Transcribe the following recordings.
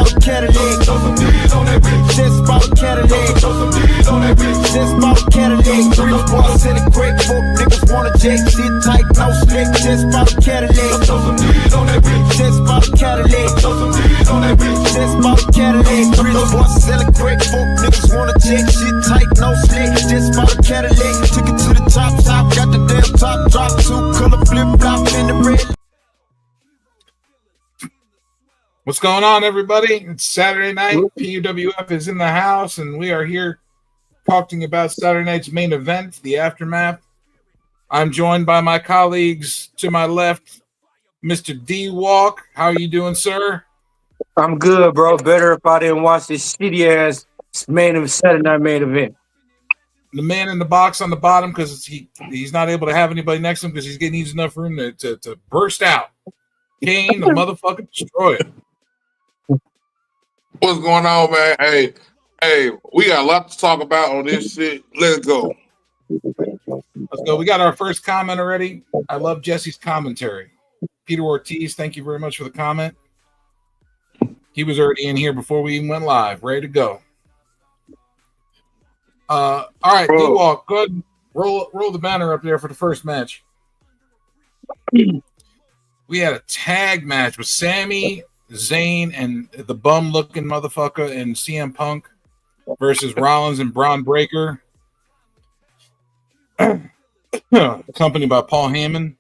bought a Cadillac. Just bought a Cadillac. Just bought a Cadillac. Rich boy selling crack. Folk niggas wanna jack. Shit tight, no slick. Just bought a Cadillac. Just bought a Cadillac. Just bought a Cadillac. Rich boy selling crack. Folk niggas wanna jack. Shit tight, no slick. Just bought a Cadillac. Took it to the top. Got the damn top drop. 2-color flip flop in the red. What's going on, everybody? It's Saturday night. P.U.W.F is in the house, and we are here talking about Saturday night's main event, the Aftermath. I'm joined by my colleagues to my left, Mr. D-Walk. How are you doing, sir? I'm good, bro. Better if I didn't watch this shitty-ass Saturday night main event. The man in the box on the bottom because he's not able to have anybody next to him because he's getting needs enough room to burst out. Kane, the motherfucking destroyer. What's going on, man? Hey, we got a lot to talk about on this shit. Let's go. Let's go. We got our first comment already. I love Jesse's commentary. Peter Ortiz, thank you very much for the comment. He was already in here before we even went live, ready to go. All right, D-Walk, go ahead and roll the banner up there for the first match. We had a tag match with Sami Zayn and the bum-looking motherfucker and CM Punk versus Rollins and Braun Breaker, accompanied by Paul Heyman.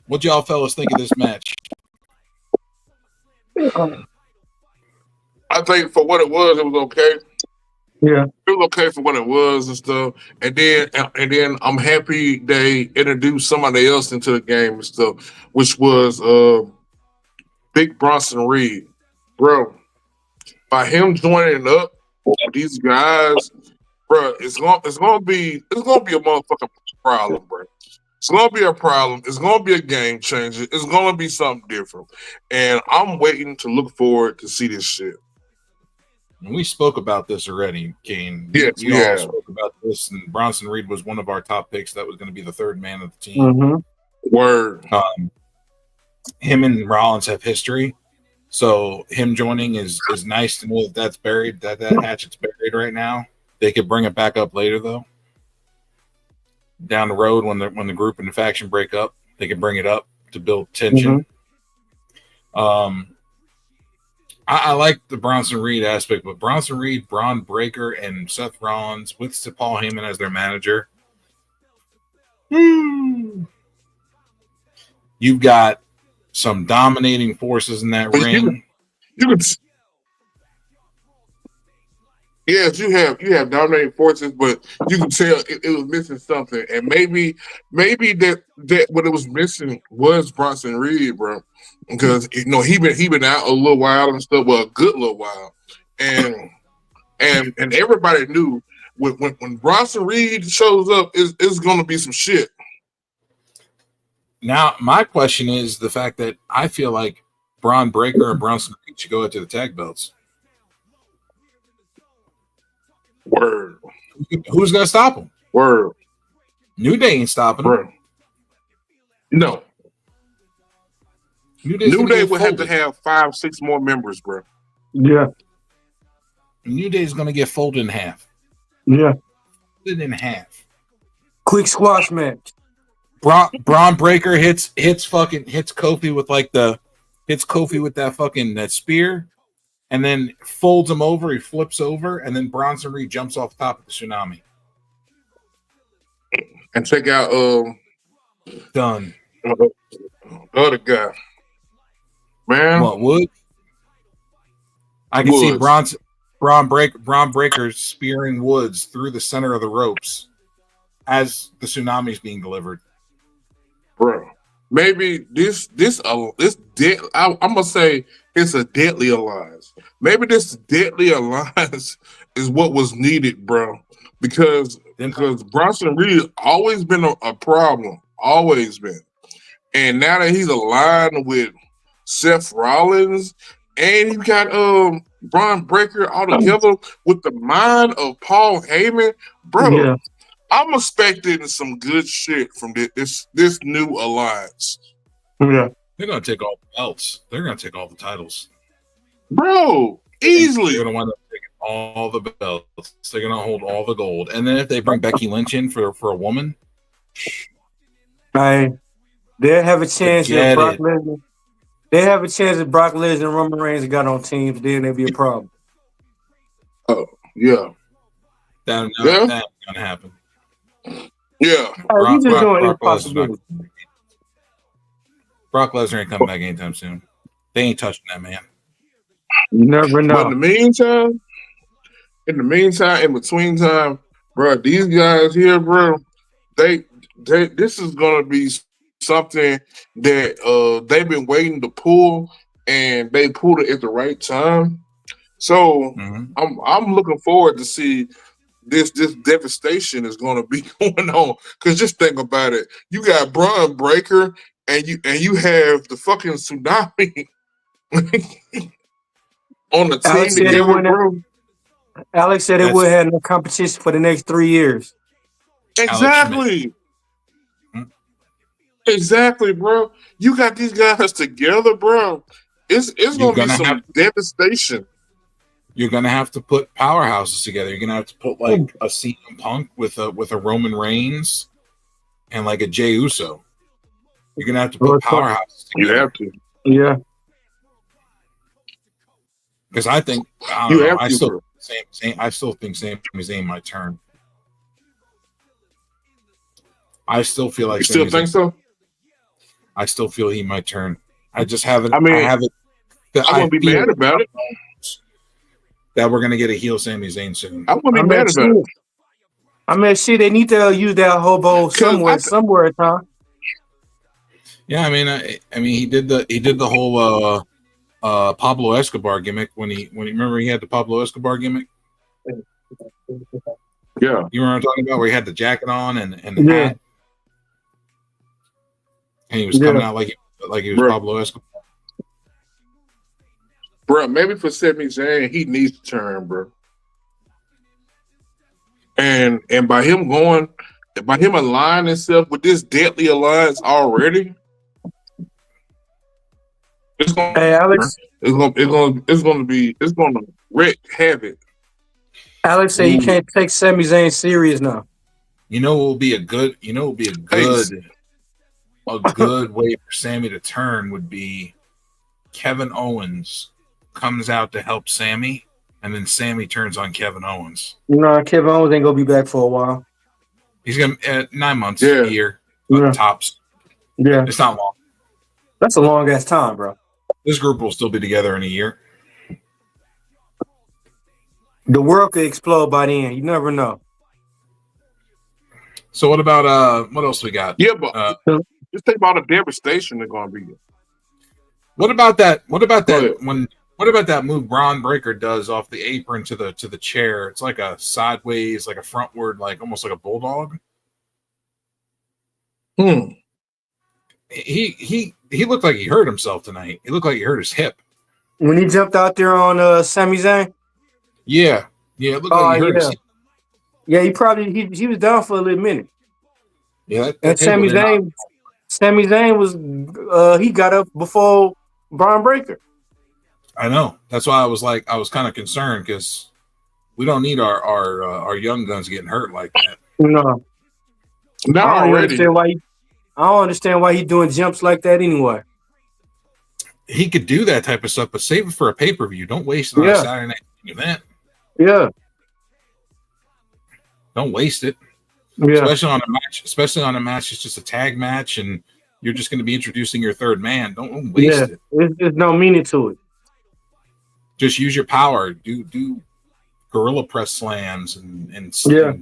What y'all fellas think of this match? I think for what it was okay. Yeah, it was okay for what it was and stuff. And then I'm happy they introduced somebody else into the game and stuff, which was Big Bronson Reed, bro. By him joining up with these guys, bro, it's gonna be a motherfucking problem, bro. It's gonna be a problem. It's gonna be a game changer. It's gonna be something different, and I'm waiting to look forward to see this shit. We spoke about this already, Kane. Yes, we all spoke about this, and Bronson Reed was one of our top picks. That was going to be the third man of the team. Mm-hmm. Word. Him and Rollins have history, so him joining is nice to know that's buried. That hatchet's buried right now. They could bring it back up later, though. Down the road, when the group and the faction break up, they can bring it up to build tension. Mm-hmm. I like the Bronson Reed aspect, but Bronson Reed, Braun Breaker, and Seth Rollins with Paul Heyman as their manager. You've got some dominating forces in that ring. Yes, you have dominating forces, but you can tell it was missing something, and maybe that what it was missing was Bronson Reed, bro, because he been out a little while and stuff, well, a good little while, and everybody knew when Bronson Reed shows up, it's gonna be some shit. Now, my question is the fact that I feel like Braun Breaker and Bronson Reed should go into the tag belts. Word. Who's gonna stop him? Word. New Day ain't stopping him. Bro. No. New Day would have to have 5-6 more members, bro. Yeah. New Day's gonna get folded in half. Yeah. Folded in half. Quick squash match. Braun Breaker hits Kofi with that spear. And then folds him over, he flips over, and then Bronson Reed jumps off the top of the tsunami. And check out done. The other guy. Man. What, Wood? I can see Braun Breaker spearing Woods through the center of the ropes as the tsunami is being delivered. Bro. Maybe this I'm gonna say it's a deadly alliance. Maybe this deadly alliance is what was needed, bro. Because Bronson Reed always been a problem, always been. And now that he's aligned with Seth Rollins and you got Braun Breaker all together with the mind of Paul Heyman, bro. Yeah. I'm expecting some good shit from this new alliance. Yeah. They're gonna take all the belts. They're gonna take all the titles. bro. Easily. They're gonna wind up taking all the belts. They're gonna hold all the gold, and then if they bring Becky Lynch in for a woman, They have a chance if forget Brock it. Lesnar. They have a chance if Brock Lesnar and Roman Reigns got on teams. Then it'd be a problem. Oh yeah, That's yeah, not gonna happen. yeah. We just doing Brock impossibility. Lesnar ain't coming back anytime soon. They ain't touching that man. You never But know. in between time, bro, these guys here, bro, they this is gonna be something that they've been waiting to pull, and they pulled it at the right time. So I'm looking forward to see this devastation is going to be going on. Because just think about it, you got Braun Breaker, and you have the fucking tsunami on the team together, bro. Alex said it would have no competition for the next 3 years. Exactly. Exactly, bro. You got these guys together, bro. It's gonna be some devastation. You're gonna have to put powerhouses together. You're gonna have to put like a CM Punk with a Roman Reigns and like a Jey Uso. You're gonna have to put powerhouses together. You have to. Yeah. Because I think I still think Sami Zayn might turn. I still feel like you still think so? I still feel he might turn. I just haven't. I mean, I haven't. I wouldn't be mad about it. That we're gonna get a heel Sami Zayn soon. I wouldn't be mad about it. I mean, shit, they need to use that hobo somewhere, Tom. Yeah, I mean, he did the whole Pablo Escobar gimmick when he remember he had the Pablo Escobar gimmick. Yeah, you remember what I'm talking about, where he had the jacket on and the hat, and he was coming out like he was Pablo Escobar. Bro, maybe for Sami Zayn, he needs to turn, bro. And by him aligning himself with this deadly alliance already, it's gonna wreak havoc. Alex said you can't take Sami Zayn serious now. You know, it will be a good way for Sammy to turn would be Kevin Owens comes out to help Sammy, and then Sammy turns on Kevin Owens. No, Kevin Owens ain't gonna be back for a while. He's gonna 9 months, a year, tops. Yeah, it's not long. That's a long ass time, bro. This group will still be together in a year. The world could explode by then. You never know. So what about what else we got? Yeah, but just think about the devastation they're gonna be. What about that move Braun Breaker does off the apron to the chair? It's like a sideways, like a frontward, like almost like a bulldog. He looked like he hurt himself tonight. He looked like he hurt his hip when he jumped out there on Sami Zayn. Yeah, it looked like he hurt his hip. Yeah, he was down for a little minute. Yeah, and Sami Zayn was he got up before Braun Breaker. I know. That's why I was kind of concerned because we don't need our young guns getting hurt like that. No, I don't understand why he's doing jumps like that anyway. He could do that type of stuff, but save it for a pay-per-view. Don't waste it on a Saturday night event. Yeah. Don't waste it. Yeah. Especially on a match. It's just a tag match, and you're just going to be introducing your third man. Don't waste it. There's no meaning to it. Just use your power. Do gorilla press slams and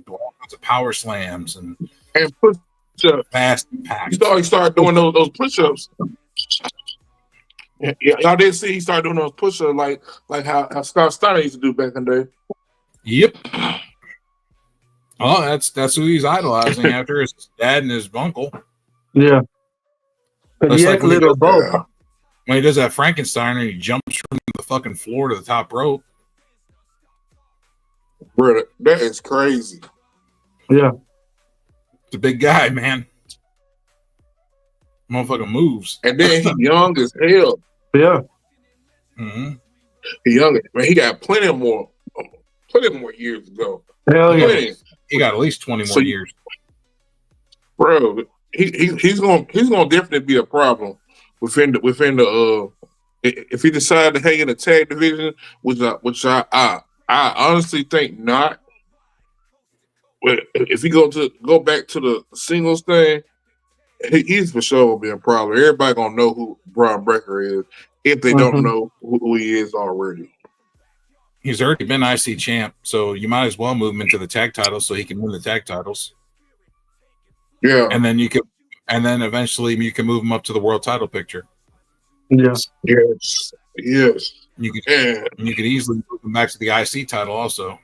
all kinds of power slams and push fast impact. He started doing those push-ups. Yeah, y'all didn't see he started doing those push-ups like how Scott Steiner used to do back in the day. Yep. Oh, that's who he's idolizing after his dad and his uncle. Yeah. That's like when he does that Frankenstein and he jumps from the fucking floor to the top rope. Bro, that is crazy. Yeah. It's a big guy, man. Motherfucker moves. And then he's young as hell. Yeah. Mm-hmm. He younger, man. He got plenty more years to go. Hell yeah. Plenty. He got at least 20 more years. Bro, he's gonna definitely be a problem within the if he decided to hang in the tag division, which I honestly think not. But if he go back to the singles thing, he's for sure gonna be a problem. Everybody gonna know who Braun Breaker is if they don't know who he is already. He's already been IC champ, so you might as well move him into the tag titles so he can win the tag titles. Yeah, and then eventually you can move him up to the world title picture. Yes. You could easily move him back to the IC title also.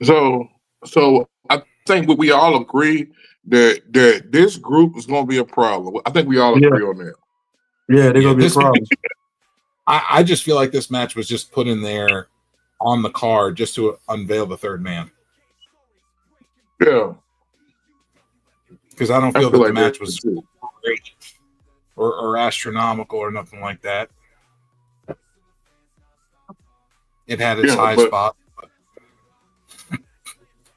So I think we all agree that this group is going to be a problem. I think we all agree on that. Yeah, they're going to be a problem. I just feel like this match was just put in there on the card just to unveil the third man. Yeah. Because I don't feel that the match was great or astronomical or nothing like that. It had its high spot.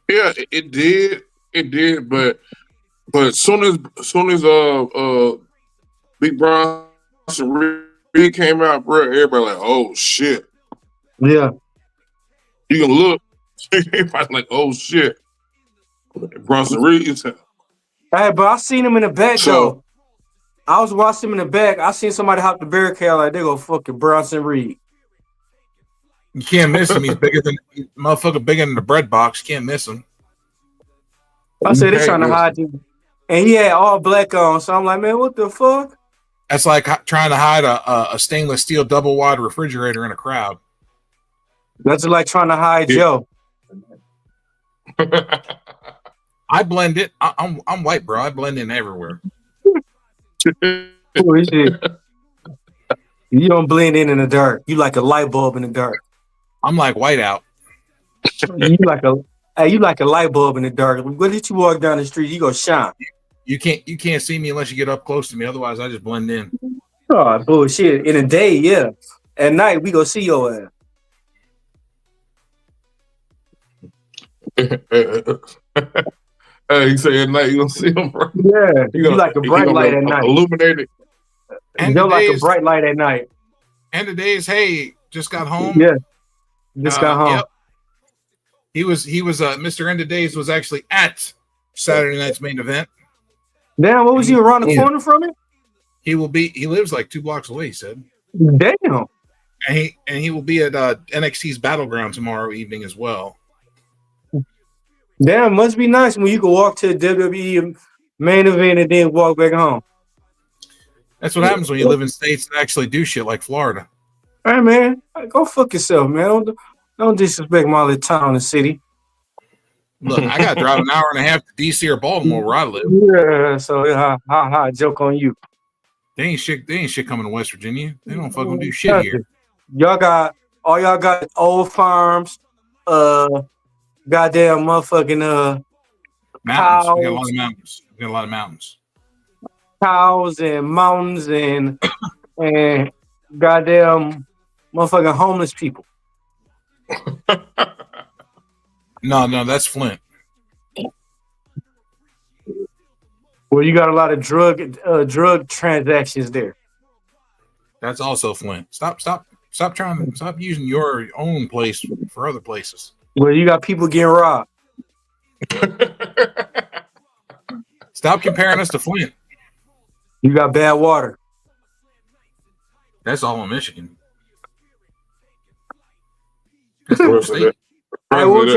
Yeah, it did. It did, but as soon as Big Bronson Reed came out, bro, everybody like, oh shit. Yeah. You can look, everybody's like, oh shit. Bronson Reed is. Hey, but I seen him in the back though. I was watching him in the back. I seen somebody hop the barricade like they go fucking Bronson Reed. You can't miss him. He's bigger than the bread box. You can't miss him. I said they're trying to hide him. And he had all black on. So I'm like, man, what the fuck? That's like trying to hide a stainless steel double wide refrigerator in a crowd. That's like trying to hide Joe. I blend it. I'm white, bro. I blend in everywhere. Oh, shit. You don't blend in the dark. You like a light bulb in the dark. I'm like white out. You like a light bulb in the dark. When did you walk down the street, you go shine. You can't see me unless you get up close to me. Otherwise, I just blend in. Oh bullshit! In the day, yeah. At night, we go see your ass. You say at night you gonna see him, bro? Yeah, you like a bright light at night. Illuminated. And you're like a bright light at night. End of days, hey, just got home. Yeah, just got home. Yep. He was Mr. End of Days was actually at Saturday night's main event. Damn, what was he around the corner from it? He lives like 2 blocks away, he said. Damn. And he will be at NXT's Battleground tomorrow evening as well. Damn, must be nice when you can walk to the WWE main event and then walk back home. That's what happens when you live in states that actually do shit like Florida. Hey man, go fuck yourself, man. Don't disrespect my little town and city. Look, I got to drive an hour and a half to DC or Baltimore where I live. Yeah, so joke on you. They ain't shit coming to West Virginia. They don't fucking do shit here. Y'all got old farms, goddamn motherfucking mountains. Cows. We got a lot of mountains. Cows and mountains and goddamn motherfucking homeless people. No, that's Flint. Well, you got a lot of drug transactions there. That's also Flint. Stop using your own place for other places. Well, you got people getting robbed. Stop comparing us to Flint. You got bad water. That's all in Michigan. Hey, what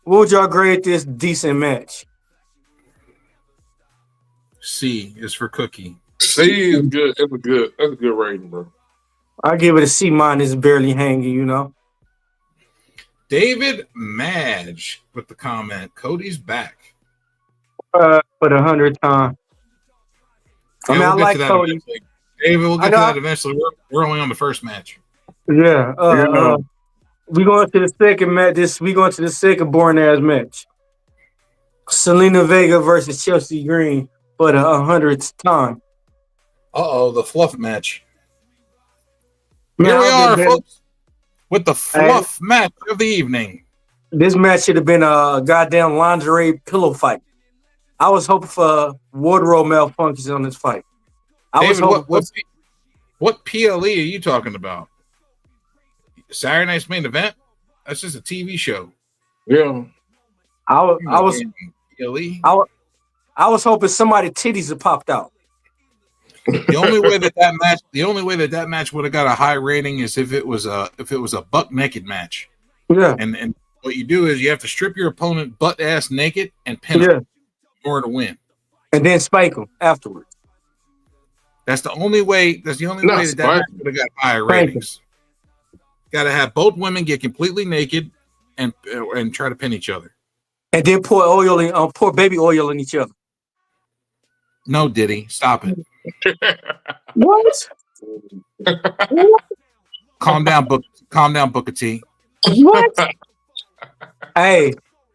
would y'all grade this decent match? C is for Cookie. C is good. That's a good rating, bro. I give it a C-, barely hanging, you know. David Madge with the comment, Cody's back. For the 100th time. Yeah, I like Cody. Eventually. David, we'll get to that eventually. We're only on the first match. Yeah. We going to the second match. We going to the second boring ass match. Selena Vega versus Chelsea Green for the 100th time. The fluff match. Man, Here we I'll are, bet folks, with the hey, fluff match of the evening. this match should have been a goddamn lingerie pillow fight. I was hoping for wardrobe malfunctions on this fight. I was David, hoping for what PLE are you talking about? Saturday Night's Main Event? That's just a TV show. Yeah. I was PLE. I was hoping somebody's titties had popped out. The only way that match would have got a high rating is if it was a buck naked match. Yeah. And what you do is you have to strip your opponent butt ass naked and pin him in order to win. And then spike them afterwards. That's the only way. That's the only way that match would have got higher ratings. Got to have both women get completely naked and try to pin each other. And then pour baby oil in each other. No, Diddy, stop it. What? Calm down, Booker T. What? Hey,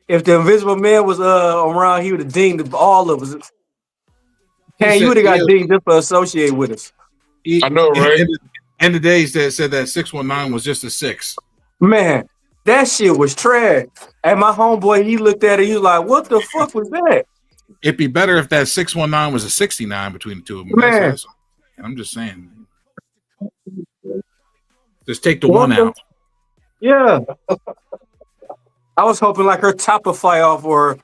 if the Invisible Man was around, he would have dinged all of us. Hey, you would have got dinged just for associate with us. I know, right? And the days that said that 619 was just a 6. Man, that shit was trash. And my homeboy, he looked at it, he was like, what the fuck was that? It'd be better if that 619 was a 69 between the two of them. Man. I'm just saying. Just take the one out. Yeah. I was hoping like her top would fly off or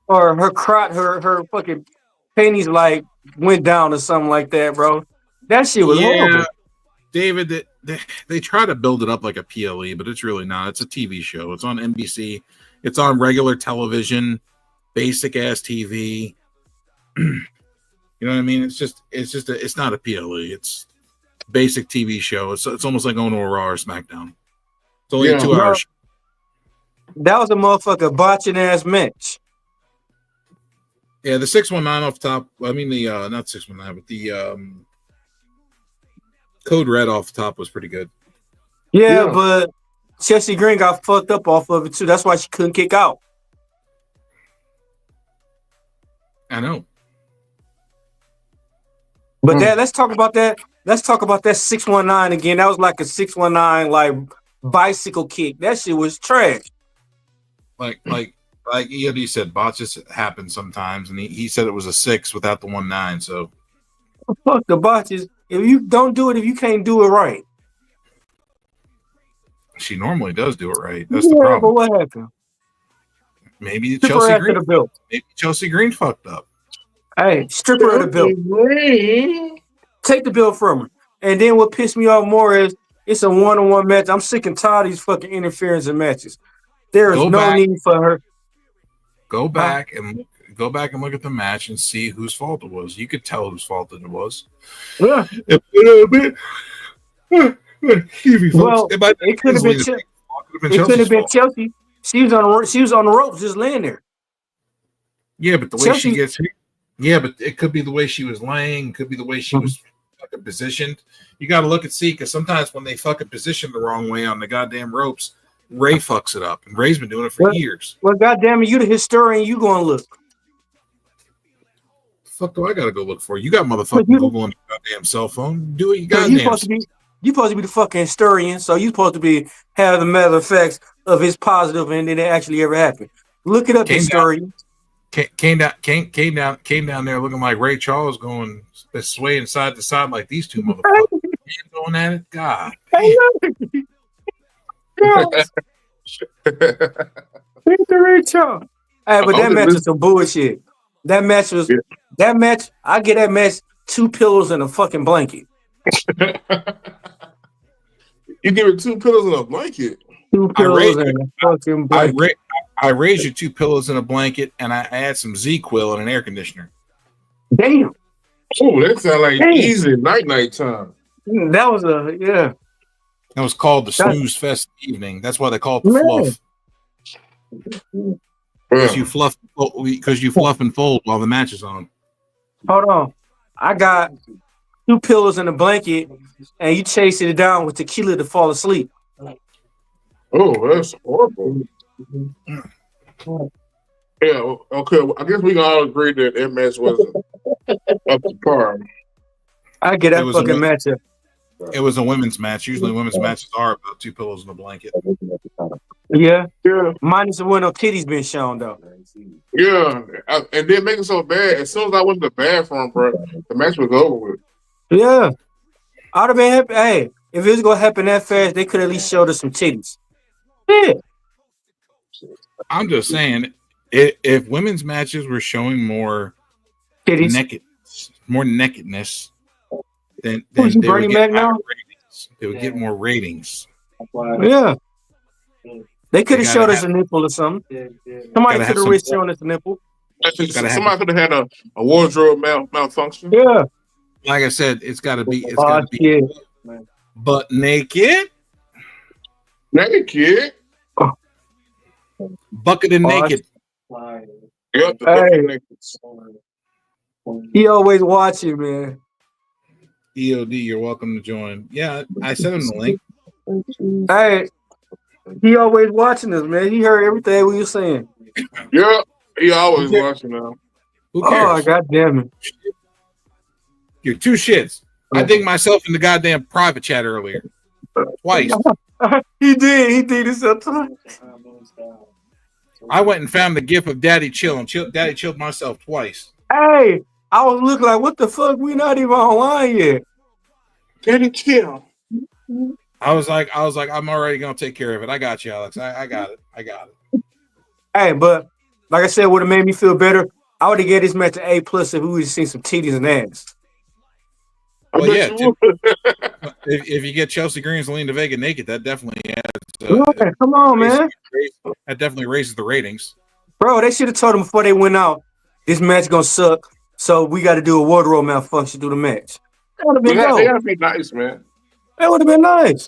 her crotch, her fucking panties like went down or something like that, bro. That shit was horrible. David, they try to build it up like a PLE, but it's really not. It's a TV show. It's on NBC. It's on regular television, basic ass TV. You know what I mean? It's not a PLE. It's basic TV show. It's almost like going to a Raw or SmackDown. It's only a 2-hour show. That was a motherfucker botching ass match. Yeah, the 619 off top. I mean the not 619, but the Code Red off the top was pretty good. Yeah, but Chelsea Green got fucked up off of it too. That's why she couldn't kick out. I know. But let's talk about that. Let's talk about that 619 again. That was like a 619 like bicycle kick. That shit was trash. Like EOD said, botches happen sometimes, and he said it was a 6 without the 19. So fuck the botches. If you don't do it, if you can't do it right. She normally does do it right. That's the problem. But what happened? Maybe Chelsea Green fucked up. Hey, strip her of the belt. Take the belt from her. And then what pissed me off more is it's a one-on-one match. I'm sick and tired of these fucking interference in matches. There is no need for her. Go back and look at the match and see whose fault it was. You could tell whose fault it was. Yeah. Excuse me, folks. Well, it could have been Chelsea. It could have been Chelsea. She was on the ropes, just laying there. Yeah, but the way she gets hit. Yeah, but it could be the way she was laying. It could be the way she was fucking positioned. You got to look and see, because sometimes when they fucking position the wrong way on the goddamn ropes, Ray fucks it up, and Ray's been doing it for years. Well, goddamn it, you the historian. You going to look? The fuck do I got to go look for? You got motherfucking Google on your goddamn cell phone. Do it. You goddamn. You supposed to be the fucking historian, so you supposed to be have the matter effects of his positive, and then it actually ever happened. Look it up, historian. Came down there looking like Ray Charles, going swaying side to side like these two motherfuckers going at it. God. Ray Charles. Hey, but that match was some bullshit. That match. I get that match 2 pillows and a fucking blanket. You give it 2 pillows and a blanket. 2 pillows and a fucking blanket. I raised you 2 pillows and a blanket, and I add some Z-Quil and an air conditioner. Damn. Oh, that sounds like easy night time. That was That was called the snooze fest evening. That's why they call it the fluff. Because you fluff and fold while the match is on. Hold on. I got 2 pillows and a blanket, and you chasing it down with tequila to fall asleep. Oh, that's horrible. Yeah, okay. I guess we can all agree that match was up to par. I get that fucking matchup. It was a women's match. Usually, women's matches are about 2 pillows and a blanket. Yeah. Yeah. Minus the one no titties been shown though. Yeah. And then make it so bad. As soon as I went to the bathroom, bro, the match was over with. Yeah. I'd have been happy. Hey, if it was gonna happen that fast, they could at least showed us some titties. Yeah. I'm just saying, if women's matches were showing more Titties. nakedness, then Who's they would Bernie get Mac higher now? ratings. They would get more ratings. Yeah. They could have gotta showed us have- a nipple or something. Somebody Gotta have could have some- really shown us a nipple. Somebody could have had a wardrobe malfunction. Yeah. Like I said, it's got to be Yeah. butt naked, Naked. bucket and naked. Yep. Hey. He always watching, man. EOD, you're welcome to join. Yeah, I sent him the link. Hey, he always watching us, man. He heard everything we were saying. Yeah. He always watching now. Who Oh, cares? God damn it. You're 2 shits. I think myself in the goddamn private chat earlier. Twice. He did this time. I went and found the gif of Daddy chilling. Daddy chilled myself twice. Hey, I was looking like, what the fuck? We not even online yet. Daddy chill. I was like, I'm already gonna take care of it. I got you, Alex. I got it. Hey, but like I said, would have made me feel better. I would have gave this match an A+ if we would have seen some titties and ass. Well, yeah. If you get Chelsea Green's and Lena Vega naked, that definitely adds. Yeah, come on, man. That definitely raises the ratings. Bro, they should have told them before they went out, this match gonna suck, so we got to do a wardrobe malfunction through the match. That would have been dope. They gotta be nice, man. That would have been nice.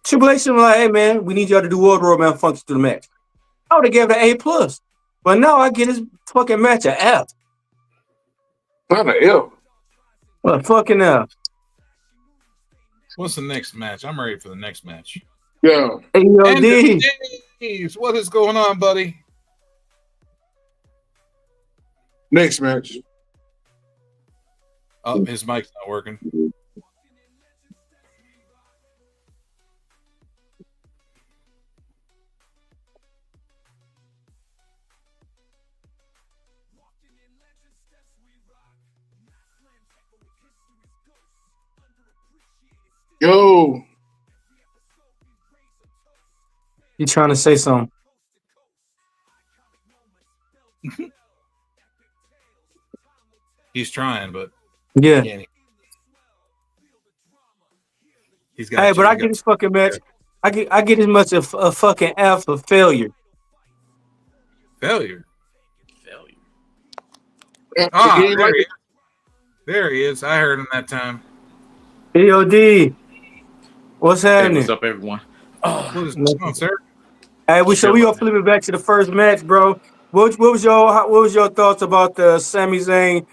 Triple H should have been like, hey, man, we need y'all to do wardrobe malfunction through the match. I would have gave it an A+. But now I get this fucking match an F. Not an L. What a fucking F. What's the next match? I'm ready for the next match. Yeah. AOD. What is going on, buddy? Next match. Oh, his mic's not working. Yo. You trying to say something? He's trying, but Yeah. He's got. Hey, but I get this fucking match. I get as much of a fucking F for failure. Failure. Yeah, Ah, he there he is. There he is. I heard him that time. EOD. What's happening? Hey, what's up, everyone? What is going on, sir? Hey, we gonna flip it back to the first match, bro. What was your thoughts about the Sami Zayn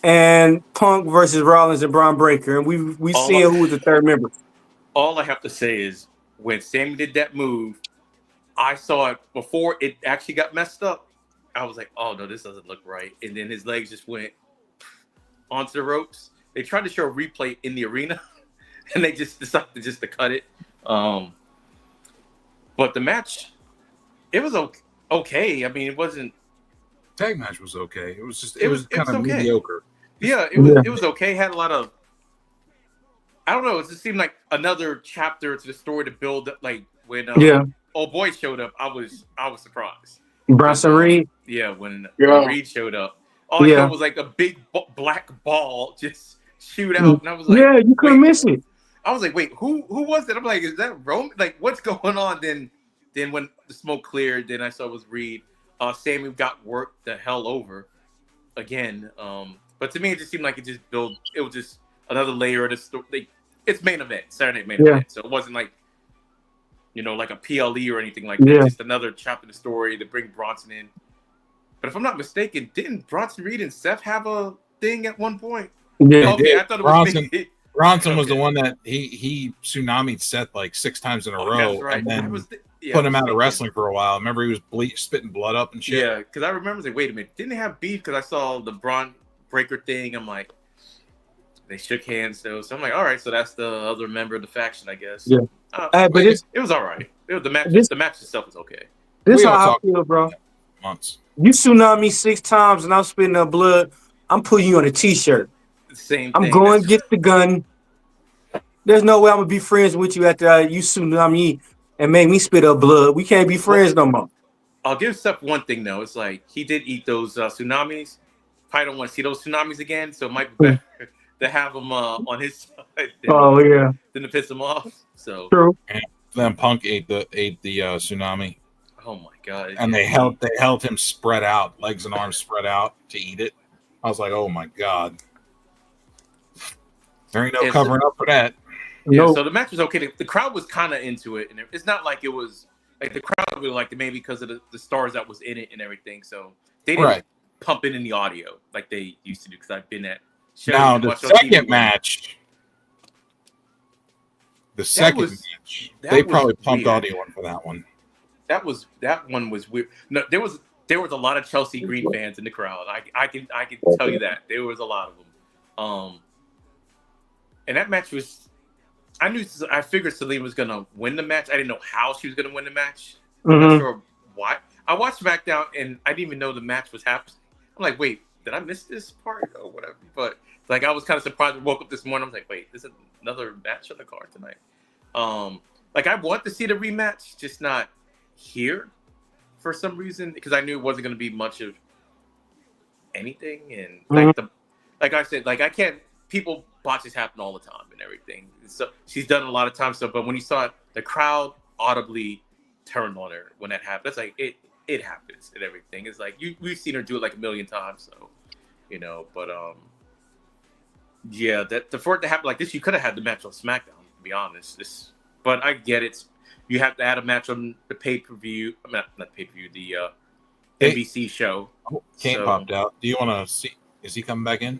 and Punk versus Rollins and Braun Breaker? And we seeing who was the third member. All I have to say is when Sammy did that move, I saw it before it actually got messed up. I was like, oh no, this doesn't look right. And then his legs just went onto the ropes. They tried to show a replay in the arena, and they just decided to cut it. But the match, it was okay. I mean, it wasn't. Tag match was okay. It was just It was kind of okay. mediocre. Yeah, it was okay. Had a lot of. I don't know. It just seemed like another chapter to the story to build up. Like when old boy showed up, I was surprised. Bronson Reed. Yeah, when Reed showed up, all I saw was like a big black ball just shoot out, and I was like, yeah, you couldn't miss it. I was like, wait, who was that? I'm like, is that Roman? Like, what's going on? Then when the smoke cleared, then I saw it was Reed. Sammy got worked the hell over again. But to me, it just seemed like it was just another layer of the story. It's main event, Saturday night main event. So it wasn't like, like a PLE or anything like that. Yeah. Just another chapter in the story to bring Bronson in. But if I'm not mistaken, didn't Bronson Reed and Seth have a thing at one point? Yeah. Okay, I thought it was Bronson was the one that he tsunami'd Seth like 6 times in a row, that's right. and then put him out of wrestling for a while. Remember, he was spitting blood up and shit. Yeah, because I remember, like, wait a minute, didn't they have beef? Because I saw the Braun Breaker thing. I'm like, They shook hands though, so I'm like, all right, so that's the other member of the faction, I guess. Yeah. But it was all right. The match itself was okay. This We how all I talk feel, bro. months. You tsunami 6 times and I'm spitting up blood. I'm putting you on a t-shirt. Same I'm thing. going to get the gun. There's no way I'm gonna be friends with you after you tsunami and make me spit up blood. We can't be friends no more. I'll give Steph one thing though. It's like he did eat those tsunamis. Probably don't want to see those tsunamis again. So it might be better to have him on his side than to piss him off. So true. And then Punk ate the tsunami. Oh my god! And they held him spread out, legs and arms spread out to eat it. I was like, oh my god, there ain't no covering up for that. Yeah, so the match was okay. The crowd was kind of into it, and it's not like it was like the crowd really liked it, maybe because of the stars that was in it and everything. So they didn't pump it in the audio like they used to do. Because I've been at shows. Now the second match, they probably pumped audio in for that one. That one was weird. No, there was a lot of Chelsea Green fans in the crowd. I can tell you that there was a lot of them. And that match was. I figured Selena was gonna win the match. I didn't know how she was gonna win the match. I'm not sure why. I watched SmackDown and I didn't even know the match was happening. I'm like, wait, did I miss this part or whatever? But like, I was kind of surprised. I woke up this morning. I was like, wait, there's another match on the card tonight. Like I want to see the rematch, just not here for some reason because I knew it wasn't gonna be much of anything. And like I said, like I can't. People botches happen all the time and everything. So she's done a lot of times. So, but when you saw it, the crowd audibly turned on her when that happened. That's like it happens and everything. It's like we've seen her do it like a million times. So, but yeah, for it to happen like this, you could have had the match on SmackDown. To be honest, but I get it. You have to add a match on the pay-per-view. I mean, not pay-per-view, the NBC show. Kane popped out. Do you want to see? Is he coming back in?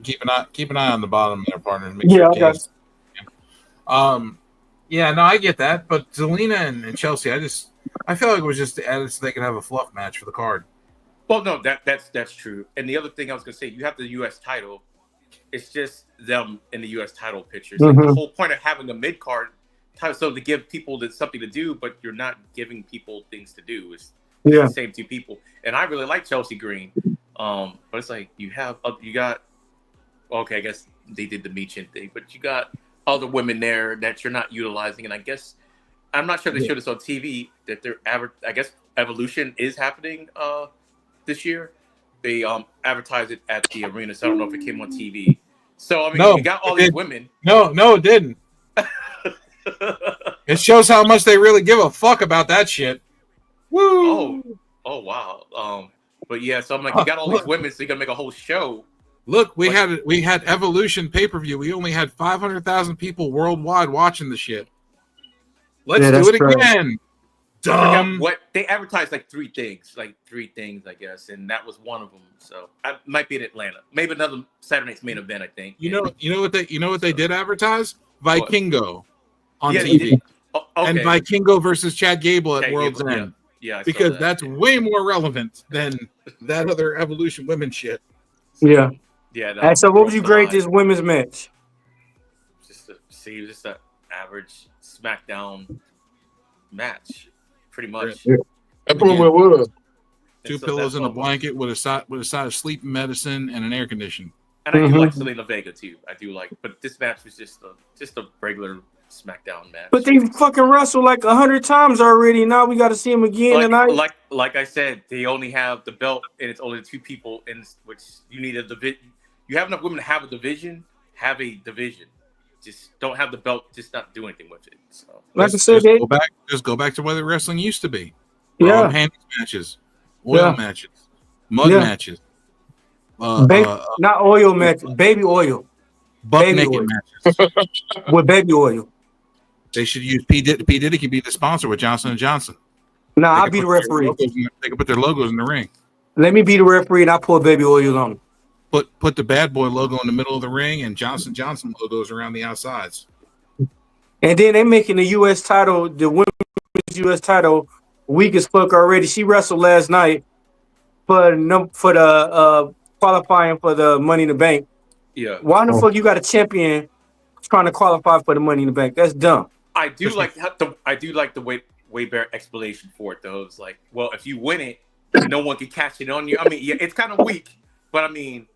Keep an eye on the bottom there, partners. Make sure I got. Yeah, no, I get that, but Zelina and Chelsea, I feel like it was just added so they could have a fluff match for the card. Well, no, that's true. And the other thing I was gonna say, you have the U.S. title. It's just them in the U.S. title pictures. Like the whole point of having a mid card title, so to give people something to do, but you're not giving people things to do. It's the same two people. And I really like Chelsea Green, but it's like you got. Okay, I guess they did the Meechin thing, but you got other women there that you're not utilizing, and I guess I'm not sure they showed this on TV that I guess Evolution is happening this year. They advertised it at the arena, so I don't know if it came on TV. So I mean, you got all these women. No, it didn't. It shows how much they really give a fuck about that shit. Woo! Oh wow. But yeah, so I'm like, you got all these women, so you're gonna make a whole show. Look, we had Evolution pay-per-view. We only had 500,000 people worldwide watching the shit. Let's do it again. Dumb. What they advertised like three things, I guess, and that was one of them. So I might be in Atlanta. Maybe another Saturday night's main event, I think. You know what they did advertise? Vikingo on TV. And Vikingo versus Chad Gable at World's End. Yeah, because that's way more relevant than that other Evolution women shit. Yeah. Yeah. So what would you grade this women's match? Just an average SmackDown match, pretty much. Yeah. That's what it was. Two pillows and a blanket with a side of sleeping medicine and an air conditioner. And I do like Selena Vega too. I do like, but this match was just a regular SmackDown match. But they fucking wrestled like 100 times already. Now we got to see them again tonight. Like I said, they only have the belt, and it's only two people, in which you need a division. You have enough women to have a division. Have a division. Just don't have the belt. Just not do anything with it. So, like I said, just go back to where the wrestling used to be. Hand matches, oil matches, mud matches. Not oil matches. Baby oil. Butt naked matches with baby oil. They should use P. Diddy could be the sponsor with Johnson & Johnson. Nah, I'll be the referee. They can put their logos in the ring. Let me be the referee and I'll pour baby oil on them. Put the Bad Boy logo in the middle of the ring and Johnson & Johnson logos around the outsides. And then they making the U.S. title, the women's U.S. title, weak as fuck already. She wrestled last night for the qualifying for the Money in the Bank. Yeah, Why the fuck you got a champion trying to qualify for the Money in the Bank? That's dumb. I do like the way Bear explanation for it though. It's like, well, if you win it, no one can catch it on you. I mean, yeah, it's kind of weak, but I mean,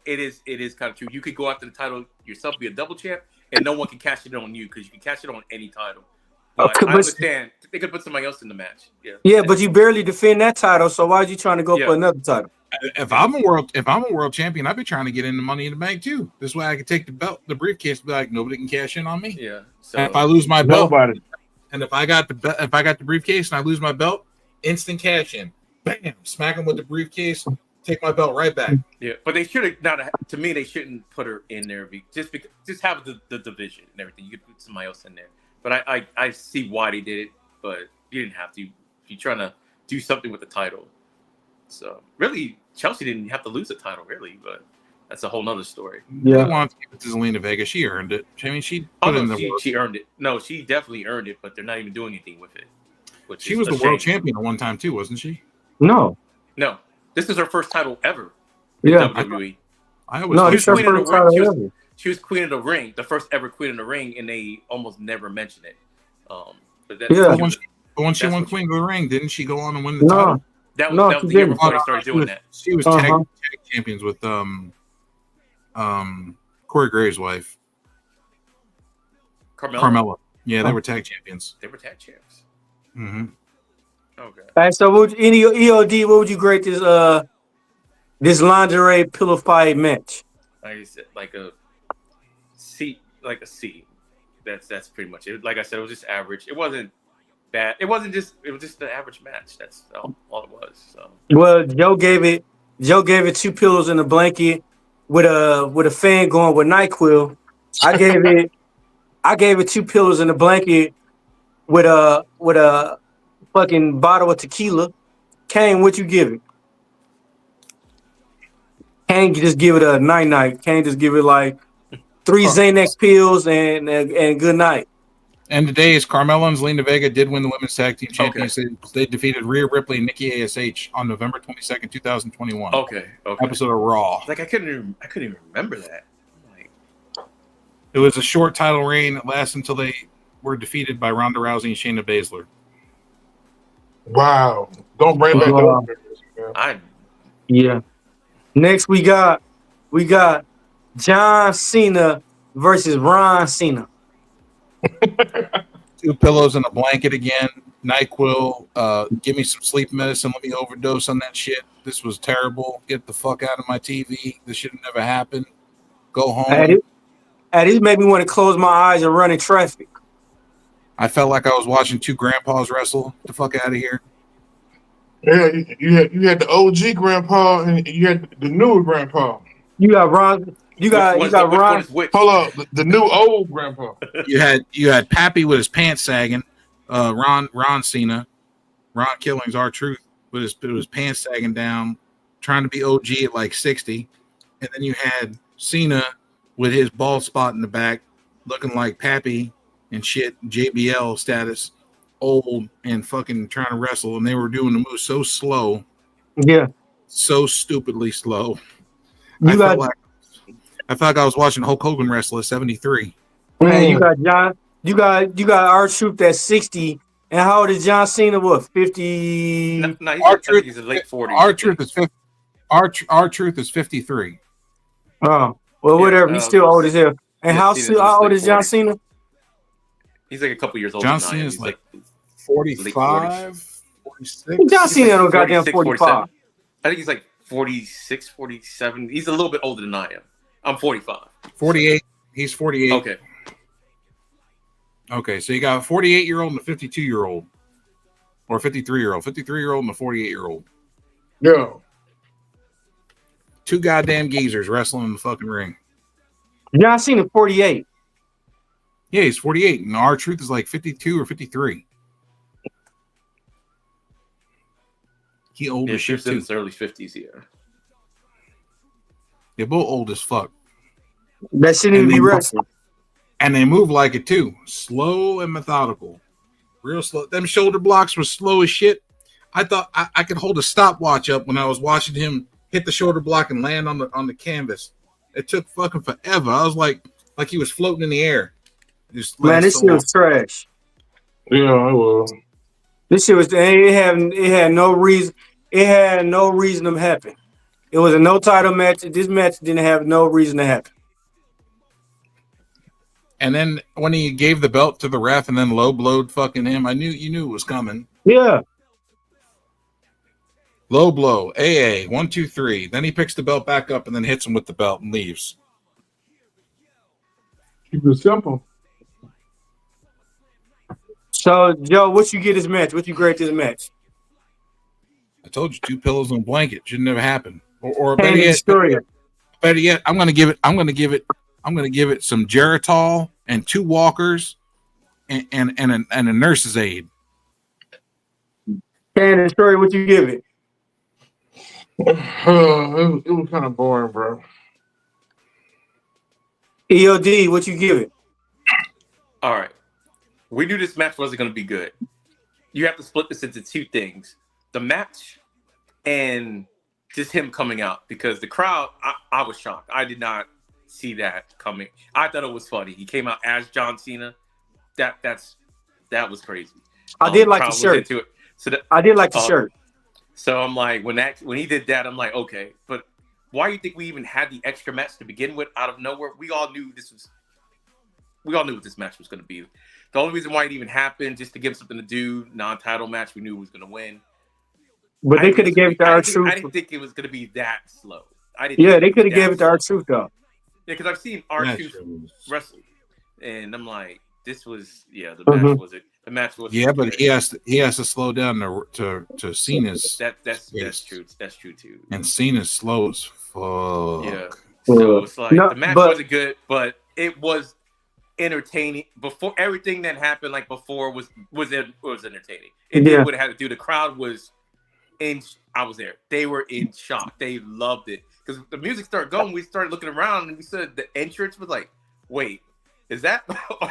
it is kind of true. You could go after the title yourself, be a double champ, and no one can catch it on you because you can catch it on any title. But I understand they could put somebody else in the match. Yeah, but you barely defend that title, so why are you trying to go for another title? If I'm a world champion, I'd be trying to get into Money in the Bank too. This way, I could take the briefcase, and be like, nobody can cash in on me. Yeah. So and if I lose my belt, Nobody. and if I got the briefcase and I lose my belt, instant cash in. Bam! Smack him with the briefcase. Take my belt right back. Yeah, but they should have not. To me, they shouldn't put her in there. Just have the division and everything. You could put somebody else in there. But I see why they did it. But you didn't have to. If you're trying to do something with the title, so really Chelsea didn't have to lose the title, really. But that's a whole nother story. Yeah, I want to give it to Zelina Vega. She earned it. I mean, she put in the work. She earned it. No, she definitely earned it. But they're not even doing anything with it. She was the world champion at one time too, wasn't she? No. This is her first title ever. Yeah. WWE. She was queen of the ring, the first ever queen of the ring, and they almost never mention it. But when she won Queen of the Ring, didn't she go on and win the title? That was the year before they started doing that. She was tag champions with Corey Graves' wife, Carmella. Yeah, they were tag champions. They were tag champs. Mm-hmm. Okay. All right, so in EOD, what would you grade this lingerie pillow fight match? Like I said, like a C. That's pretty much it. Like I said, it was just average. It wasn't bad. It was just the average match. That's all it was. So. Well, Joe gave it 2 pillows and a blanket with a fan going with NyQuil. I gave it 2 pillows and a blanket with a fucking bottle of tequila. Kane, what you give it? Kane just give it a night. Kane just give it like 3 Xanax pills and good night. And today is Carmella and Zelina Vega did win the women's tag team championship. Okay. They defeated Rhea Ripley and Nikki ASH on November 22nd, 2021. Okay. Episode of Raw. Like I couldn't even remember that. It was a short title reign that lasted until they were defeated by Ronda Rousey and Shayna Baszler. Wow. Don't bring back those. Yeah. Next we got John Cena versus Ron Cena. 2 pillows and a blanket again. NyQuil. Give me some sleep medicine. Let me overdose on that shit. This was terrible. Get the fuck out of my TV. This should have never happened. Go home. It made me want to close my eyes and run in traffic. I felt like I was watching 2 grandpas wrestle. Get the fuck out of here. Yeah, you had the OG grandpa and you had the newer grandpa. You got Ron. You got Ron. Hold up, the new old grandpa. You had Pappy with his pants sagging. Ron Cena, Ron Killings, R-Truth with his pants sagging down, trying to be OG at like 60, and then you had Cena with his bald spot in the back, looking like Pappy and shit, JBL status, old and fucking trying to wrestle, and they were doing the moves so slow, so stupidly slow. I felt like I was watching Hulk Hogan wrestle at 73. Man, you got R-Truth at 60, and how old is John Cena? What, 50? No, he's in late 40s. R-Truth is 53. Oh, well, whatever. He's still old as hell. And how old is John Cena? He's like a couple years older. John Cena is like 45, 46. John Cena don't goddamn 45. I think he's like 46, 47. He's a little bit older than I am. I'm 45. 48. He's 48. Okay, so you got a 48-year-old and a 52-year-old. Or a 53-year-old. 53-year-old and a 48-year-old. Yeah. 2 goddamn geezers wrestling in the fucking ring. John Cena 48. Yeah, he's 48. And R-Truth is like 52 or 53. He old as shit, too. In his early 50s here. They're both old as fuck. That shouldn't even be wrestling. And they move like it too. Slow and methodical. Real slow. Them shoulder blocks were slow as shit. I thought I could hold a stopwatch up when I was watching him hit hit the shoulder block and land on the canvas. It took fucking forever. I was like he was floating in the air. Just Man, this so shit long. was trash. Yeah, I will. This shit was it had no reason. It had no reason to happen. It was a no title match. This match didn't have no reason to happen. And then when he gave the belt to the ref and then low blowed fucking him, you knew it was coming. Yeah. Low blow, AA, 1, 2, 3. Then he picks the belt back up and then hits him with the belt and leaves. Keep it simple. So, Joe, what you get this match? What you grade this match? I told you 2 pillows and a blanket should never happen. Or Pain better yet, I'm gonna give it some Geritol and 2 walkers and a nurse's aid. Pain and story, what you give it? It was kind of boring, bro. EOD, what you give it? All right. We knew this match wasn't going to be good. You have to split this into 2 things. The match and just him coming out. Because the crowd, I was shocked. I did not see that coming. I thought it was funny. He came out as John Cena. That was crazy. I did like the shirt. I did like the shirt. So I'm like, when he did that, I'm like, okay. But why do you think we even had the extra match to begin with out of nowhere? We all knew what this match was going to be. The only reason why it even happened, just to give him something to do, non-title match, we knew he was going to win. But they could have gave it to R-Truth. I didn't think it was going to be that slow. They could have gave it to R-Truth, though. Yeah, because I've seen R-Truth wrestle. And I'm like, this was, the match was. Yeah, but he has to slow down to Cena's. That's true. That's true, too. And Cena's slow as fuck. Yeah. So it's like, the match wasn't good, but it was entertaining. Before everything that happened, like before, was entertaining. It did what it had to do. The crowd was I was there. They were in shock. They loved it because the music started going. We started looking around, and we said the entrance was like, "Wait, is that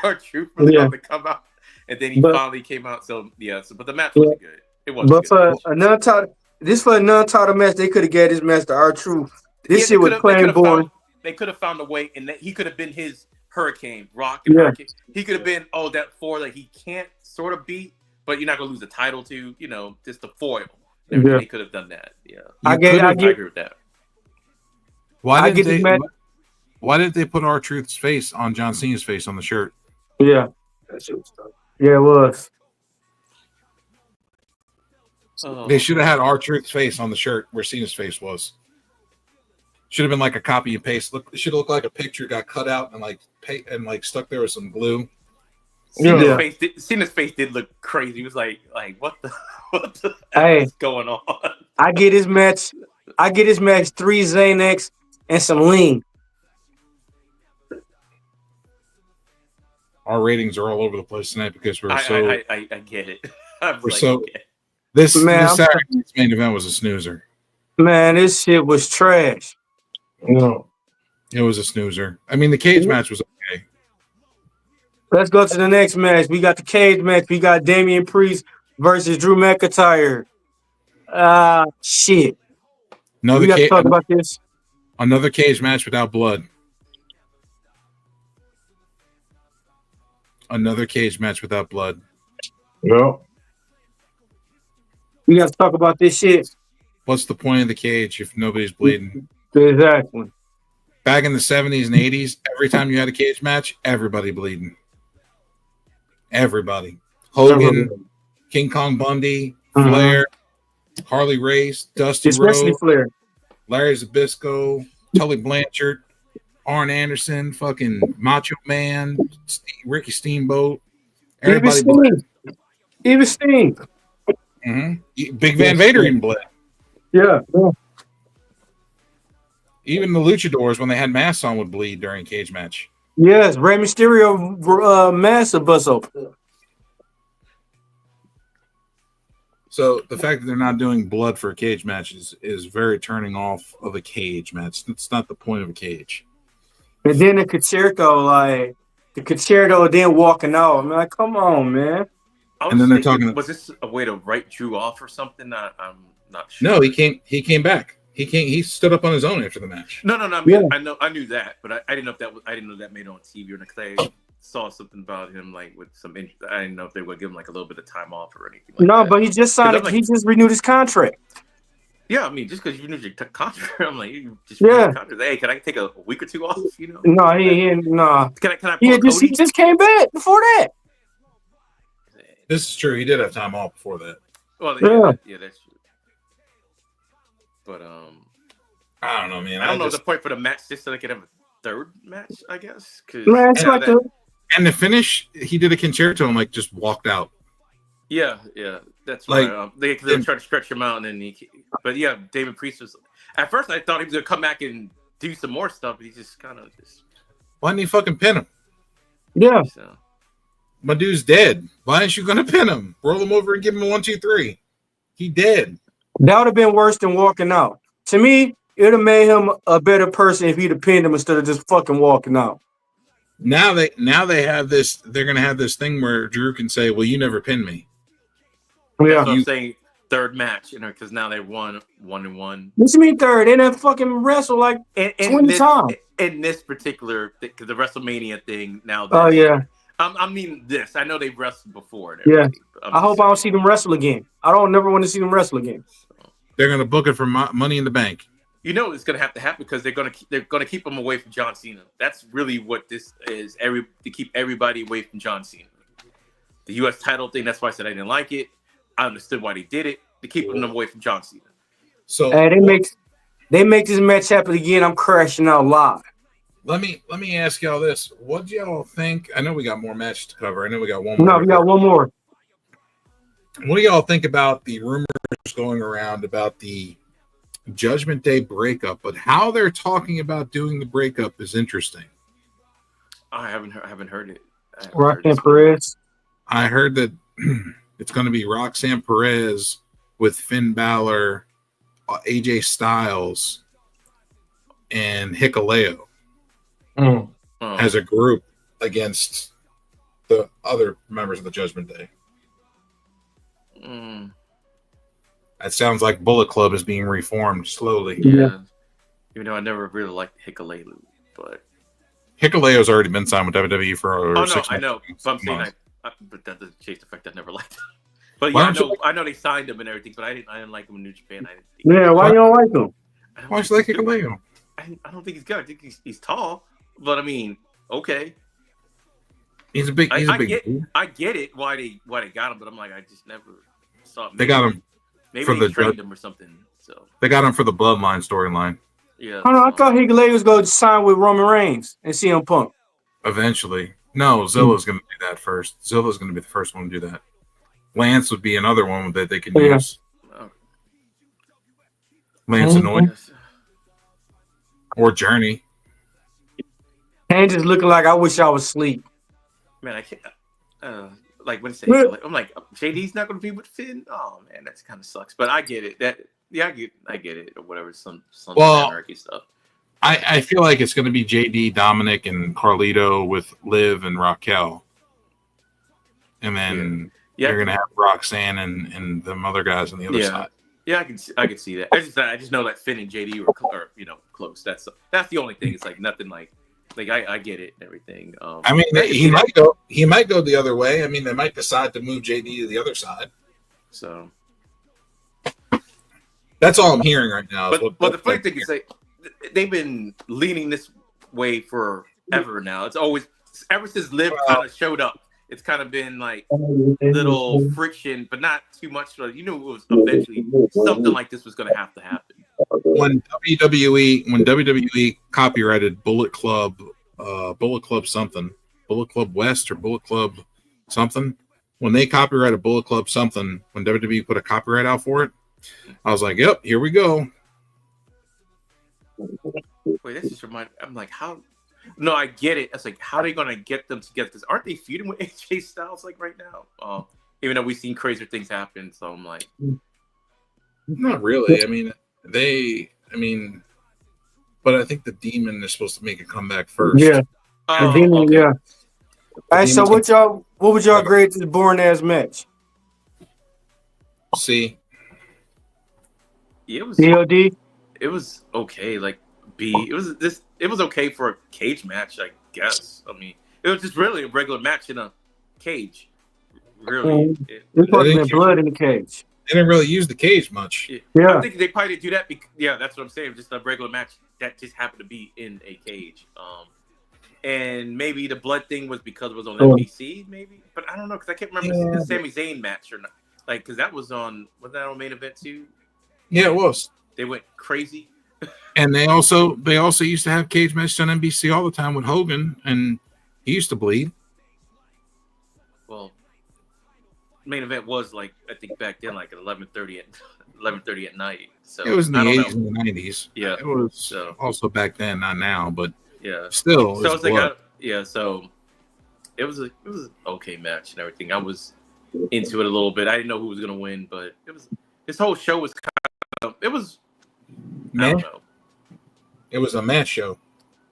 R-Truth really about to come out?" And then he finally came out. So but the match wasn't good. It wasn't. But for a non-title match, they could have gave this match to R-Truth. This shit was plain boring. They could have found a way, and he could have been his Hurricane, Rock and Hurricane. He could have been that 4 that he can't sort of beat, but you're not gonna lose the title to, just the foil. They could have done that. Yeah, I agree with that. Why didn't they put R-Truth's face on John Cena's face on the shirt? Yeah, it was. They should have had R-Truth's face on the shirt where Cena's face was. Should have been like a copy and paste. It should look like a picture got cut out and stuck there with some glue. Cena's face did look crazy. He was like what the hell is going on? I get his match 3 Xanax and some lean. Our ratings are all over the place tonight because we're I get it. This Saturday's main event was a snoozer. Man, this shit was trash. No, it was a snoozer. I mean, the cage match was okay. Let's go to the next match. We got the cage match. We got Damian Priest versus Drew McIntyre. Shit. We got to talk about this. Another cage match without blood. Another cage match without blood. No. We got to talk about this shit. What's the point of the cage if nobody's bleeding? Exactly. Back in the 70s and 80s, every time you had a cage match, everybody bleeding. Everybody. Hogan, King Kong Bundy, Flair, Harley Race, Dusty especially Rhodes, Flair, Larry Zbyszko, Tully Blanchard, Arn Anderson, fucking Macho Man, Ricky Steamboat. Everybody even Sting. Big Van Vader even bled. Yeah. Even the luchadors, when they had masks on, would bleed during a cage match. Yes, Rey Mysterio massive bust open. So the fact that they're not doing blood for a cage match is very turning off of a cage match. It's not the point of a cage. And then the concerto then walking out. I'm like, come on, man. And then they're talking. Was this a way to write Drew off or something? I'm not sure. No, he came back. He can't. He stood up on his own after the match. No. I mean, I knew that, but I didn't know if that was. I didn't know that made it on TV or not. Because I saw something about him like with some. I didn't know if they would give him like a little bit of time off or anything. Like that. But he just signed. Like, he just renewed his contract. Yeah, I mean, just because you renewed your contract, I'm like, you just renewed your contract. Hey, can I take a week or two off? You know? No, no. Can I? He just came back before that. This is true. He did have time off before that. Well, yeah, that's true. But I don't know, man. I don't know the point for the match just so they could have a third match, I guess. And the finish, he did a concerto and like just walked out. Yeah, that's like they tried to stretch him out, and then but yeah, David Priest was. At first, I thought he was gonna come back and do some more stuff, but he just kind of just. Why didn't he fucking pin him? Yeah. So. My dude's dead. Why aren't you gonna pin him? Roll him over and give him a 1, 2, 3. He dead. That would have been worse than walking out. To me, it would have made him a better person if he'd have pinned him instead of just fucking walking out. Now they have this. They're gonna have this thing where Drew can say, "Well, you never pinned me." Yeah, that's what I'm saying. Third match, because now they won 1-1. What you mean third? They didn't fucking wrestle like 20 times. In this particular, because the WrestleMania thing now. Oh yeah. I mean this. I know they've wrestled before. Yeah. I hope I don't see them wrestle again. I don't never want to see them wrestle again. They're gonna book it for Money in the Bank. You know it's gonna have to happen because they're gonna keep them away from John Cena. That's really what this is. To keep everybody away from John Cena. The U.S. title thing. That's why I said I didn't like it. I understood why they did it to keep them away from John Cena. So they make this match happen again. I'm crashing out live. Let me ask y'all this: what do y'all think? I know we got more matches to cover. I know we got one more. No, we got one more. What do y'all think about the rumors going around about the Judgment Day breakup? But how they're talking about doing the breakup is interesting. I haven't heard it. Roxanne Perez. I heard that it's going to be Roxanne Perez with Finn Balor, AJ Styles, and Hikuleo as a group against the other members of the Judgment Day. That sounds like Bullet Club is being reformed slowly. Yeah. Even though I never really liked Hikuleo, but Hikuleo's already been signed with WWE for 6 months. I know. So I'm saying but that doesn't change the fact that I never liked him. But yeah, I know they signed him and everything, but I didn't like him in New Japan. Why you don't like him? Why do you like Hikuleo? I don't think he's good. I think he's tall, but I mean, okay. He's a big. I get it why they got him, but I'm like, I just never saw him. They got him. Maybe they trained him or something. So they got him for the Bloodline storyline. Yeah. I thought Hikuleo was going to sign with Roman Reigns and CM Punk. Eventually, no. Zilla's going to do that first. Zilla's going to be the first one to do that. Lance would be another one that they could use. Lance and Noy. Or Journey. And just looking like I wish I was asleep. Man, I can't. Like when say I'm like JD's not going to be with Finn. Oh man, that kind of sucks. But I get it. I get it or whatever. Some anarchy stuff. I feel like it's going to be JD, Dominic, and Carlito with Liv and Raquel, and then you're going to have Roxanne and them other guys on the other side. Yeah, I can see that. I just know that Finn and JD were close. That's the only thing. It's like nothing like I get it and everything. I mean, he might go the other way. I mean, they might decide to move JD to the other side. So that's all I'm hearing right now. But the funny thing is, they've been leaning this way forever now. It's always ever since Liv kind of showed up. It's kind of been like little friction, but not too much. You knew it was eventually something like this was going to happen. When WWE copyrighted Bullet Club something, Bullet Club West or Bullet Club something, when they copyrighted Bullet Club something, when WWE put a copyright out for it, I was like, "Yep, here we go." Wait, that just reminded. I'm like, how? No, I get it. It's like, how are they going to get them together? Because aren't they feuding with AJ Styles like right now? Even though we've seen crazier things happen, so I'm like, not really. But I think the Demon is supposed to make a comeback first. Yeah, the Demon. Okay. Yeah. All right. So what would y'all grade this boring ass match? See. Yeah, it was. DOD. it was okay. Like it was okay for a cage match, I guess. I mean, it was just really a regular match in a cage. Really, There's supposed to They be blood in the cage. didn't really use the cage much. Yeah. I think they probably didn't do that. Yeah, that's what I'm saying. Just a regular match that just happened to be in a cage. And maybe the blood thing was because it was on NBC, maybe. But I don't know because I can't remember the Sami Zayn match or not. Like, because that was that on main event too? Yeah, it was. They went crazy. And they also used to have cage matches on NBC all the time with Hogan, and he used to bleed. Well, main event was like I think back then like at 11:30 at night. So It was in the 80s and the 90s. Yeah, it was also back then, not now, but yeah, still. So it's like so it was an okay match and everything. I was into it a little bit. I didn't know who was gonna win, but this whole show was kind of I don't know. It was a match show.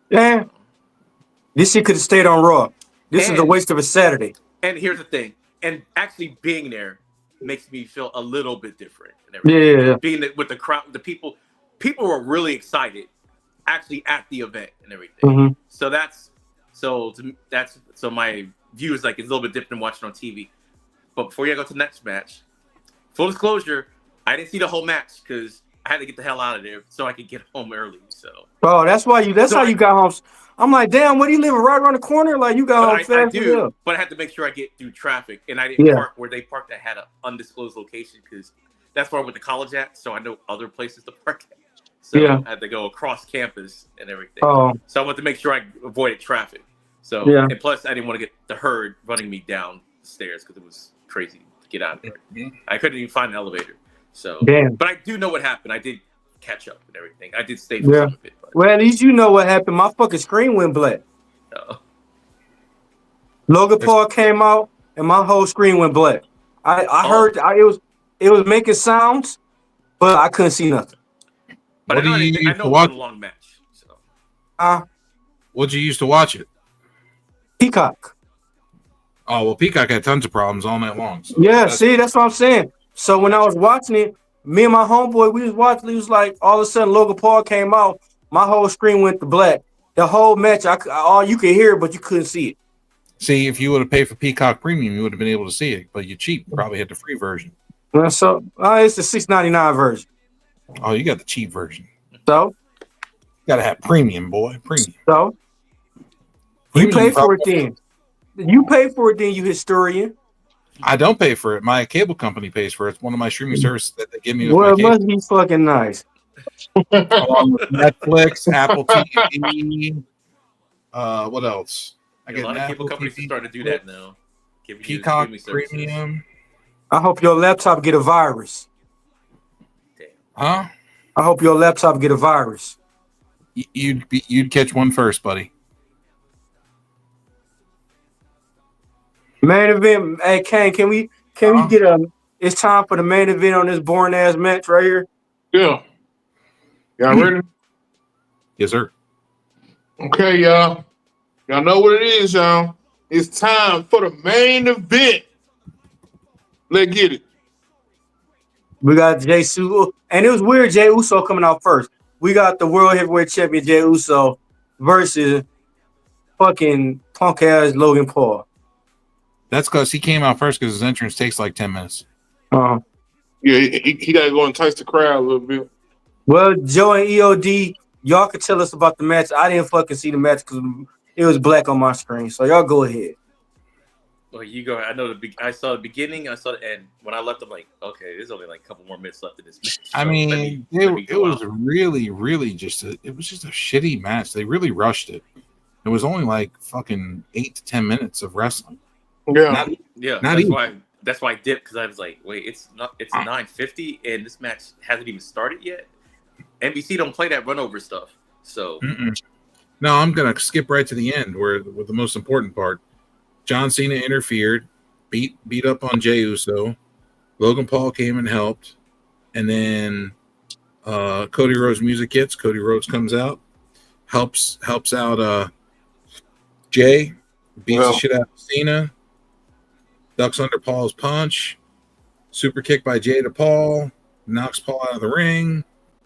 Yeah. This shit could have stayed on Raw. This is a waste of a Saturday. And here's the thing. And actually being there makes me feel a little bit different. And everything. Yeah. Being with the crowd, the people were really excited actually at the event and everything. Mm-hmm. So my view is like it's a little bit different than watching on TV. But before you go to the next match, full disclosure, I didn't see the whole match because I had to get the hell out of there so I could get home early. So that's how you got home. I'm like, damn, where do you live? Right around the corner? Like you got home fast. I do, but I had to make sure I get through traffic, and I didn't park where they parked. That had an undisclosed location because that's where I went to college at. So I know other places to park at. So I had to go across campus and everything. So I wanted to make sure I avoided traffic. So and plus I didn't want to get the herd running me down the stairs because it was crazy to get out of there. I couldn't even find an elevator. So, but I do know what happened. I did catch up and everything. I did stay for some of it. But. Well, at least you know what happened. My fucking screen went black. Logan Paul came out and my whole screen went black. I heard it was making sounds, but I couldn't see nothing. But I know it was a long match. So. What'd you use to watch it? Peacock. Oh well, Peacock had tons of problems all night long. So that's what I'm saying. So when I was watching it, me and my homeboy, we was watching. It was like all of a sudden Logan Paul came out. My whole screen went to black. The whole match, all you could hear it, but you couldn't see it. See, if you would have paid for Peacock Premium, you would have been able to see it. But you cheap, probably had the free version. So it's the $6.99 version. Oh, you got the cheap version. So got to have premium, boy. Premium. So you pay for it then. You pay for it then, you historian. I don't pay for it. My cable company pays for it. It's one of my streaming services that they give me. Well, it must be fucking nice. Along with Netflix, Apple TV. What else? A lot of cable companies are starting to do that now. Peacock Premium. I hope your laptop get a virus. Damn. Huh? I hope your laptop get a virus. You'd catch one first, buddy. Main event. Hey, Kane, can we get it's time for the main event on this boring ass match right here? Yeah. Y'all ready? Yes, sir. Okay, y'all. Y'all know what it is, y'all. It's time for the main event. Let's get it. We got Jey Uso, and it was weird. Jey Uso coming out first. We got the World Heavyweight Champion Jey Uso versus fucking punk ass Logan Paul. That's because he came out first because his entrance takes like 10 minutes. Yeah, he got to go entice the crowd a little bit. Well, Joe and EOD, y'all could tell us about the match. I didn't fucking see the match because it was black on my screen. So y'all go ahead. Well, you go. I know I saw the beginning. I saw the end. When I left, I'm like, okay, there's only like a couple more minutes left in this match. So I mean, it was really just a shitty match. They really rushed it. It was only like fucking 8 to 10 minutes of wrestling. Yeah, that's why I dipped because I was like, wait, it's 9:50 and this match hasn't even started yet. NBC don't play that run over stuff. So no, I'm gonna skip right to the end where the most important part. John Cena interfered, beat up on Jey Uso. Logan Paul came and helped, and then Cody Rhodes music hits. Cody Rhodes comes out, helps out Jey, beats the shit out of Cena, ducks under Paul's punch, super kick by Jey to Paul, knocks Paul out of the ring,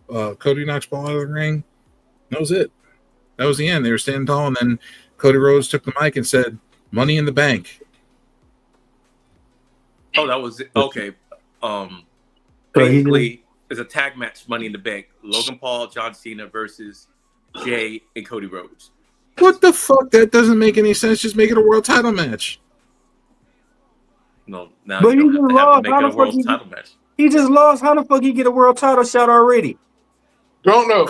Cody knocks Paul out of the ring. That was it. That was the end. They were standing tall, and then Cody Rhodes took the mic and said, "Money in the Bank." Oh, that was it. Okay. So Basically, it's a tag match, Money in the Bank. Logan Paul, John Cena versus Jay and Cody Rhodes. What the fuck? That doesn't make any sense. Just make it a world title match. No, now But you he don't just have to lost. make it a world title match. He just lost. How the fuck he get a world title shot already? Don't know.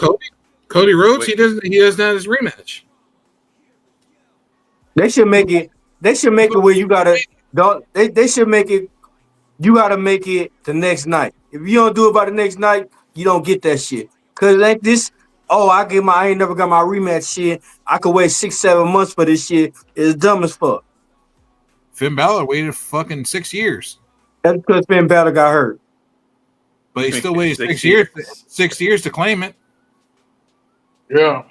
Cody Rhodes, Wait. he doesn't have his rematch. They should make it. They should make it where you gotta. Don't. They should make it. You gotta make it the next night. If you don't do it by the next night, you don't get that shit. Cause like this. Oh, I ain't never got my rematch shit. I could wait 6-7 months for this shit. It's dumb as fuck. Finn Balor waited fucking 6 years, That's because Finn Balor got hurt. but he still waited 6 6 years. years. 6 years to claim it. Yeah.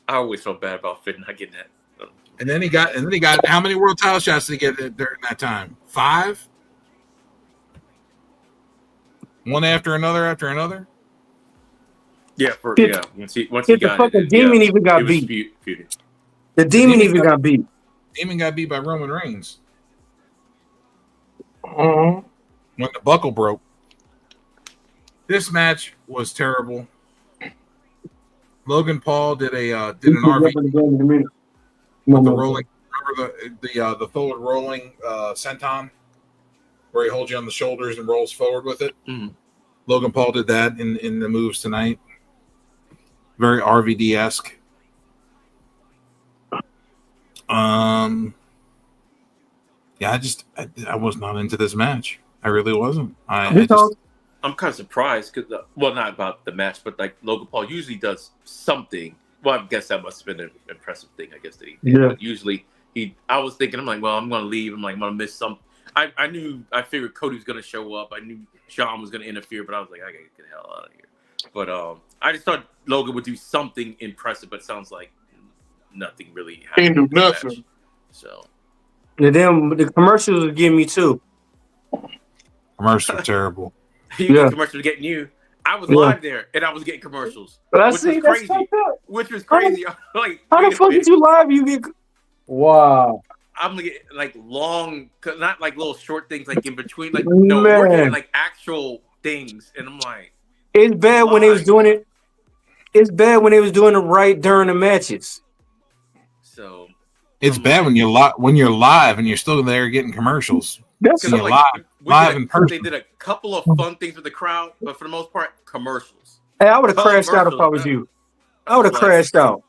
I always felt bad about Finn not getting that. And then he got how many world title shots did he get during that time? 5? One after another. Yeah, Shit. Once he Shit, the got fucking it, demon even got he was beat. feuding. The demon demon even got beat. Demon got beat by Roman Reigns Mhm. when the buckle broke. This match was terrible. Logan Paul did an RV with the rolling. Remember the forward rolling senton, where he holds you on the shoulders and rolls forward with it. Mhm. Logan Paul did that in the moves tonight. Very RVD-esque. Yeah, I was not into this match. I really wasn't. I'm kind of surprised because, not about the match, but like Logan Paul usually does something. Well, I guess that must have been an impressive thing. I guess that he did. Yeah. But usually I was thinking, I'm like, well, I'm going to leave. I'm going to miss something. I figured Cody was going to show up. I knew Sean was going to interfere, but I was like, I got to get the hell out of here. But I just thought Logan would do something impressive, but it sounds like nothing really happened. Can't do in this nothing. match. So. And then the commercials will give me too. Commercials were terrible. You Yeah. get commercials getting you. I was Yeah. live there, and I was getting commercials, But I which see was that's crazy. fucked up. Which was crazy. I'm like, How wait the a fuck minute. did you live? You get wow. I'm gonna get like long, not like little short things, like in between. Like no, we're getting Man. like actual things, and I'm like, It's bad when they was Why? doing it. It's bad when they was doing it right during the matches. so. It's I'm bad like- when you're live and you're still there getting commercials. That's Because See I'm you like, live in person. they did a couple of fun things with the crowd, but for the most part, commercials. hey, I would have crashed out if I was you. I would have crashed out.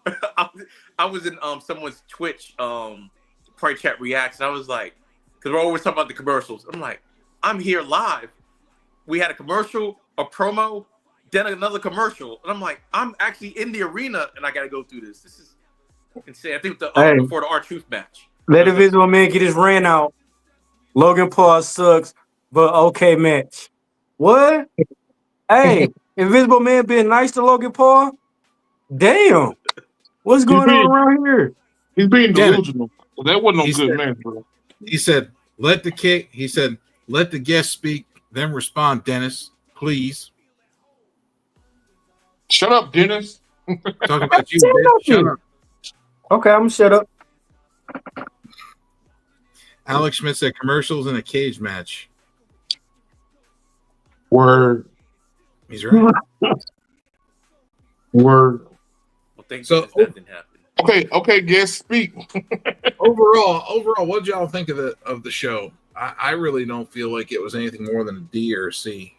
I was in someone's Twitch party chat reacts, and I was like, because we're always talking about the commercials. I'm like, I'm here live. We had a commercial, a promo, then another commercial, and I'm like, I'm actually in the arena, and I got to go through this. This is insane. I think Hey. before the R-Truth match. Let the Invisible Man get his ran out. Logan Paul sucks, but okay match. What? Hey, Invisible Man being nice to Logan Paul? Damn. What's going on around here? He's being Damn it. delusional. That wasn't no He good said- match, bro. He said, let the guest speak, then respond, Dennis, please. Shut up, Dennis. Talking about you, Shut bitch. up, Shut you. up. Okay, I'm gonna shut up. Alex Smith said commercials in a cage match. Word. He's right. Word. Well, thank So- goodness that didn't happen. Okay, guest speak. overall, what did y'all think of the show? I really don't feel like it was anything more than a D or a C.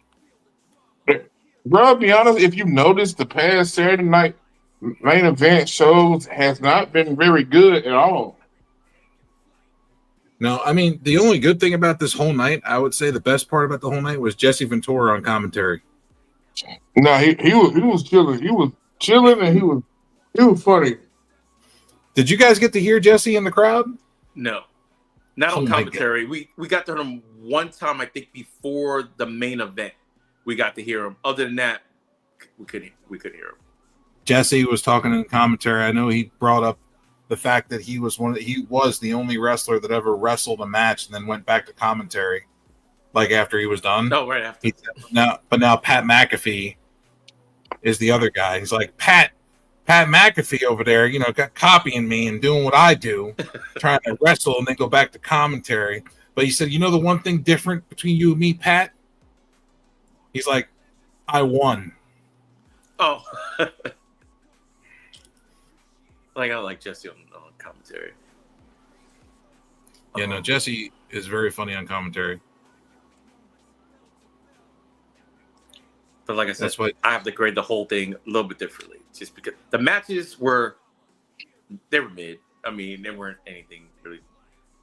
Bro, to be honest, if you noticed, the past Saturday night main event shows has not been very good at all. No, I mean the only good thing about this whole night, I would say the best part about the whole night was Jesse Ventura on commentary. No, he was chilling. He was chilling and he was funny. Did you guys get to hear Jesse in the crowd? No, not Oh on my commentary. We got to hear him one time, I think, before the main event. We got to hear him. Other than that, we couldn't hear him. Jesse was talking in commentary. I know he brought up the fact that he was the only wrestler that ever wrestled a match and then went back to commentary, like after he was done. No, right after. Now Pat McAfee is the other guy. He's like, Pat McAfee over there, got copying me and doing what I do, trying to wrestle and then go back to commentary. But he said, the one thing different between you and me, Pat? He's like, I won. Oh. I like Jesse on commentary. Yeah, no, Jesse is very funny on commentary. But like I said, I have to grade the whole thing a little bit differently, just because the matches were mid. I mean, they weren't anything really,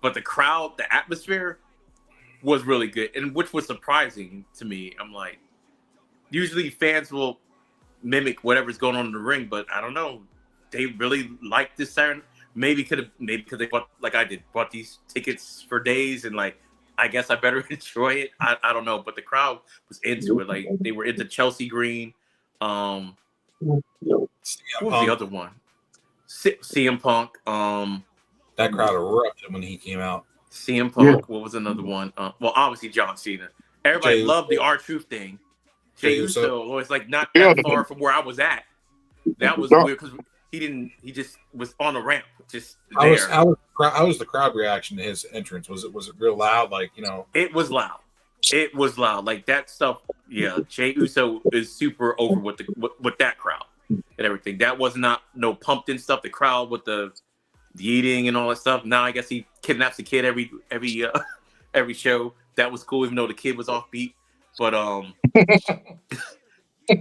but the crowd, the atmosphere was really good, and which was surprising to me. I'm like, usually fans will mimic whatever's going on in the ring, but I don't know. They really liked this Saturday. Maybe because they bought, like I did, bought these tickets for days, and like, I guess I better enjoy it. I don't know, but the crowd was into it. Like, they were into Chelsea Green. What was the other one? CM Punk. That crowd erupted when he came out. CM Punk. Yeah. What was another one? Well, obviously John Cena. Everybody loved the R-Truth thing. Jey Uso was like not that far from where I was at. That was weird because he just was on the ramp, just there. How was the crowd reaction to his entrance? Was it real loud? Like, It was loud. It was loud. Like that stuff. Yeah, Jey Uso is super over with that crowd and everything. That was not no pumped in stuff. The crowd with the eating and all that stuff. Now I guess he kidnaps a kid every show. That was cool, even though the kid was offbeat. But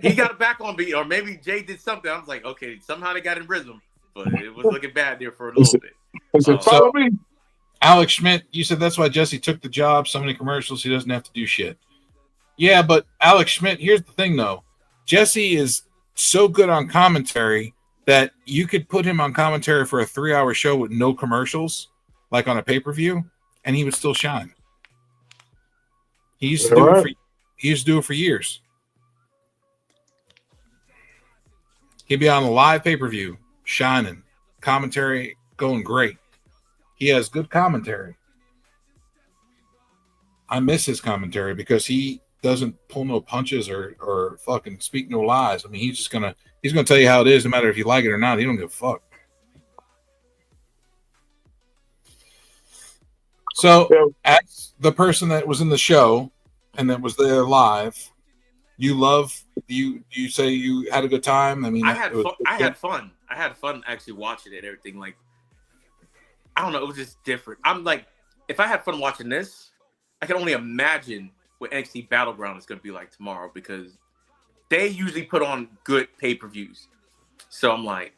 he got it back on beat, or maybe Jay did something. I was like, okay, somehow they got in rhythm, but it was looking bad there for a little bit. So, Alex Schmidt, you said that's why Jesse took the job. So many commercials, he doesn't have to do shit. Yeah, but Alex Schmidt, here's the thing, though. Jesse is so good on commentary that you could put him on commentary for a 3-hour show with no commercials, like on a pay-per-view, and he would still shine. He used to do it for years. He'd be on a live pay-per-view, shining, commentary going great. He has good commentary. I miss his commentary because he doesn't pull no punches or fucking speak no lies. I mean, he's gonna tell you how it is, no matter if you like it or not. He don't give a fuck. So, as the person that was in the show and that was there live, you say you had a good time? I mean, I had fun. I had fun actually watching it and everything. Like, I don't know, it was just different. I'm like, if I had fun watching this, I can only imagine what NXT Battleground is going to be like tomorrow, because they usually put on good pay-per-views. So I'm like,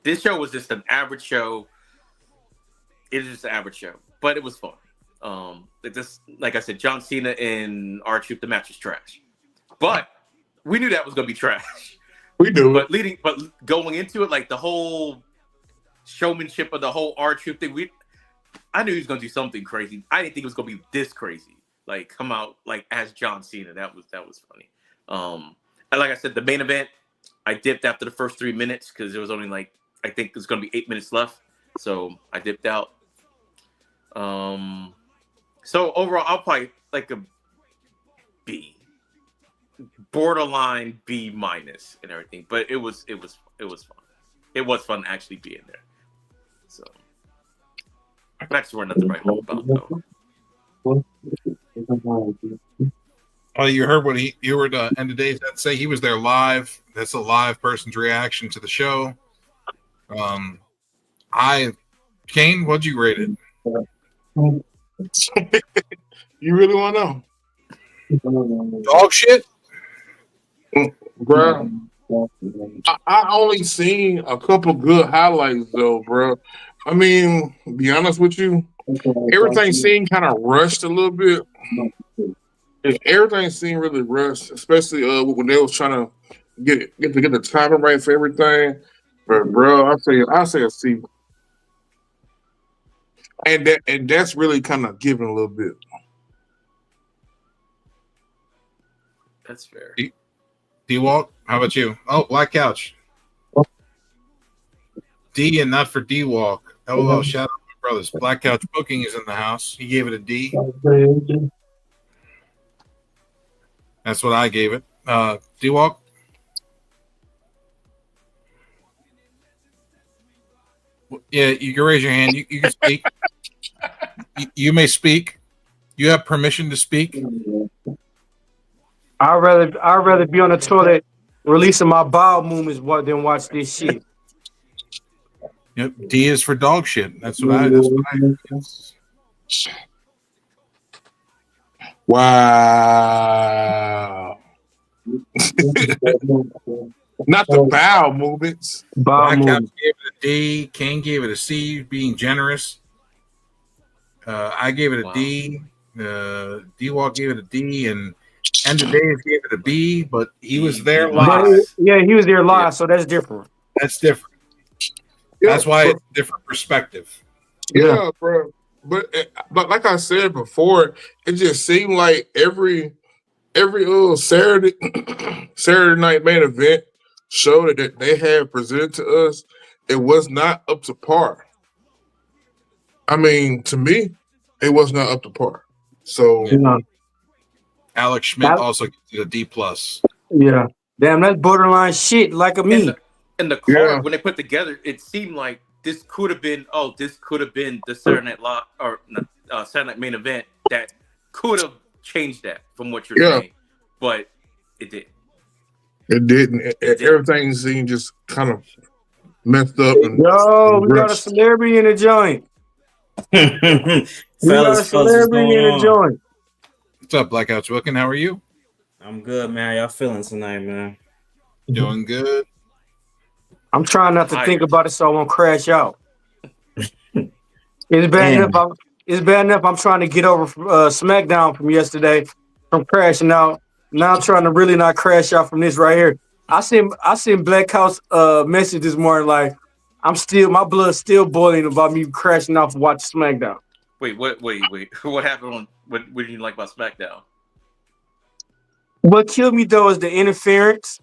this show was just an average show. It is just an average show, but it was fun. Like I said, John Cena and R-Truth, the match was trash. But we knew that was going to be trash. We knew but going into it, like the whole showmanship of the whole R-Truth thing, I knew he was going to do something crazy. I didn't think it was going to be this crazy. Like, come out like as John Cena. That was funny. And like I said, the main event, I dipped after the first 3 minutes because there was only like, I think there's going to be 8 minutes left. So I dipped out. So overall, I'll probably like a B, borderline B minus and everything. But it was fun. It was fun actually being there. So that's where nothing right home about though. Oh, you heard what you were the end of days that say he was there live. That's a live person's reaction to the show. Kane, what'd you rate it? You really want to know? Dog shit, bro. I only seen a couple good highlights though, bro. I mean, be honest with you, everything seemed kind of rushed a little bit. Everything seemed really rushed, especially when they was trying to get the timing right for everything. But bro, I say a C. And that's really kind of giving a little bit. That's fair. D-Walk, how about you? Oh, Black Couch. D and not for D-Walk. LOL, shout out to my brothers. Black Couch Booking is in the house. He gave it a D. That's what I gave it. D-Walk? Yeah, you can raise your hand. You can speak. You may speak. You have permission to speak. I'd rather be on the toilet releasing my bowel movements than watch this shit. Yep. D is for dog shit. That's what I. Wow. Not the bowel movements. Bowel Black Cap movements. gave it a D. Kane gave it a C, being generous. I gave it a D. D-Walk gave it a D, and End of Days gave it a B, but he was there live. Yeah, he was there live, so that's different. That's different. Yeah, That's why it's a different perspective. Yeah, bro. But like I said before, it just seemed like every Saturday night main event show that they had presented to us, it was not up to par. I mean, to me, it was not up to par. So Alex Schmidt also gets it a D plus. Yeah, damn, that's borderline shit. Like a me. In the card when they put together, it seemed like this could have been the Saturday Night Live or Saturday Night main event that could have changed that from what you're saying, but it didn't. It didn't. Everything seemed just kind of messed up. And yo, we got a celebrity in the joint. Fellas, what's going on? What's up, Blackouts Wilkin? How are you? I'm good, man. How y'all feeling tonight, man? Doing good. I'm trying not to think about it so I won't crash out. It's bad enough I'm trying to get over SmackDown from yesterday from crashing out. Now I'm trying to really not crash out from this right here. I seen Black House message this morning like my blood's still boiling about me crashing out for watching SmackDown. Wait. What happened what did you like about SmackDown? What killed me though is the interference.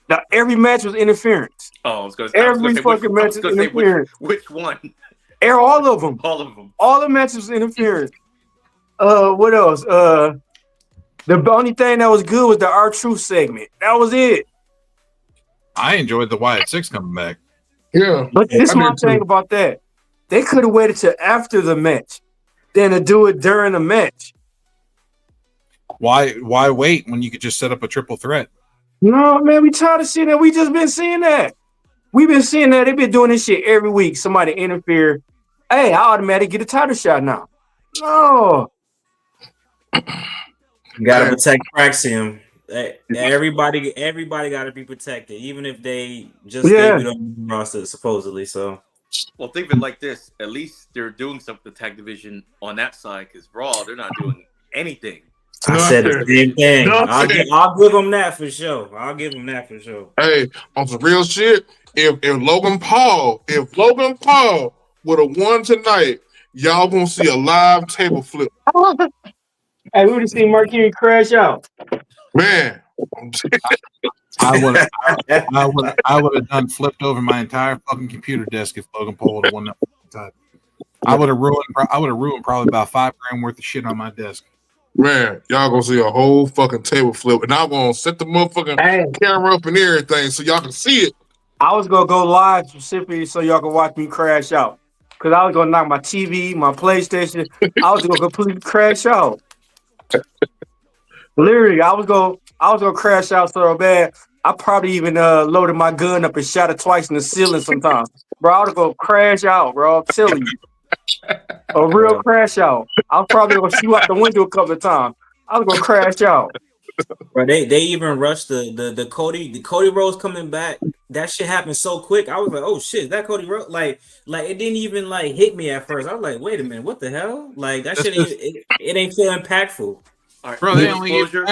Now every match was interference. Oh, I was gonna every say, fucking match was interference. Which one? All of them. All of them. All the matches was interference. What else? The only thing that was good was the R-Truth segment. That was it. I enjoyed the Wyatt Six coming back. Yeah, but this is my thing about that. They could have waited till after the match than to do it during the match. Why wait when you could just set up a triple threat? No, man, we tired of seeing that. We just been seeing that. We've been seeing that. They've been doing this shit every week. Somebody interfere. Hey, I automatically get a title shot now. No. You gotta protect Praxium. Everybody got to be protected, even if they just debuted on the roster supposedly. So, well, think of it like this: at least they're doing something the tag division on that side. Because Raw, they're not doing anything. I said the same thing. I'll give them that for sure. Hey, on some real shit, if Logan Paul would have won tonight, y'all gonna see a live table flip. Hey, we would have seen Mercury crash out. Man, I would have done flipped over my entire fucking computer desk if Logan Paul would have won that time. I would have ruined probably about $5,000 worth of shit on my desk. Man, y'all gonna see a whole fucking table flip, and I'm gonna set the motherfucking camera up and everything so y'all can see it. I was gonna go live specifically so y'all can watch me crash out, cause I was gonna knock my TV, my PlayStation. I was gonna completely crash out. Literally, I was gonna crash out so bad. I probably even loaded my gun up and shot it twice in the ceiling. Sometimes, bro, I was gonna crash out, bro. I'm telling you. A real crash out. I was probably gonna shoot out the window a couple of times. I was gonna crash out. Bro, they even rushed the Cody Rhodes coming back. That shit happened so quick. I was like, oh shit, that Cody Rhodes like it didn't even like hit me at first. I was like, wait a minute, what the hell? Like that shit it ain't feel impactful. All right, bro, they only get a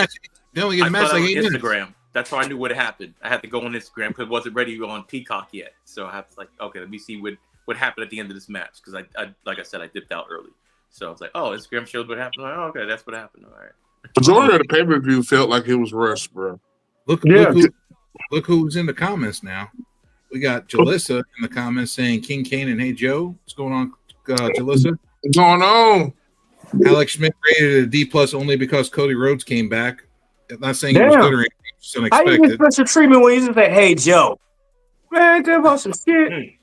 match like 8 minutes. Instagram. That's how I knew what happened. I had to go on Instagram because it wasn't ready on Peacock yet. So I have to okay, let me see what happened at the end of this match because I like I said, I dipped out early. So I was like, oh, Instagram showed what happened. I'm like, okay, that's what happened. All right. Majority of the pay-per-view felt like it was rushed, bro. Look who's in the comments now. We got Jalissa in the comments saying King Kane and Hey Joe. What's going on, Jalissa? What's going on? Alex Schmidt rated a D plus only because Cody Rhodes came back. I'm not saying it was good or anything, just unexpected. How you get special treatment when you just say, "Hey Joe"? Man, give us some shit.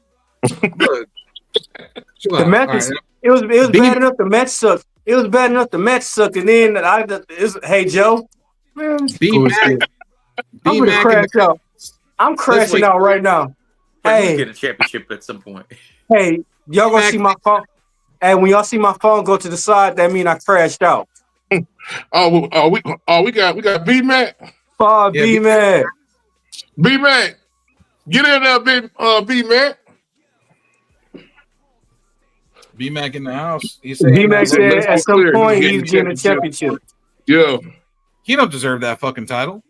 Chill The out. match All was, right. it was B- bad enough the match sucked. It was bad enough the match sucked, and then hey Joe, man, B bullshit. Mac, I'm B gonna Mac, crash out. I'm crashing wait. out right now. But he'll Hey, get a championship at some point. hey, y'all gonna see my phone? Hey, when y'all see my phone go to the side, that mean I crashed out. We got B Mac. Oh, Yeah, B man. B Mac, get in there, B Mac. B Mac in the house. He's saying B Mac said Let's at be some clear. point He's he's getting a championship. Yeah. he don't deserve that fucking title.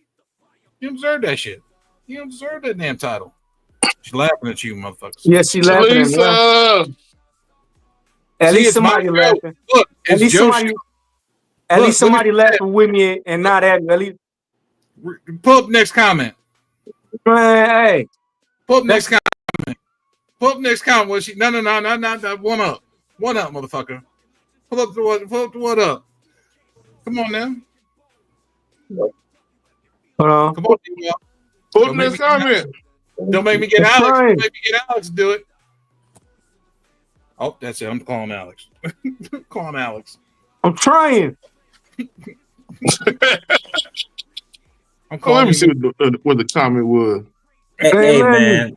He don't deserve that shit. He don't deserve that damn title. She's laughing at you, motherfuckers. Yeah, she laughing at me. Lisa. At See, least it's my somebody show. laughing. Look, At it's least Joe's somebody. show. At Look, least look at somebody that. laughing with me and not at me. At least, Pull up next comment. man, hey, Pull up next comment. Pull up next comment. Was she? No. One up, motherfucker. Pull up the what up. Come on now. hold on. Come on, D-Well. Put in this comment. Don't make me get I'm Alex. trying. Don't make me get Alex to do it. Oh, that's it. I'm calling Alex. Calling Alex. I'm trying. I'm Oh, calling let me you. see what the comment was. Hey man,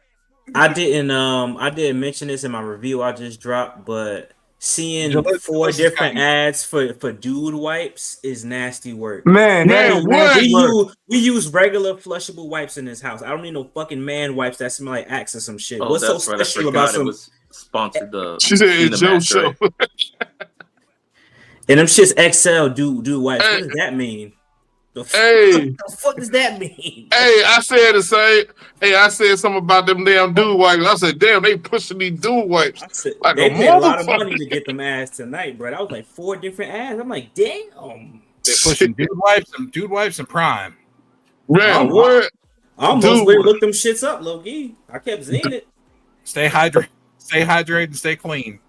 I didn't mention this in my review I just dropped, but seeing Gillette- 4 Gillette's different got ads for dude wipes is nasty work. Man, that Man, is what? nasty work. We use regular flushable wipes in this house. I don't need no fucking man wipes that smell like Axe or some shit. Oh, What's so that's right. I special about forgot it some? was sponsored. She said in it's the Joe's match, show. right? And them shits XL dude wipes. Hey. What does that mean? Hey. The fuck does that mean? Hey, I said the same. Hey, I said something about them damn dude wipes. I said, damn, they pushing these dude wipes. I said, Like they a paid a lot of motherfucker. money to get them ads tonight, bro. That was like 4 different ads. I'm like, damn. They're pushing dude wipes and Prime. Man, Oh, what? I almost Dude. went and looked them shits up, low-key. I kept seeing it. Stay hydrated, and stay clean.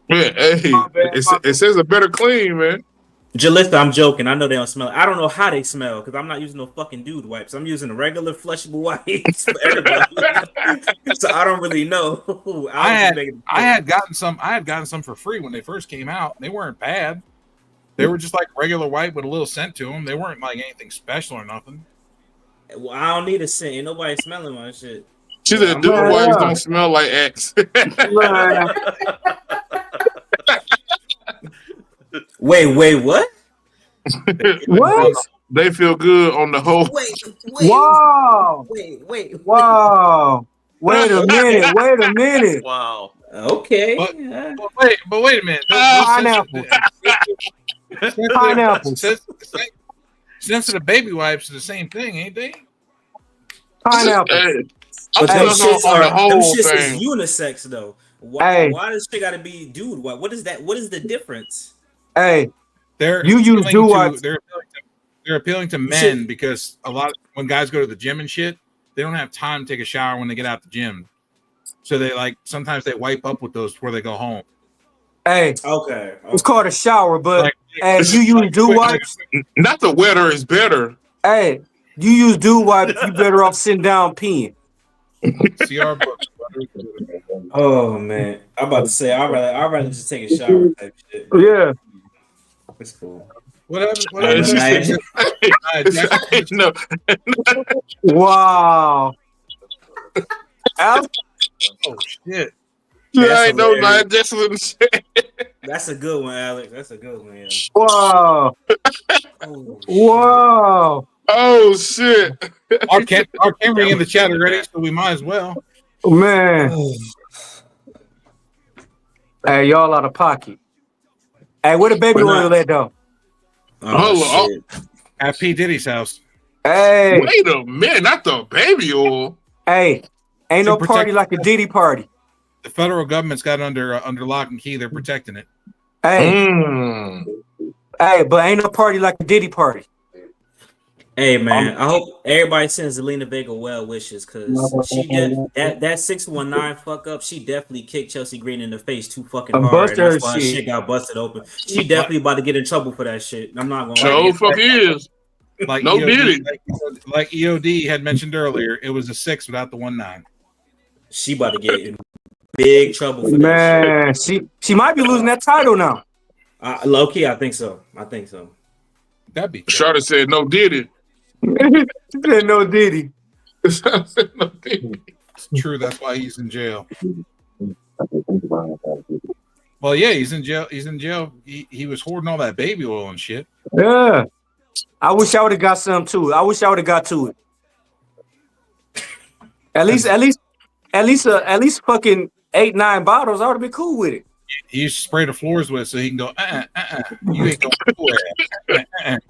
Man, hey, it says a better clean, man. Jalissa, I'm joking. I know they don't smell. I don't know how they smell because I'm not using no fucking dude wipes. I'm using regular flushable wipes for everybody. So I don't really know. I had gotten some for free when they first came out. They weren't bad. They were just like regular wipe with a little scent to them. They weren't like anything special or nothing. Well, I don't need a scent. Ain't nobody smelling my shit. She said, dude wipes don't smell like X. Wait, what? What? They feel good on the whole. Wait. Wow. Wait. Wow. Wait a minute. Wow. Okay. But wait a minute. Pineapple. Pineapple. Sensitive baby wipes are the same thing, ain't they? Pineapple. Hey, But I'm them talking shits on the them whole shits thing. is unisex though. Why does shit gotta be dude? What is that? What is the difference? Hey, They're you use appealing dude to- wipes. They're appealing to men because when guys go to the gym and shit, they don't have time to take a shower when they get out the gym. So they sometimes they wipe up with those before they go home. Hey, Okay. it's called a shower, but Like, hey, you use dude wipes. Not the wetter is better. Hey, you use dude wipes. You better off sitting down peeing. CR book. Oh man, I'm about to say I'd rather just take a shower type shit. Yeah. It's cool. What happened? No. Wow. Al- Oh shit! I ain't no hilarious. digestion shit. That's a good one, Alex. That's a good one. Yeah. Wow. Oh, Wow. Oh shit. Our camera in the chat already, so we might as well. Man. Oh. Hey, y'all out of pocket. Hey, where the baby oil at though? Oh, shit. At P. Diddy's house. Hey, Wait a minute, not the baby oil. hey, ain't To no protect- party like a Diddy party. The federal government's got under lock and key. They're protecting it. Hey, hey, but ain't no party like a Diddy party. Hey man, I hope everybody sends Zelina Vega well wishes because she did that 619 fuck up. She definitely kicked Chelsea Green in the face too fucking hard. busted And that's her why shit. shit got busted open. She definitely about to get in trouble for that shit. I'm not gonna So lie. fuck is. Like No EOD, Diddy. like EOD had mentioned earlier, it was a 6 without the 19. She about to get in big trouble for that shit. Man, she might be losing that title now. Low key, I think so. That'd be Charlotte said no Diddy. She said no Diddy. Charlotte said no Diddy. It's true. That's why he's in jail. Well, yeah, he's in jail. He's in jail. He was hoarding all that baby oil and shit. Yeah. I wish I would have got some too. I wish I would have got to it. At least fucking 8-9 bottles. I would have been cool with it. He used to spray the floors with it so he can go, you ain't going nowhere.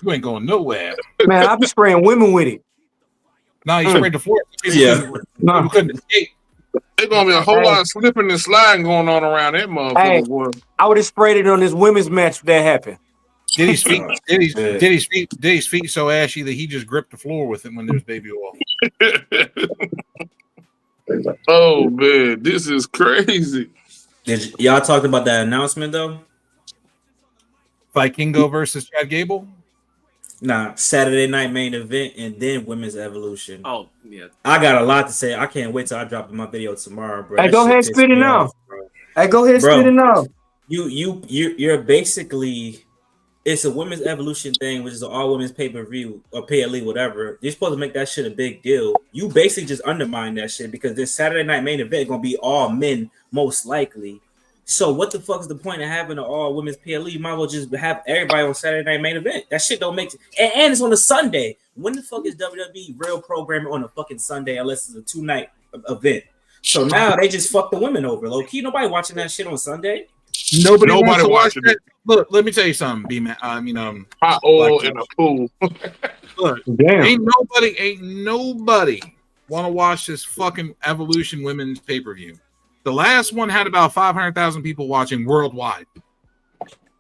You ain't going nowhere. Man, I be spraying women with it. No, he sprayed the floor. People couldn't escape. There's gonna be a whole lot of slipping and sliding going on around that motherfucker. Boy. I would have sprayed it on this women's match if that happened. Did his feet so ashy that he just gripped the floor with it when there was baby oil? Oh man, this is crazy. Did y'all talked about that announcement though? Vikingo versus Chad Gable? Nah, Saturday night main event and then women's evolution. Oh yeah, I got a lot to say. I can't wait till I drop my video tomorrow, bro. Hey, go ahead and spit it now. Hey, go ahead and spit it now. You're basically, it's a women's evolution thing, which is an all women's pay-per-view or PLE, whatever. You're supposed to make that shit a big deal. You basically just undermine that shit because this Saturday night main event is gonna be all men, most likely. So what the fuck is the point of having an all women's PLE? You might as well just have everybody on Saturday night main event. That shit don't make sense. And it's on a Sunday. When the fuck is WWE real programming on a fucking Sunday unless it's a 2-night event? So now they just fuck the women over. Low key, nobody watching that shit on Sunday. Nobody watching it. Look, let me tell you something, B-Man. Hot oil in a pool. Look, Damn. ain't nobody want to watch this fucking Evolution women's pay-per-view. The last one had about 500,000 people watching worldwide.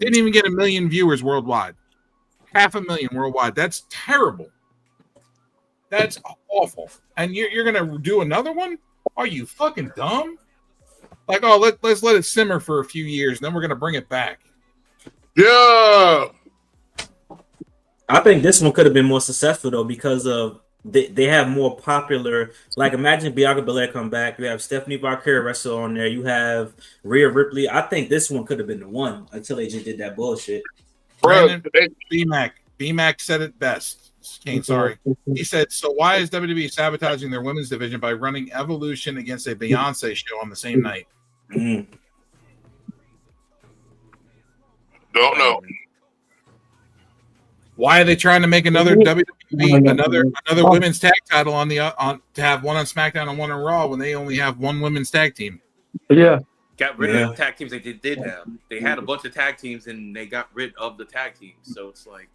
Didn't even get 1 million viewers worldwide. 500,000 worldwide. That's terrible. That's awful. And you're gonna do another one? Are you fucking dumb? Like, oh, let's let it simmer for a few years, and then we're gonna bring it back. Yeah. I think this one could have been more successful though because of they have more popular. Like, imagine Bianca Belair come back. You have Stephanie Valkyrie wrestle on there. You have Rhea Ripley. I think this one could have been the one until they just did that bullshit. Brandon, B-Mac said it best. Kane, sorry. He said, so why is WWE sabotaging their women's division by running Evolution against a Beyonce show on the same night? Don't know. Why are they trying to make another WWE, another women's tag title on to have one on SmackDown and one on Raw when they only have one women's tag team? Yeah. got rid of the tag teams they did have. They had a bunch of tag teams and they got rid of the tag teams. So it's like,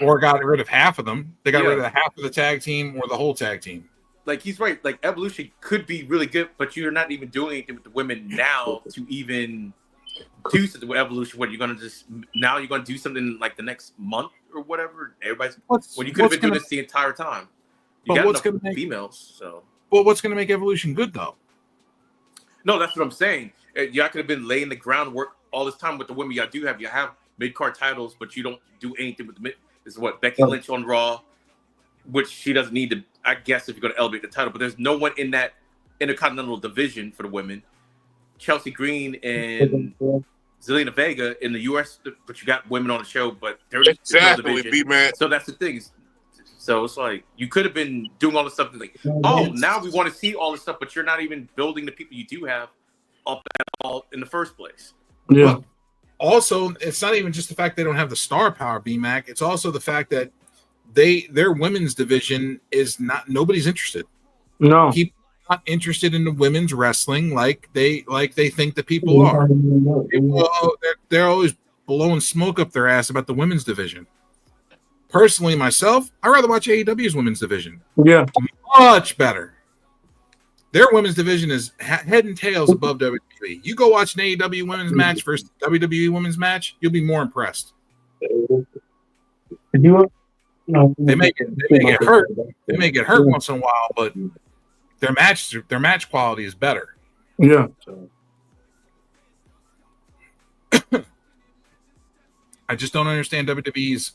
or got rid of half of them. They got rid of half of the tag team or the whole tag team. Like, he's right. Like, Evolution could be really good, but you're not even doing anything with the women now to even do something with Evolution. What, you're going to do something like the next month or whatever? Everybody's when you could have been doing this the entire time. You got enough females, so. Well, what's going to make Evolution good, though? No, that's what I'm saying. Y'all could have been laying the groundwork all this time with the women y'all do have. You have mid-card titles, but you don't do anything with the mid. This is what Becky Lynch on Raw, which she doesn't need to, I guess, if you're going to elevate the title. But there's no one in that Intercontinental division for the women. Chelsea Green and Zelina Vega in the U.S., but you got women on the show, but they're exactly, no division. So that's the thing. So it's like you could have been doing all this stuff. Like, oh, now we want to see all this stuff, but you're not even building the people you do have up at all in the first place. Yeah. But also, it's not even just the fact they don't have the star power, BMAC. It's also the fact that their women's division is not. Nobody's interested. No. People are not interested in the women's wrestling like they think the people are. They're always blowing smoke up their ass about the women's division. Personally, myself, I'd rather watch AEW's women's division. Yeah. Much better. Their women's division is head and tails above WWE. You go watch an AEW women's match versus WWE women's match, you'll be more impressed. They may get hurt. They may get hurt once in a while, but their match quality is better. Yeah. I just don't understand WWE's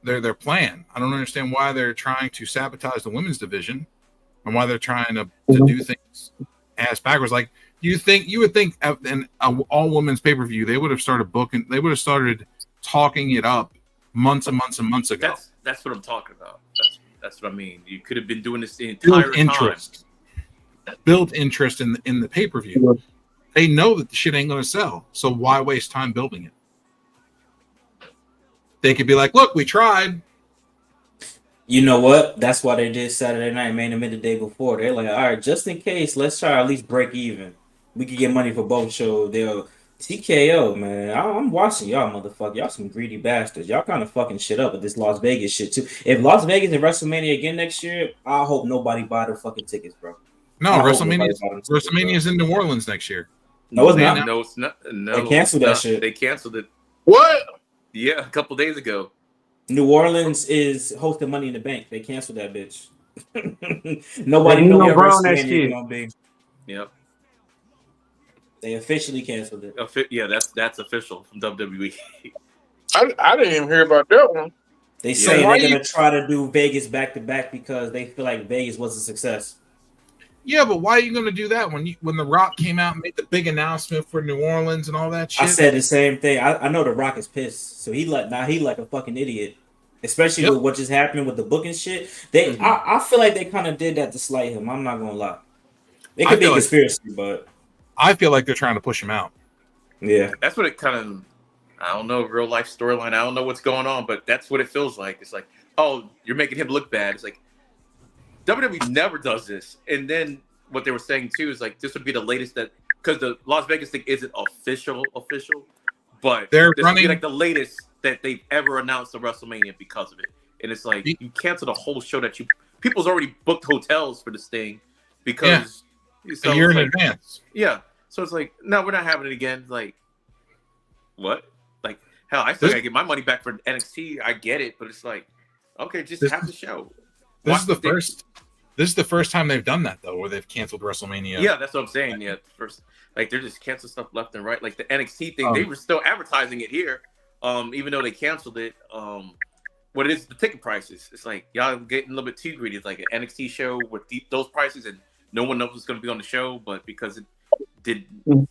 their plan. I don't understand why they're trying to sabotage the women's division and why they're trying to do things ass backwards. Like you would think an all women's pay per view they would have started booking. They would have started talking it up months and months and months ago. That's what I'm talking about. That's what I mean. You could have been doing this the Build entire interest. time. Build interest in the pay per view. They know that the shit ain't going to sell, so why waste time building it? They could be like, "Look, we tried." You know what? That's why they did Saturday Night Main Event the day before. They're like, all right, just in case, let's try at least break even. We could get money for both shows. They'll TKO, man. I'm watching y'all, motherfucker. Y'all some greedy bastards. Y'all kind of fucking shit up with this Las Vegas shit too. If Las Vegas and WrestleMania again next year, I hope nobody buy their fucking tickets, bro. No, WrestleMania's in New Orleans next year. No, it's not. No, it's not. No, they canceled that shit. They canceled it. What? Yeah, a couple days ago. New Orleans is hosting Money in the Bank. They canceled that bitch. Nobody knows where WrestleMania is gonna be. Yep. They officially canceled it. Yeah, that's official from WWE. I didn't even hear about that one. They say they're gonna try to do Vegas back to back because they feel like Vegas was a success. Yeah, but why are you going to do that when The Rock came out and made the big announcement for New Orleans and all that shit? I said the same thing. I know The Rock is pissed, so he like a fucking idiot, especially with what just happened with the booking shit. I feel like they kind of did that to slight him. I'm not gonna lie. It could be a conspiracy, but I feel like they're trying to push him out. Yeah, that's what it kind of. I don't know, real life storyline. I don't know what's going on, but that's what it feels like. It's like, oh, you're making him look bad. It's like WWE never does this. And then what they were saying too is like this would be the latest that because the Las Vegas thing isn't official, but this would be like the latest that they've ever announced a WrestleMania because of it. And it's like you cancel the whole show that people's already booked hotels for this thing because a year in advance. Yeah. So it's like, no, we're not having it again. Like, what? Like, hell, I still gotta get my money back for NXT. I get it, but it's like, okay, just have the show. This is the first time they've done that though, where they've canceled WrestleMania. Yeah, that's what I'm saying. Yeah, first, like they're just canceling stuff left and right. Like the NXT thing, they were still advertising it here, even though they canceled it. What it is, the ticket prices. It's like y'all getting a little bit too greedy. It's like an NXT show with those prices, and no one knows what's going to be on the show, but because it didn't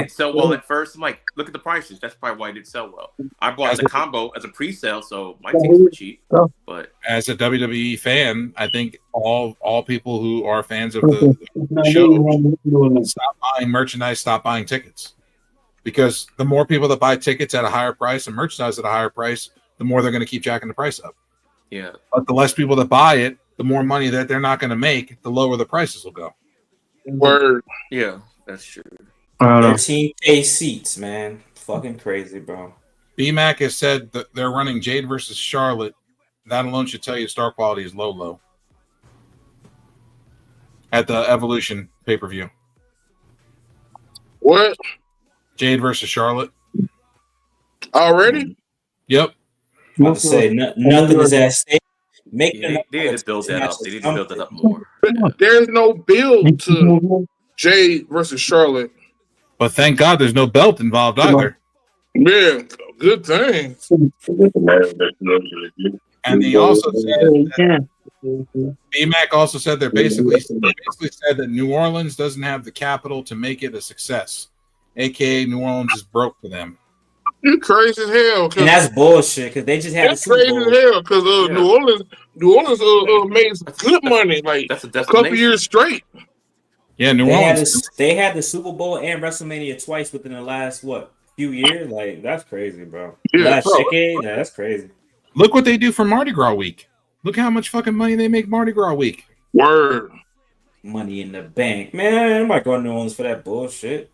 sell well at first, I'm like, look at the prices. That's probably why it didn't sell well. I bought the combo as a pre-sale, so my tickets were cheap. But as a WWE fan, I think all people who are fans of the show stop buying merchandise, stop buying tickets, because the more people that buy tickets at a higher price and merchandise at a higher price, the more they're going to keep jacking the price up. Yeah, but the less people that buy it, the more money that they're not going to make, the lower the prices will go. Word. Yeah, that's true. 13K seats, man. Fucking crazy, bro. BMAC has said that they're running Jade versus Charlotte. That alone should tell you star quality is low. At the Evolution pay-per-view. What? Jade versus Charlotte. Already? Yep. I was to say nothing is at stake. They need to build that up. They need to build that up more. There's no build to Jade versus Charlotte. But thank God there's no belt involved either. Yeah, good thing. And he also said BMAC also said they basically said that New Orleans doesn't have the capital to make it a success. AKA New Orleans is broke for them. You crazy as hell. And that's bullshit because they just had that's crazy as hell because New Orleans made some good money like a couple years straight. Yeah, New Orleans. They had the Super Bowl and WrestleMania twice within the last few years. Like that's crazy, bro. Yeah, that's crazy. Look what they do for Mardi Gras week. Look how much fucking money they make Mardi Gras week. Word. Money in the bank, man. I'm not going to New Orleans for that bullshit.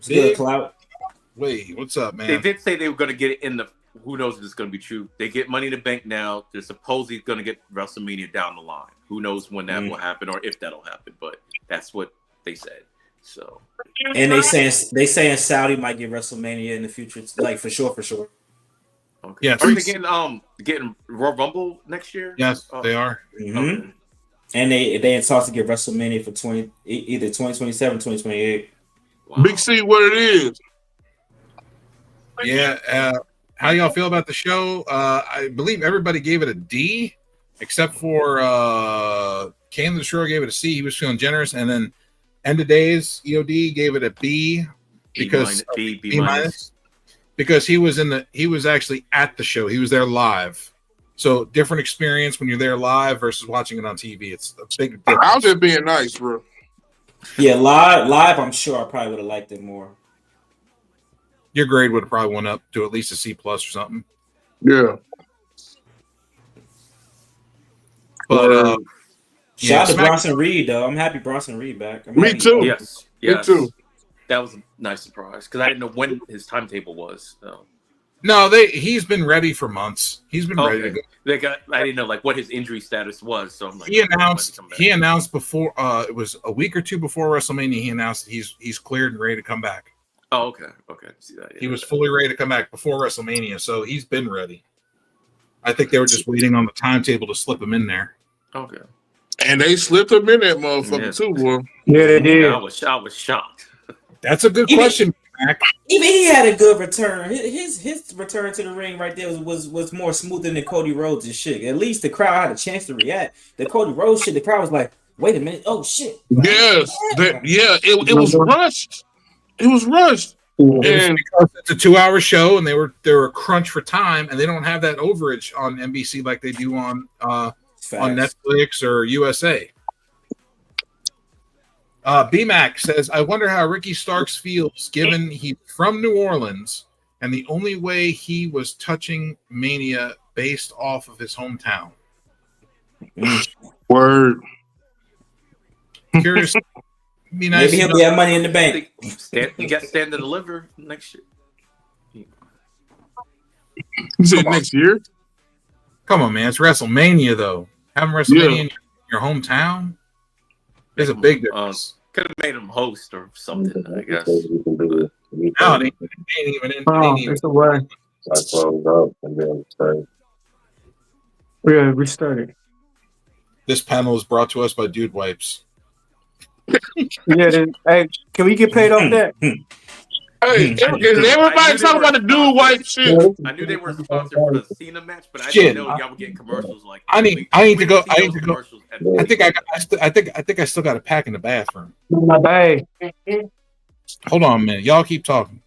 Good clout. Wait, what's up, man? They did say they were going to get it in the. Who knows if it's going to be true? They get Money in the Bank now. They're supposedly going to get WrestleMania down the line. Who knows when that will happen or if that'll happen? But that's what they said. So, and they saying Saudi might get WrestleMania in the future, like for sure. Okay. Yes. Are they getting Royal Rumble next year? Yes, they are. Mm-hmm. Okay. And they in talks to get WrestleMania for either 2027 or 2028. Wow. Big C, what it is? Yeah. How y'all feel about the show? I believe everybody gave it a D, except for Kane the Destroyer gave it a C. He was feeling generous, and then End of Days EOD gave it a B because B minus because he was actually at the show. He was there live. So different experience when you're there live versus watching it on TV. It's a big difference. I was just being nice, bro. Yeah, live. I'm sure I probably would have liked it more. Your grade would have probably went up to at least a C+ or something. Yeah. But shout out to Bronson Reed though. I'm happy Bronson Reed back. Me too. Yes. Me too. That was a nice surprise because I didn't know when his timetable was. So. No, he's been ready for months. He's been ready to go. I didn't know like what his injury status was, so I'm like, he announced before it was a week or two before WrestleMania. He announced that he's cleared and ready to come back. Oh, okay. See that? He was fully ready to come back before WrestleMania, so he's been ready. I think they were just waiting on the timetable to slip him in there. Okay. And they slipped him in that motherfucker too, boy. Yeah, they did. I was shocked. That's a good question, Mac. Even he had a good return. His return to the ring right there was more smooth than Cody Rhodes' shit. At least the crowd had a chance to react. The Cody Rhodes shit, the crowd was like, "Wait a minute, oh shit!" Yes, it was rushed. It was rushed. And because it's a 2-hour show, and they were crunch for time, and they don't have that overage on NBC like they do on Netflix or USA. BMAC says, I wonder how Ricky Starks feels given he's from New Orleans and the only way he was touching Mania based off of his hometown. Word. Curious. Be nice. Maybe he'll have money in the bank. You got Stand to Deliver next year. You said next year? Come on, man. It's WrestleMania, though. Having WrestleMania in your hometown is a big difference. Could have made him host or something, I guess. No, it ain't even in. It's a way. I closed up and then started. Yeah, restarted. This panel is brought to us by Dude Wipes. Yeah, then, hey, can we get paid off that? Hey, is everybody talking about the Dude White shit? I knew they were sponsored for the Cena match, but I didn't know y'all were getting commercials like. I need to go. I think I still got a pack in the bathroom. My bag. Hold on a minute. Y'all keep talking.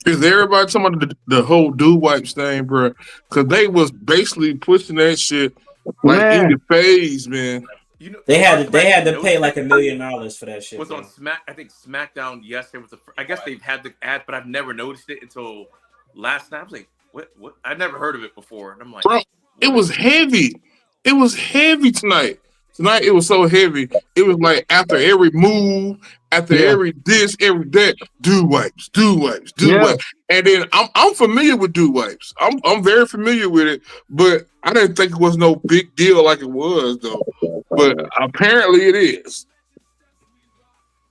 Is everybody talking about the whole Dude Wipes thing, bro? Because they was basically pushing that shit like in the phase, man. You know, They had to pay like $1 million for that shit. Was on I think SmackDown yesterday was I guess they've had the ad, but I've never noticed it until last night. I was like, what? I never heard of it before, and I'm like, bro, it was heavy. It was heavy tonight. Tonight it was so heavy. It was like after every move, after every this, every that, Dude Wipes. And then I'm familiar with Dude Wipes. I'm very familiar with it, but I didn't think it was no big deal like it was though. But apparently it is.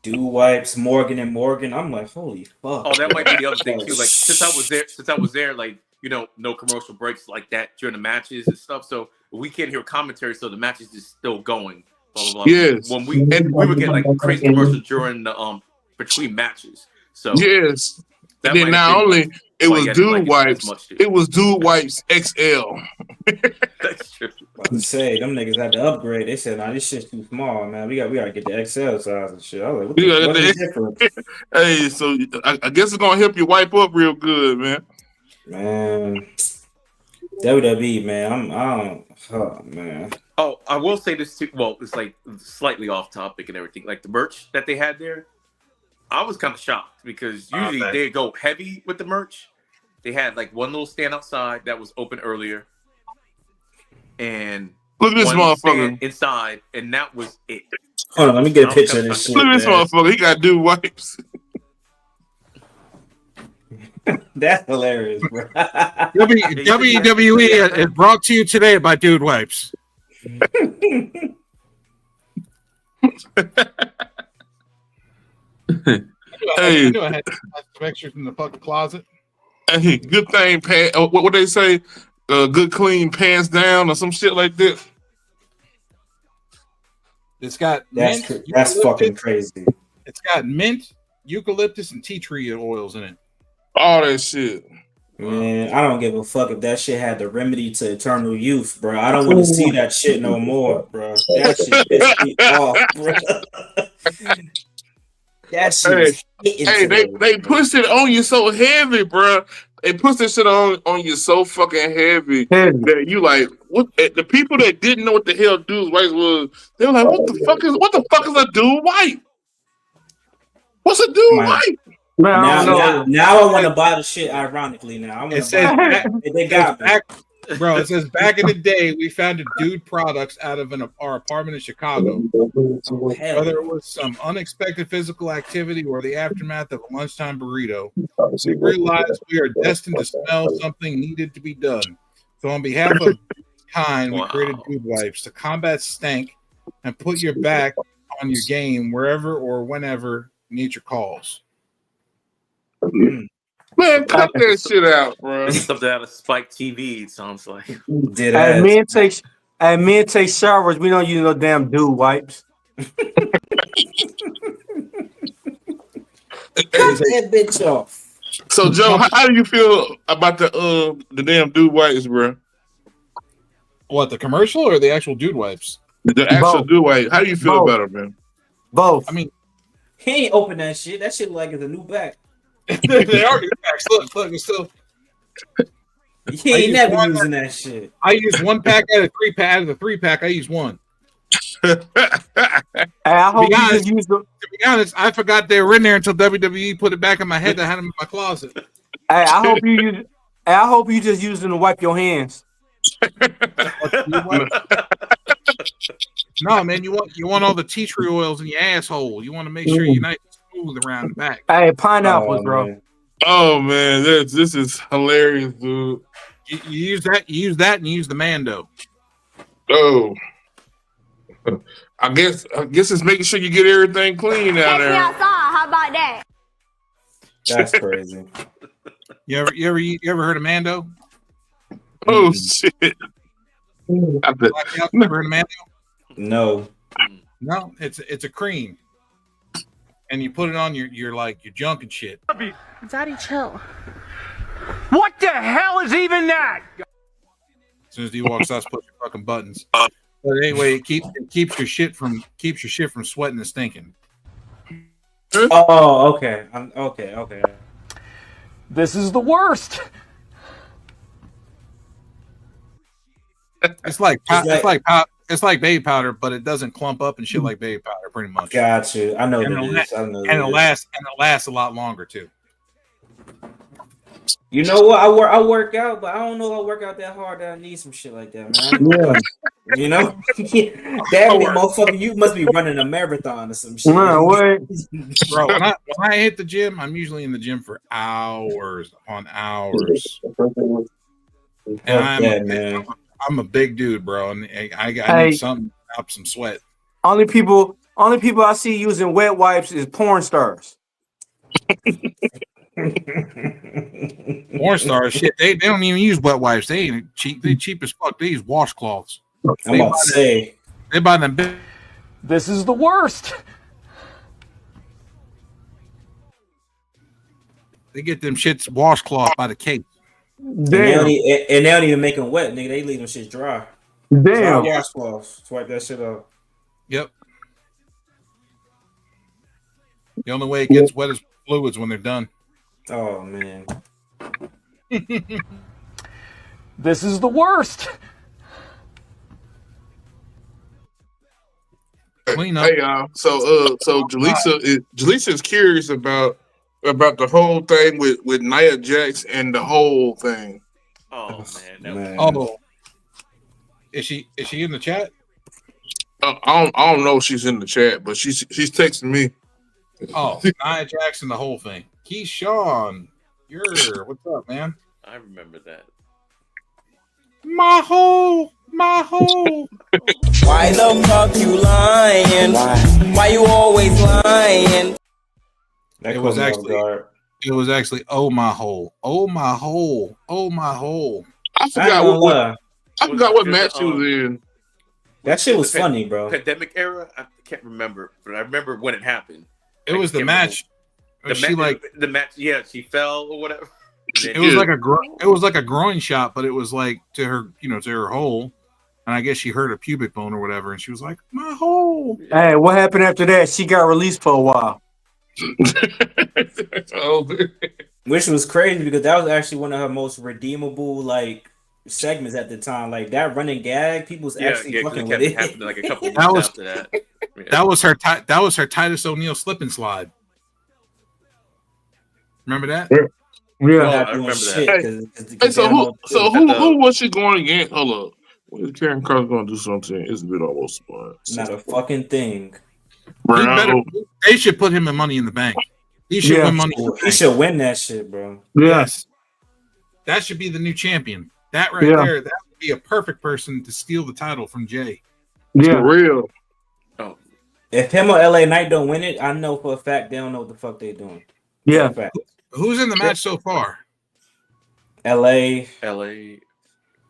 Dude Wipes, Morgan and Morgan. I'm like, holy fuck. Oh, that might be the other thing too. Like since I was there, like no commercial breaks like that during the matches and stuff. So we can't hear commentary, so the match is just still going. Blah blah blah. Yes. When we would get like crazy commercials during the between matches. So yes. And then not only it was Dude Wipes, it was Dude Wipes XL. That's true. I was say them niggas had to upgrade. They said, "Nah, this shit's too small, man. We gotta get the XL size and shit." I was like, "What is the difference?" Hey, so I guess it's gonna help you wipe up real good, man. Man, WWE, man. Man. Oh, I will say this too. Well, it's like slightly off topic and everything. Like the merch that they had there, I was kind of shocked because usually they go heavy with the merch. They had like one little stand outside that was open earlier, and look at this motherfucker inside, and that was it. Hold on, let me get a picture of this shit. Look at this motherfucker. He got Dude Wipes. That's hilarious, bro. WWE is brought to you today by Dude Wipes. Hey, I had some extras in the fucking closet. Hey, good thing, what they say? Good clean pants down or some shit like that. It's got that's fucking crazy. It's got mint, eucalyptus, and tea tree oils in it. All that shit. Man, I don't give a fuck if that shit had the remedy to eternal youth, bro. I don't want to see that shit no more, bro. That shit pissed me off, bro. That shit Hey, was hitting hey, today, they bro. pushed it on you so heavy, bro. They pushed this shit on you so fucking heavy Heavy. that you like what the people that didn't know what the hell dudes white was, they were like, what the fuck is a dude white? What's a dude Man, white? Man, I now, don't now, know. now I want to buy the shit. Ironically, now I want It to buy says it. back, They it says got me. back, bro. It says back in the day, we found dude products out of our apartment in Chicago. Oh hell Whether no. it was some unexpected physical activity or the aftermath of a lunchtime burrito, we realized we are destined to smell something needed to be done. So, on behalf of kind, we created dude wipes to combat stank and put your back on your game wherever or whenever nature calls. Mm. Man, cut that shit out, bro. This is something out of Spike TV. It sounds like. Dead Hey, ass. men take showers. We don't use no damn dude wipes. Cut that bitch off. So Joe, how do you feel about the damn dude whites, bro? What, the commercial or the actual dude wipes? The actual Both. dude white. How do you feel Both. about it, man? Both. I mean, He ain't open that shit. That shit like it's a new back. they are new packs. Look, it's still. He ain't never using that shit. I use one pack out of 3-pack. Out of the 3-pack, I use one. Hey, I hope you just use the. To be honest, I forgot they were in there until WWE put it back in my head. I had them in my closet. Hey, I hope you use. Hey, I hope you just use them to wipe your hands. No, man, you want all the tea tree oils in your asshole. You want to make sure you're nice and smooth around the back. Hey, pineapples, Oh, bro. man. Oh man, this is hilarious, dude. You use that, and you use the Mando. Oh, I guess it's making sure you get everything clean down there. How about that? That's crazy. You ever heard of Mando? Oh shit! I bet. You ever heard of Mando? No. No, it's a cream, and you put it on your junk and shit. Daddy, chill. What the hell is even that? As soon as he walks out, push your fucking buttons. But anyway, it keeps your shit from sweating and stinking. Oh, okay. Okay. This is the worst. It's like baby powder, but it doesn't clump up and shit like baby powder, pretty much. Got you. I know And what it is. I know and what it it is. lasts a lot longer too. You know what? I work out, but I don't know if I work out that hard that I need some shit like that, man. Yeah. You know? That motherfucker, you must be running a marathon or some shit. Man, what? Bro, when I hit the gym, I'm usually in the gym for hours on hours. And I'm a big dude, bro, and I need something to stop some sweat. Only people I see using wet wipes is porn stars. Porn stars, shit, they don't even use wet wipes. They ain't cheap. They cheap as fuck. They use washcloths. I'm about to say. They buy them big. This is the worst. They get them shits washcloth by the case. And they don't even make them wet, nigga. They leave them shit dry. Damn. Dry washcloths. Swipe that shit up. Yep. The only way it gets wet is fluids when they're done. Oh man. This is the worst. Clean up. Hey y'all. So Jaleesa is curious about the whole thing with Nia Jax and the whole thing. Oh man. Oh, is she in the chat? I don't know if she's in the chat, but she's texting me. Oh, Nia Jax and the whole thing. Keyshawn, what's up, man? I remember that. My hole. Why the fuck you lying? Why you always lying? It was actually oh my hole. I forgot what match she was in. That shit was funny, bro. Pandemic era? I can't remember, but I remember when it happened. It was the match. The match, yeah, she fell or whatever. It was like it was like a groin shot, but it was like to her, to her hole. And I guess she hurt a pubic bone or whatever, and she was like, "My hole." Hey, what happened after that? She got released for a while. Which was crazy because that was actually one of her most redeemable like segments at the time. Like that running gag, people was actually fucking with it. Happened like a couple weeks after that. Yeah. That was her Titus O'Neil slip and slide. Remember that? Yeah, I remember that. Who was she going against? Hold up. When Karen Cross going to do something? It's been almost not a fucking thing. They should put him in Money in the Bank. He should win Money in the Bank. He should win that shit, bro. Yes. That should be the new champion. That there, that would be a perfect person to steal the title from Jay. Yeah. For real. Oh. If him or LA Knight don't win it, I know for a fact they don't know what the fuck they doing. Yeah. Who's in the match so far? LA.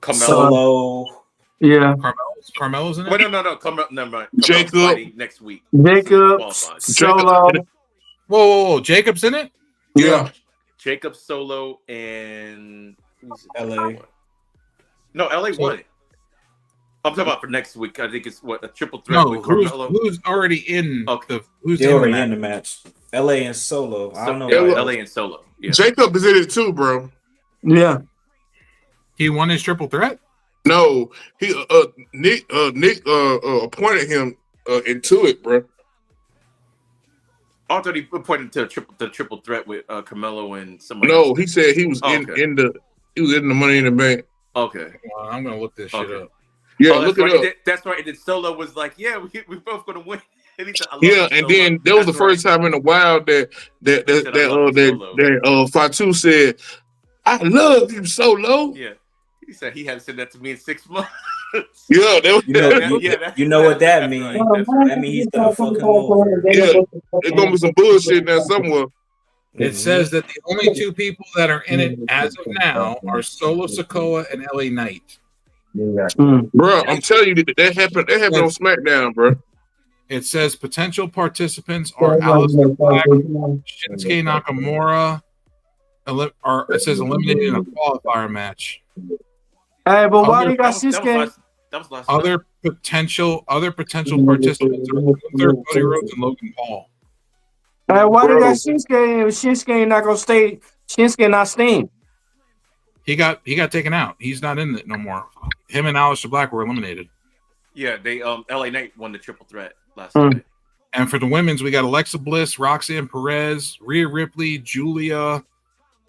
Carmelo. Solo. Yeah. Carmelo's in it? Wait, no. Never mind. Jacob. Next week. Jacob. Solo. Whoa. Jacob's in it? Yeah. Jacob, Solo, and LA. No, LA won it. I'm talking about for next week. I think it's a triple threat with Carmelo. Who's already in who's already in the match? LA and Solo. I don't know. LA and Solo. Yeah. Jacob is in it too, bro. Yeah. He won his triple threat? No, he Nick appointed him into it, bro. I thought he pointed to the triple threat with Carmelo and somebody. No, else. he said he was in the Money in the Bank. Okay. I'm gonna look this shit up. Yeah, look it up. That's right. And then Solo was like, "Yeah, we're both gonna win." And then that was the first time in a while that Fatu said, "I love you, Solo." Yeah, he said he hadn't said that to me in 6 months. Yeah, you know what that means. Right. That means he's gonna fuck him over. Yeah, there's gonna be some bullshit there somewhere. It says that the only two people that are in it as of now are Solo Sikoa and LA Knight. Bro, I'm telling you that happened. That happened on SmackDown, bro. It says potential participants are Aleister Black, Shinsuke Nakamura, it says eliminated in a qualifier match. Hey, but why do you got Shinsuke? Other potential participants are Cody Rhodes and Logan Paul. Hey, why do you got Shinsuke? Shinsuke not gonna stay. Shinsuke not staying. He got taken out. He's not in it no more. Him and Aleister Black were eliminated. Yeah, they LA Knight won the triple threat last night. And for the women's, we got Alexa Bliss, Roxanne Perez, Rhea Ripley, Julia,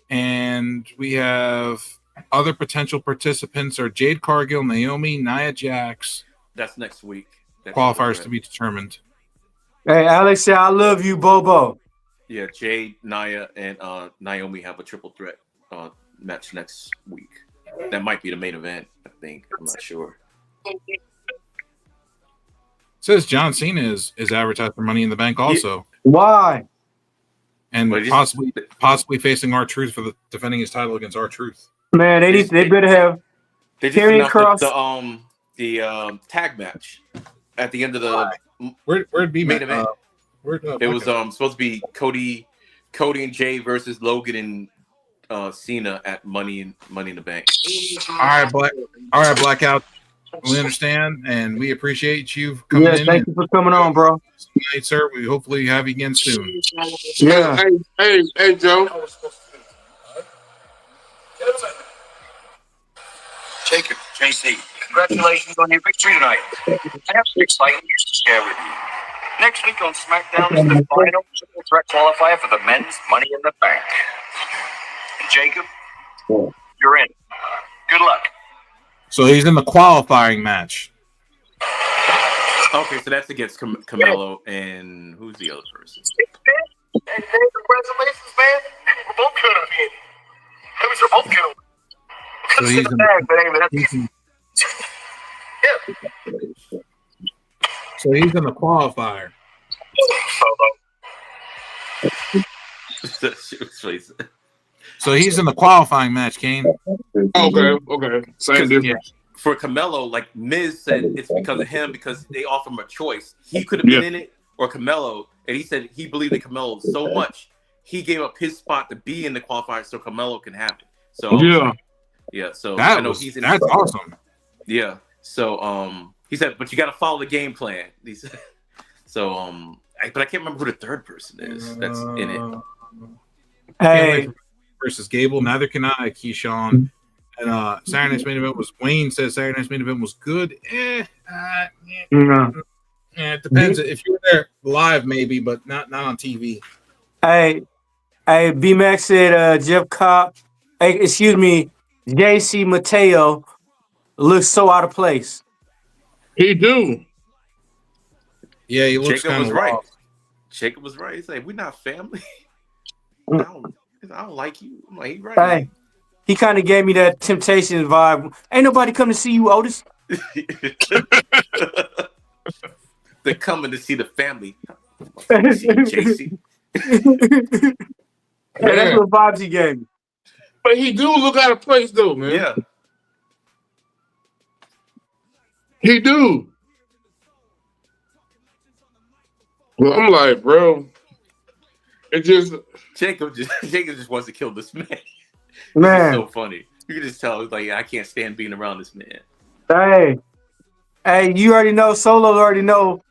and we have other potential participants are Jade Cargill, Naomi, Nia Jax. That's next week. Qualifiers to be determined. Hey, Alex said, "I love you, Bobo." Yeah, Jade, Nia, and Naomi have a triple threat match next week. That might be the main event, I think. I'm not sure. It says John Cena is advertised for Money in the Bank also. Why? And possibly facing R-Truth for defending his title against R-Truth. Man, they better have Karrion Kross the tag match at the end of the where'd be main event. It was supposed to be Cody and Jay versus Logan and Cena at Money in the Bank. All right, Blackout. We understand and we appreciate you coming in. Thank you for coming on, bro. Tonight, sir. We hopefully have you again soon. Yeah. Hey, Joe. Jacob, JC, congratulations on your victory tonight. I have some exciting news to share with you. Next week on SmackDown is the final triple threat qualifier for the men's Money in the Bank. And Jacob, you're in. Good luck. So he's in the qualifying match. Okay, so that's against Carmelo and who's the other person? And congratulations, man. We're both gonna be in. That means we're both gonna win. So he's in the qualifier. So he's in the qualifying match, Kane. Okay. Same difference. Yeah. For Carmelo, like Miz said, it's because of him because they offered him a choice. He could have been in it or Carmelo, and he said he believed in Carmelo so much he gave up his spot to be in the qualifier so Carmelo can have it. So I was Yeah. like, yeah. So I know he's in. That's awesome. Yeah. So he said, but you got to follow the game plan. He said, so but I can't remember who the third person is that's in it. Hey, Versus Gable. Neither can I. Keyshawn. And Saturday Night's Main Event was Wayne says Saturday Night's Main Event was good. It depends. If you were there live, maybe, but not on TV. hey, B-Max said Jeff Cobb, JC Mateo looks so out of place. He do. Yeah, he looks Jacob was kind of right. lost. Jacob was right. He's like, we're not family. I don't like you. I'm like, he right. Hey, he kind of gave me that Temptations vibe. Ain't nobody come to see you, Otis. They're coming to see the family. See you, JC. Hey, that's what vibes he gave me. But he do look out of place, though, man. Yeah. He do. Well, I'm like, bro, it just Jacob just wants to kill this man. Man, It's so funny. You can just tell, like, I can't stand being around this man. hey, you already know. Solo already know.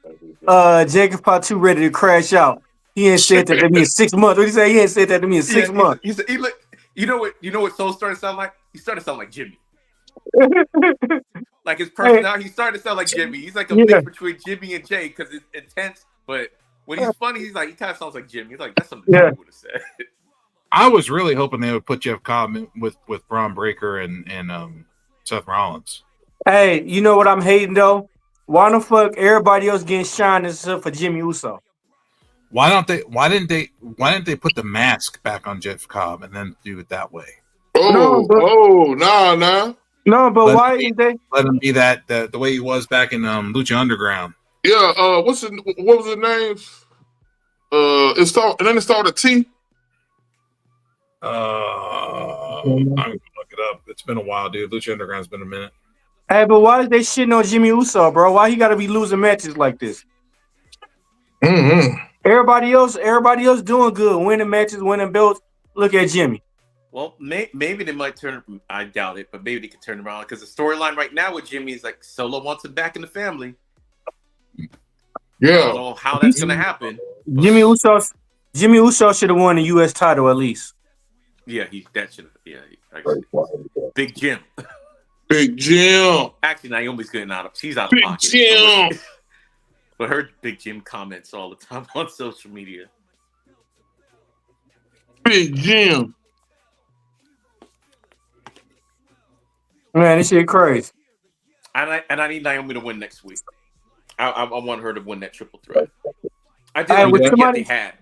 Jacob Patu ready to crash out. He ain't said that to me in 6 months. What did he say? He ain't said that to me in 6 months. He look. You know what Soul started to sound like? He started to sound like Jimmy. Like his personality, he started to sound like Jimmy. He's like a mix between Jimmy and Jay because it's intense, but when he's funny, he kind of sounds like Jimmy. He's like, that's something Jimmy would have said. I was really hoping they would put Jeff Cobb with Braun Breaker and Seth Rollins. Hey, you know what I'm hating though? Why the fuck everybody else getting shine except for Jimmy Uso? Why didn't they put the mask back on Jeff Cobb and then do it that way? No, but why didn't they let him be the way he was back in Lucha Underground? Yeah, what was the name? It started with a T. I'm gonna look it up. It's been a while, dude. Lucha Underground's been a minute. Hey, but why is they shitting on Jimmy Uso, bro? Why he gotta be losing matches like this? Mm-hmm. Everybody else doing good, winning matches, winning belts. Look at Jimmy. Well, maybe they might turn. I doubt it, but maybe they could turn around because the storyline right now with Jimmy is like Solo wants him back in the family. Yeah, I don't know how that's gonna happen. Jimmy Uso should have won the U.S. title at least. Yeah, that should have. Yeah, Big Jim. Big Jim. Actually, Naomi's getting she's out of pocket. Big Jim. But her Big Jim comments all the time on social media. Big Jim. Man, this shit crazy. And I need Naomi to win next week. I want her to win that triple threat. I did they had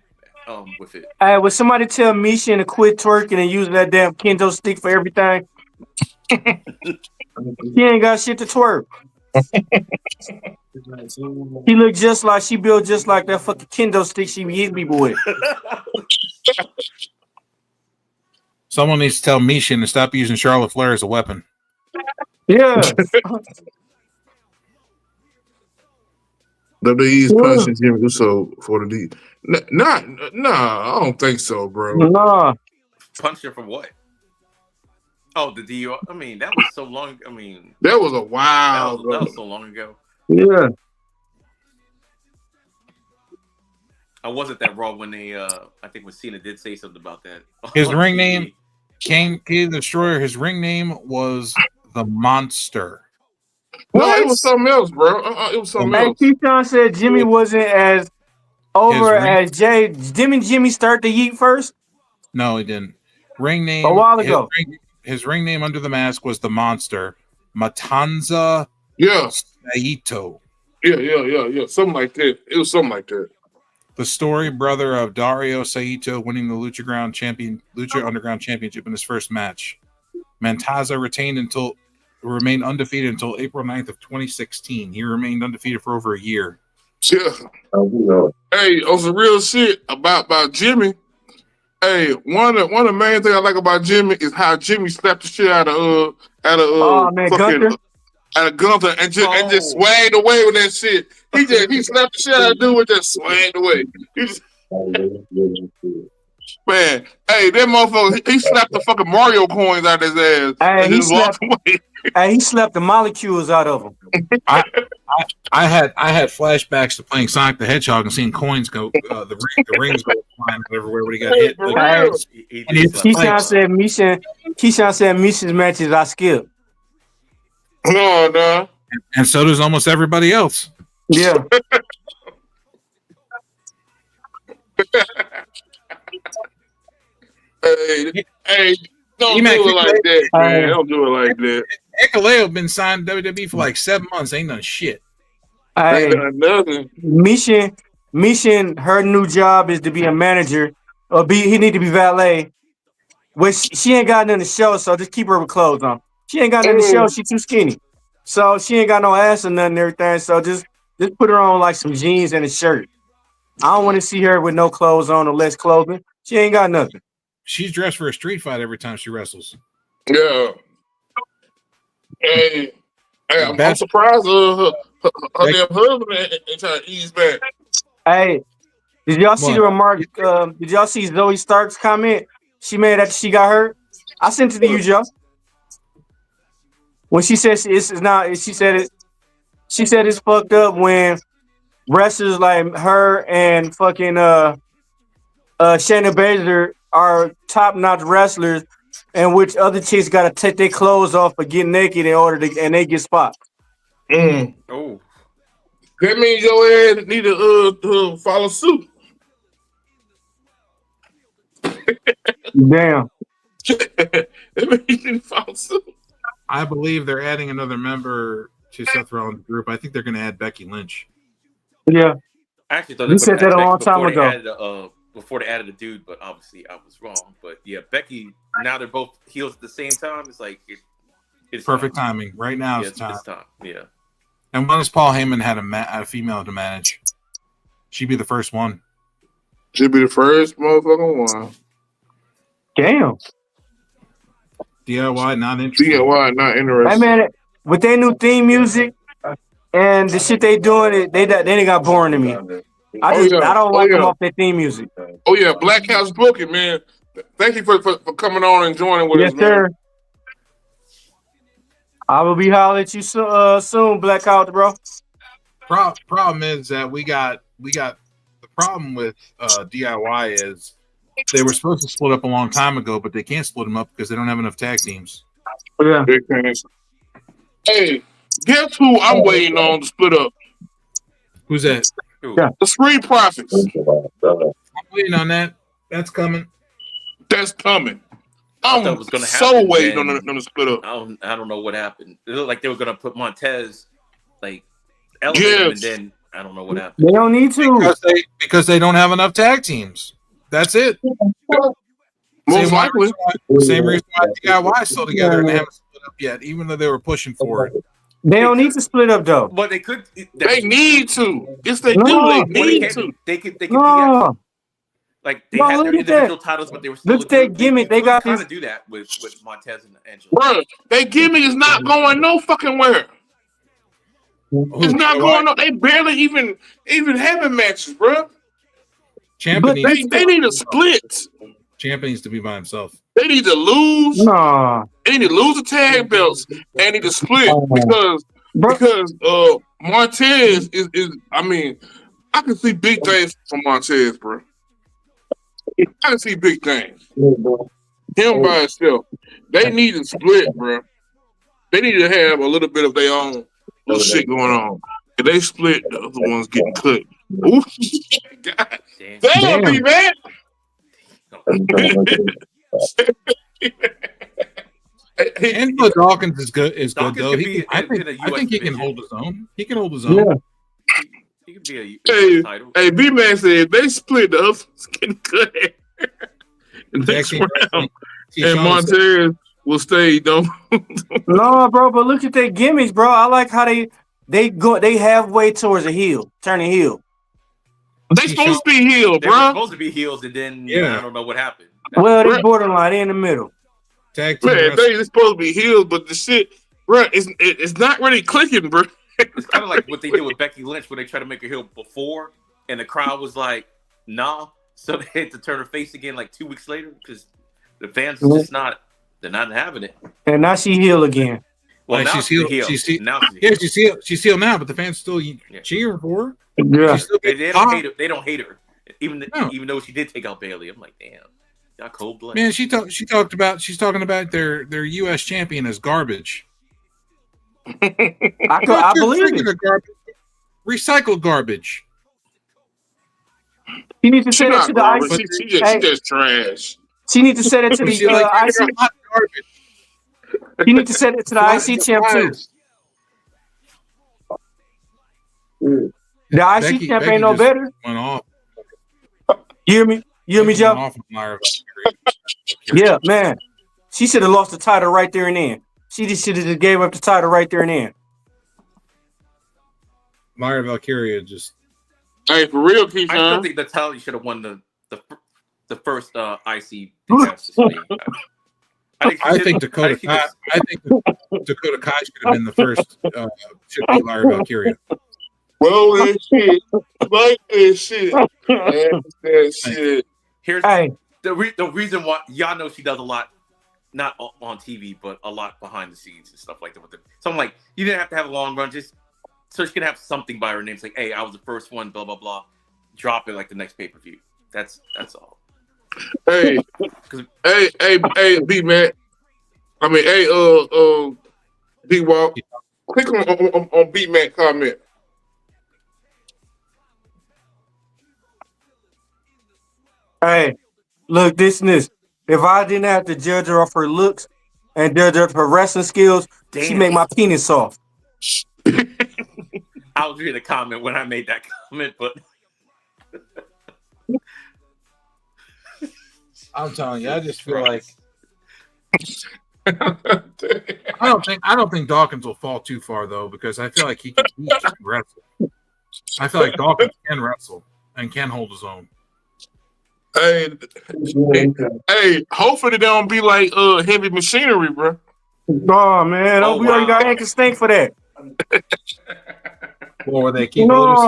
with it. Would somebody tell Misha to quit twerking and using that damn kendo stick for everything? He ain't got shit to twerk. He look just like she built just like that fucking kendo stick she hit me with. Someone needs to tell Misha to stop using Charlotte Flair as a weapon. Yeah. WWE's punishing Jimmy Uso for the D. Nah, I don't think so, bro. Nah. Punch her for what? Oh, the DUI. I mean, that was so long. I mean, that was a while. That was so long ago. Yeah. I wasn't that raw when they. I think when Cena did say something about that. His ring name, King the Destroyer. His ring name was the Monster. No, it was something else, bro. It was something else. Keyshawn said Jimmy wasn't as over as Jay. Didn't Jimmy start the yeet first? No, he didn't. Ring name a while ago. His ring name under the mask was the Monster. Matanza. Yeah. Saito. Yeah. Something like that. It was something like that. The story brother of Dario Saito winning the Lucha Underground Championship in his first match. Matanza remained undefeated until April 9th of 2016. He remained undefeated for over a year. Yeah. Hey, on some real shit about Jimmy. Hey, one of the main things I like about Jimmy is how Jimmy slapped the shit out of Gunther and just swagged away with that shit. He slapped the shit out of dude and just swagged away. Man, hey, that motherfucker, he slapped the fucking Mario coins out his ass Hey, and just walked away. Hey, he slapped the molecules out of him. I had flashbacks to playing Sonic the Hedgehog and seeing coins go, the rings go flying everywhere when he got hit. For But, real. and he Keyshawn said Misha's matches I skip. No. And so does almost everybody else. Yeah. Hey, don't do it like that, man. Don't do it like that. Hikuleo been signed to WWE for like 7 months. Ain't done shit. Hey, Ain't done nothing. Misha, her new job is to be a manager, or he need to be valet. Which she ain't got nothing to show, so just keep her with clothes on. She ain't got nothing to show. She too skinny, so she ain't got no ass or nothing and everything. So just put her on like some jeans and a shirt. I don't want to see her with no clothes on or less clothing. She ain't got nothing. She's dressed for a street fight every time she wrestles. Yeah. Hey, I'm surprised her damn husband ain't trying to ease back. Hey, did y'all see the remark? Did y'all see Zoe Stark's comment she made after she got hurt? I sent it to you, Joe. When she said it's not, she said it's fucked up when wrestlers like her and fucking Shayna Baszler are top-notch wrestlers, and which other chicks gotta take their clothes off or get naked in order to, and they get spots. Oh, that means your ass need to follow suit. Damn. That means you need to follow suit. I believe they're adding another member to Seth Rollins' group. I think they're going to add Becky Lynch. Yeah. I actually thought you said that a long time ago. Before they added a dude, but obviously I was wrong. But yeah, Becky. Now they're both heels at the same time. It's like it's perfect timing. Right now yeah, it's time. It's time. Yeah. And when does Paul Heyman had a female to manage? She'd be the first one. She'd be the first motherfucking one. Damn. DIY not interested. DIY not interested. Hey man, with their new theme music and the shit they doing, they got boring to me. I don't like them off their theme music. Oh yeah, Black House Booking, man. Thank you for coming on and joining with us, man. Yes, sir. I will be hollering at you soon, Black House, bro. Problem is that we got the problem with DIY is they were supposed to split up a long time ago, but they can't split them up because they don't have enough tag teams. Yeah. Hey, guess who I'm waiting on to split up? Who's that? Yeah. The Street Profits. I'm waiting on that. That's coming. That's coming. I'm was gonna so happen, waiting on them to split up. I don't know what happened. It looked like they were gonna put Montez like elevate him, and then I don't know what happened. They don't need to because they don't have enough tag teams. That's it. Most likely. Same reason why DIY is still together and they haven't split up yet, even though they were pushing for it. They don't need to split up though. But they could. They need to. Yes, they do. They need to. They could. No. Like they had their individual titles, but they were still. Look at their gimmick. They got trying to do that with Montez and Angela. Bro, their gimmick is not going no fucking where. It's not going on. They barely even having matches, bro. Champion they need a split. Champion needs to be by himself. They need to lose. No. They need to lose the tag belts and need to split because Montez is. I mean, I can see big things from Montez, bro. I can see big things. Him by himself. They need to split, bro. They need to have a little bit of their own little shit going on. If they split, the other one's getting cut. Ooh, God. Damn, me, man. Angelo Dawkins is good though. I think he can hold his own. He can hold his own. Yeah. He could be a title. Hey, B-Man said they split the others getting cut. Next round. And Montez will stay. Don't. No, bro, but look at their gimmicks, bro. I like how they halfway towards a heel, turning heel. They supposed to be healed, bro. They were supposed to be heels, and then I don't know what happened. Well, they borderline. They in the middle. Man, they supposed to be healed, but the shit, bro, it's not really clicking, bro. It's kind of like what they did with Becky Lynch when they tried to make her heel before, and the crowd was like, "Nah," So they had to turn her face again like 2 weeks later because the fans are just not. They're not having it. And now she heel again. Well, Like now she's healed. heel. She's Now she's healed now, but the fans still cheering for her. Yeah. She's still they don't hate her. They don't hate her, even though she did take out Bailey. I'm like, damn, y'all cold blooded. Man, she's talking about their U.S. champion as garbage. I believe it. Garbage. Recycled garbage. She needs to say that to the garbage. IC. She just trash. She needs to say that to the IC. She needs to say it to the IC champ too. The IC champ ain't no better. Went off. You hear me? You hear me, Joe? Yeah, man. She should have lost the title right there and then. She should have just gave up the title right there and then. Myra Valkyria just. Hey, for real, Keith. I still think Natalia should have won the first IC test. I think Dakota Kai should have been the first. Should be Myra Valkyria. Well, that shit. Like that shit. That shit. Here's the reason why y'all know she does a lot, not on TV, but a lot behind the scenes and stuff like that. So I'm like, you didn't have to have a long run, just so she can have something by her name. It's like, hey, I was the first one, blah blah blah. Drop it like the next pay-per-view. That's all. Hey, B Mac. I mean, B Walk. Click on B Mac comment. Hey, look, this and this. If I didn't have to judge her off her looks and judge her her wrestling skills, she make my penis soft. I was reading the comment when I made that comment, but I'm telling you, I just feel like I don't think Dawkins will fall too far though, because I feel like he can wrestle. I feel like Dawkins can wrestle and can hold his own. Hey, hopefully they don't be like heavy machinery, bro. Oh man, we already got Hank and Stink for that. Or they keep Otis.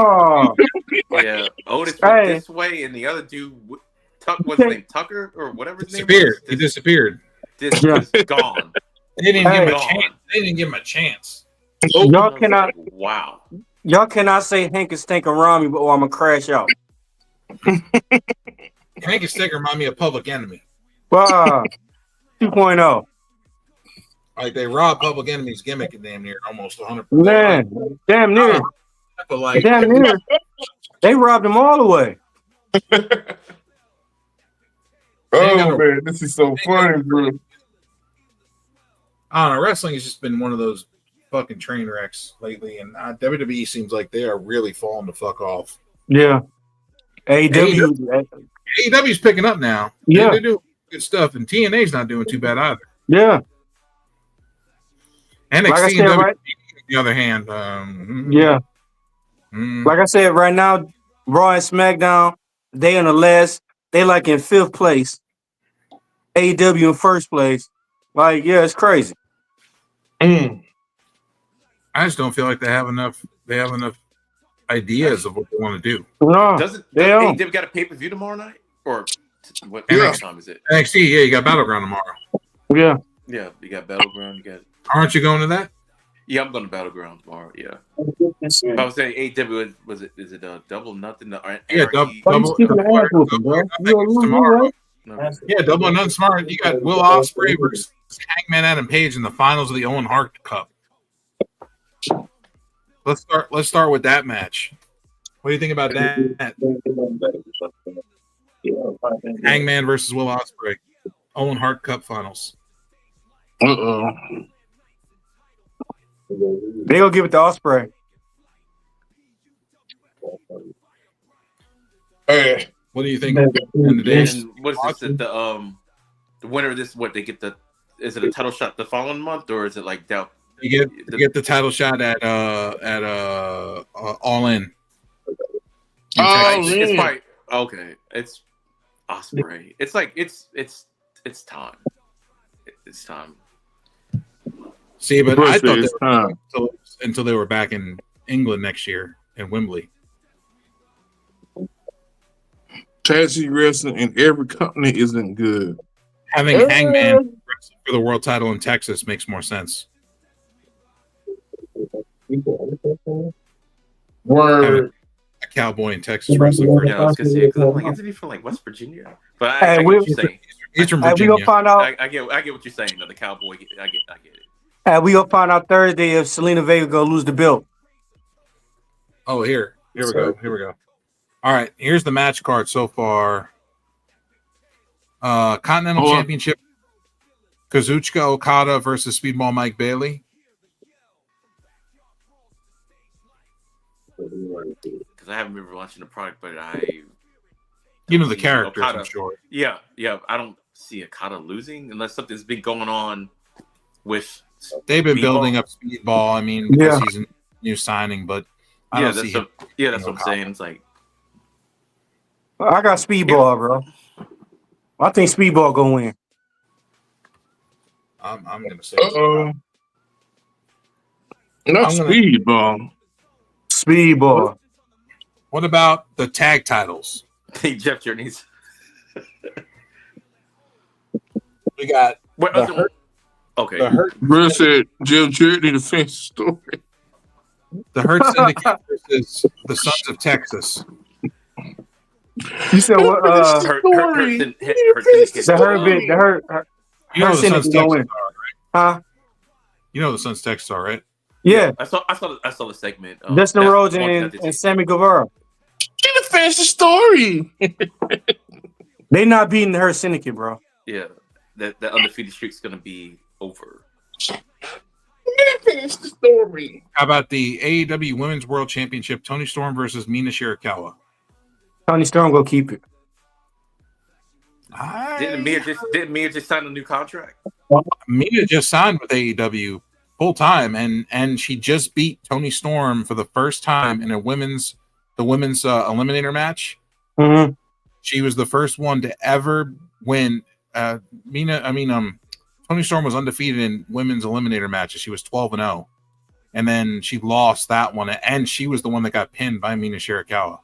Yeah, Otis went this way, and the other dude, what's his name, Tucker or whatever his name was? He disappeared. Just gone. They didn't give him a chance. They didn't give him a chance. Y'all cannot. Wow. Y'all cannot say Hank and Stink around me, or I'm gonna crash out. Hank and Stink remind me of Public Enemy. 2.0. Like they robbed Public Enemy's gimmick and damn near almost 100%. Man, damn near. But like, damn near. They robbed them all away. Oh man, this is so funny, bro. I don't know. Wrestling has just been one of those fucking train wrecks lately, and WWE seems like they are really falling the fuck off. Yeah. AEW's picking up now. Yeah. They're doing good stuff, and TNA's not doing too bad either. Yeah. NXT and WWE, on the other hand, like I said, right now, Raw and SmackDown, they in the last, they like in 5th place. AEW in 1st place. Like, yeah, it's crazy. I just don't feel like they have enough. They have enough ideas of what they want to do. No, does AEW got a pay-per-view tomorrow night, or what time is it? NXT, yeah, you got Battleground tomorrow. Yeah, you got Battleground. You got. Aren't you going to that? Yeah, I'm going to Battleground tomorrow. Yeah. I was saying AEW is it Double Nothing? Yeah, double tomorrow. Yeah, Double or Nothing Smart. You got Will Ospreay versus Hangman Adam Page in the finals of the Owen Hart Cup. Let's start with that match. What do you think about that? Hangman versus Will Ospreay, Owen Hart Cup finals. They gonna give it to Ospreay. Hey, what do you think? What is this? The winner of this? What they get is it a title shot the following month, or is it like that? You get the title shot at All In. It's probably okay. It's Ospreay. It's like it's time. It's time. See, but I thought they were until they were back in England next year in Wembley. Fantasy wrestling in every company isn't good. Having Hangman wrestle for the world title in Texas makes more sense. Word. A cowboy in Texas wrestling for Yeah, I was gonna say because I'm like, isn't he from like West Virginia? But I Hey, get what you're saying. he's from we gonna Virginia. find out. I get what you're saying. The cowboy. I get it. We gonna find out Thursday if Selena Vega gonna lose the belt. Oh, here we go. All right, here's the match card so far. Continental Championship, Kazuchika Okada versus Speedball Mike Bailey. Because I haven't been watching the product, but you know the characters, Okada. I'm sure. Yeah. I don't see Okada losing unless something's been going on with. They've been building up Speedball. I mean, because he's a new signing, but I don't see him. That's what I'm saying. It's like I got Speedball, bro. I think Speedball gonna win. I'm gonna say. Not Speedball. Speedball. What about the tag titles? Jeff Journeys. We got okay. The Hurt. Bro said Jeff Journey defense story. The Hurt Syndicate versus the Sons of Texas. You said what? You know the Sons of Texas are, right? Huh? You know the Sons of Texas are, right? Yeah. I saw the segment. Dustin Rhodes and Sammy Guevara. She defends the story. They not beating the Hurt Syndicate, bro. Yeah, that undefeated streak's gonna be over. Finish the story. How about the AEW Women's World Championship? Toni Storm versus Mina Shirakawa. Toni Storm go keep it. Didn't Mia just sign a new contract? Mina just signed with AEW full time, and she just beat Toni Storm for the first time in the women's eliminator match. Mm-hmm. She was the first one to ever win. Toni Storm was undefeated in women's eliminator matches. She was 12-0, and then she lost that one, and she was the one that got pinned by Mina Shirakawa.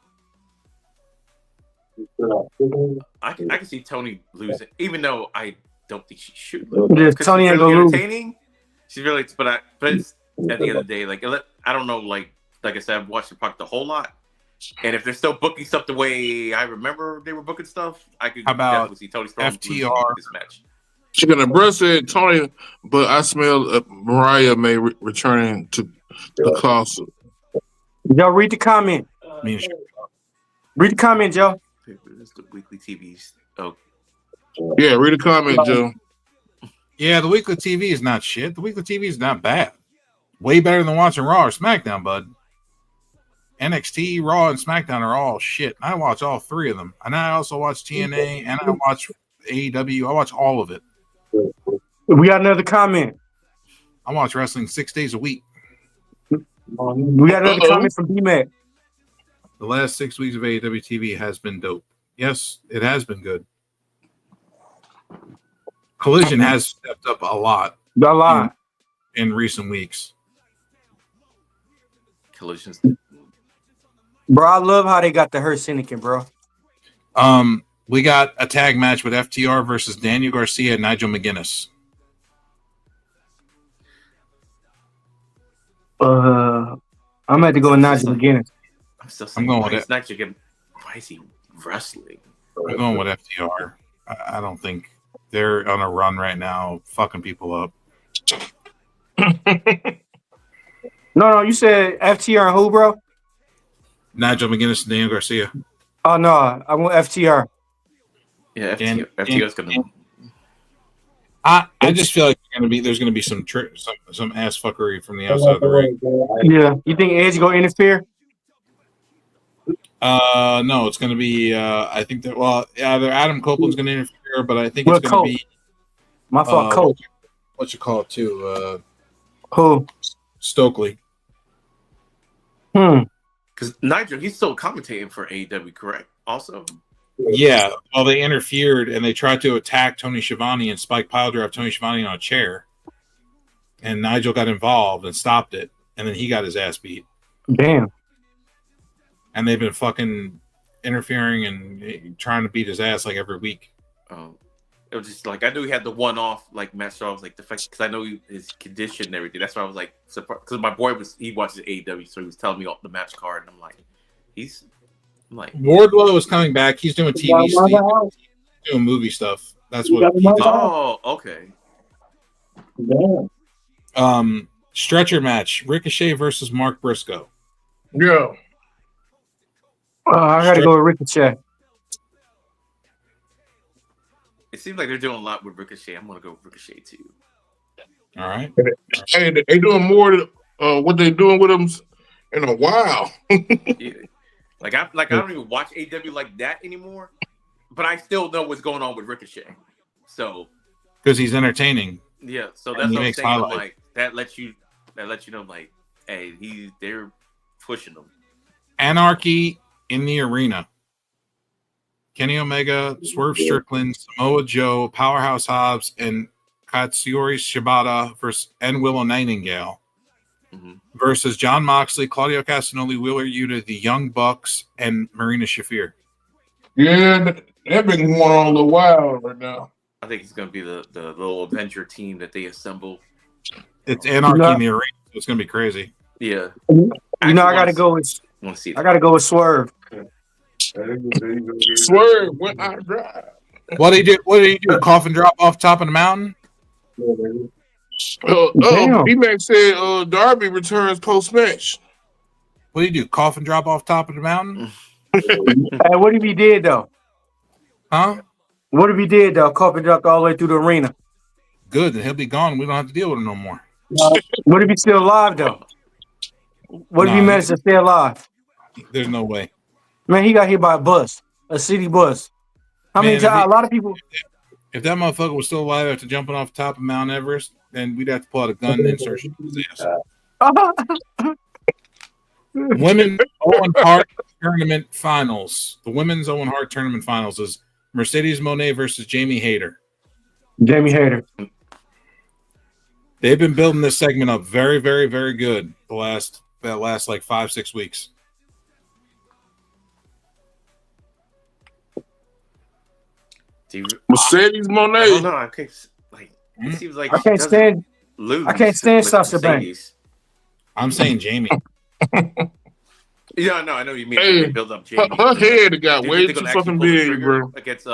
I can see Toni losing, even though I don't think she should lose. Yeah, Toni ain't really gonna lose. entertaining. She's really, but it's, at the end of the day, like I don't know, like I said, I've watched the product a whole lot, and if they're still booking stuff the way I remember they were booking stuff, I could definitely see Toni Storm FTR this match. She gonna brush said Tony, but I smell Mariah May returning to the castle. Y'all read the comment. Read the comment, Joe. It's the weekly TVs. Oh, yeah, read the comment, Joe. Yeah, the weekly TV is not shit. The weekly TV is not bad. Way better than watching Raw or SmackDown, bud. NXT, Raw, and SmackDown are all shit. I watch all three of them. And I also watch TNA, and I watch AEW. I watch all of it. We got another comment. I watch wrestling 6 days a week. We got another comment from B-Mac. The last 6 weeks of AEW TV has been dope. Yes, it has been good. Collision has stepped up a lot. In recent weeks. Collisions. Bro, I love how they got the Hurt Syndicate, bro. We got a tag match with FTR versus Daniel Garcia and Nigel McGuinness. I'm going to go with Nigel McGuinness. I'm going with it. Why is he wrestling? I'm going with FTR. I don't think they're on a run right now, fucking people up. No, you said FTR and who, bro? Nigel McGuinness and Daniel Garcia. Oh, no, I want FTR. Yeah, FTR's going to... I just feel like there's gonna be some ass fuckery from the outside of the ring. Yeah, you think Edge gonna interfere? No, it's gonna be. I think that either Adam Copeland's gonna interfere, but I think it's gonna be. My fault, Cope. What you call it too? Who? Stokely. Because Nigel, he's still commentating for AEW, correct? Also. Yeah, well, they interfered and they tried to attack Tony Schiavone and Spike piledrive Tony Schiavone on a chair, and Nigel got involved and stopped it, and then he got his ass beat. Damn. And they've been fucking interfering and trying to beat his ass like every week. It was just like I knew he had the one-off like match. So I was like the fact because I know his condition and everything. That's why I was like surprised because my boy he watches AEW, so he was telling me the match card, and I'm like, Wardlow is coming back. He's doing TV stuff, doing movie stuff. That's what. Oh, okay. Stretcher match: Ricochet versus Mark Briscoe. Yeah. I gotta go with Ricochet. It seems like they're doing a lot with Ricochet. I'm gonna go with Ricochet too. All right. Hey, they doing more what they doing with them in a while. Yeah. Like I don't even watch AEW like that anymore, but I still know what's going on with Ricochet. So because he's entertaining. Yeah, so that's what I'm saying. Highlight. Like that lets you know like, hey, they're pushing them. Anarchy in the arena. Kenny Omega, Swerve Strickland, Samoa Joe, Powerhouse Hobbs, and Katsuyori Shibata and Willow Nightingale versus John Moxley, Claudio Castagnoli, Wheeler Yuta, the Young Bucks, and Marina Shafir. Yeah, they've been going on a little while right now. I think it's going to be the little Avenger team that they assemble. It's Anarchy in the arena, so it's going to be crazy. Yeah. I gotta go with. I gotta go with Swerve. Swerve when I drive. What did he do? Coffin drop off top of the mountain? B-Mac said Darby returns post match. What did he do? Coffin drop off top of the mountain? Hey, what if he did though? Huh? What if he did though? Coffin dropped all the way through the arena. Good, then he'll be gone. We don't have to deal with him no more. What if he's still alive though? What if he managed to stay alive? There's no way. Man, he got hit by a bus, a city bus. How many times? A lot of people. If that motherfucker was still alive after jumping off the top of Mount Everest, then we'd have to pull out a gun and search his ass. Women's Owen Hart Tournament Finals. The Women's Owen Hart Tournament Finals is Mercedes Moné versus Jamie Hayter. Jamie Hayter. They've been building this segment up very, very, very good that last like 5-6 weeks. Mercedes Moné. I don't know. I can't, it seems like I can't stand. Lose I can't stand Sasha Banks. I'm saying Jamie. Yeah, no, I know what you mean. Hey, build up Jamie. Her head got way too fucking big, bro. Against,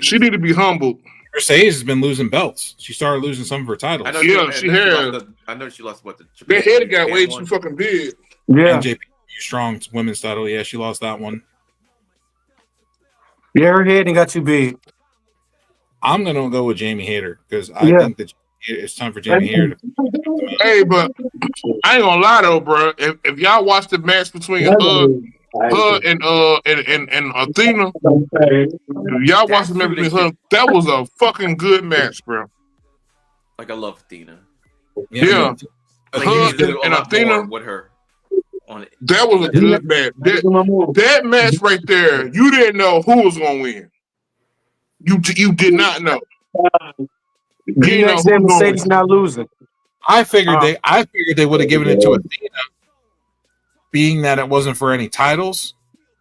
she need to be humbled. Mercedes has been losing belts. She started losing some of her titles. I know she has. I know she lost what the Their head got way too fucking big. Yeah. NJP Strong women's title. Yeah, she lost that one. Yeah, her head ain't got too big. I'm gonna go with Jamie Hayter because I think that it's time for Jamie Hayter. Hey, but I ain't gonna lie though, bro. If y'all watch the match between her and Athena, if y'all watch the match between her, that was a fucking good match, bro. Like I love Athena. Yeah. Her and Athena with her on it. That was a good match. That match right there, you didn't know who was gonna win. You did not know. You know who Mercedes not losing. I figured they would have given it to Athena, being that it wasn't for any titles.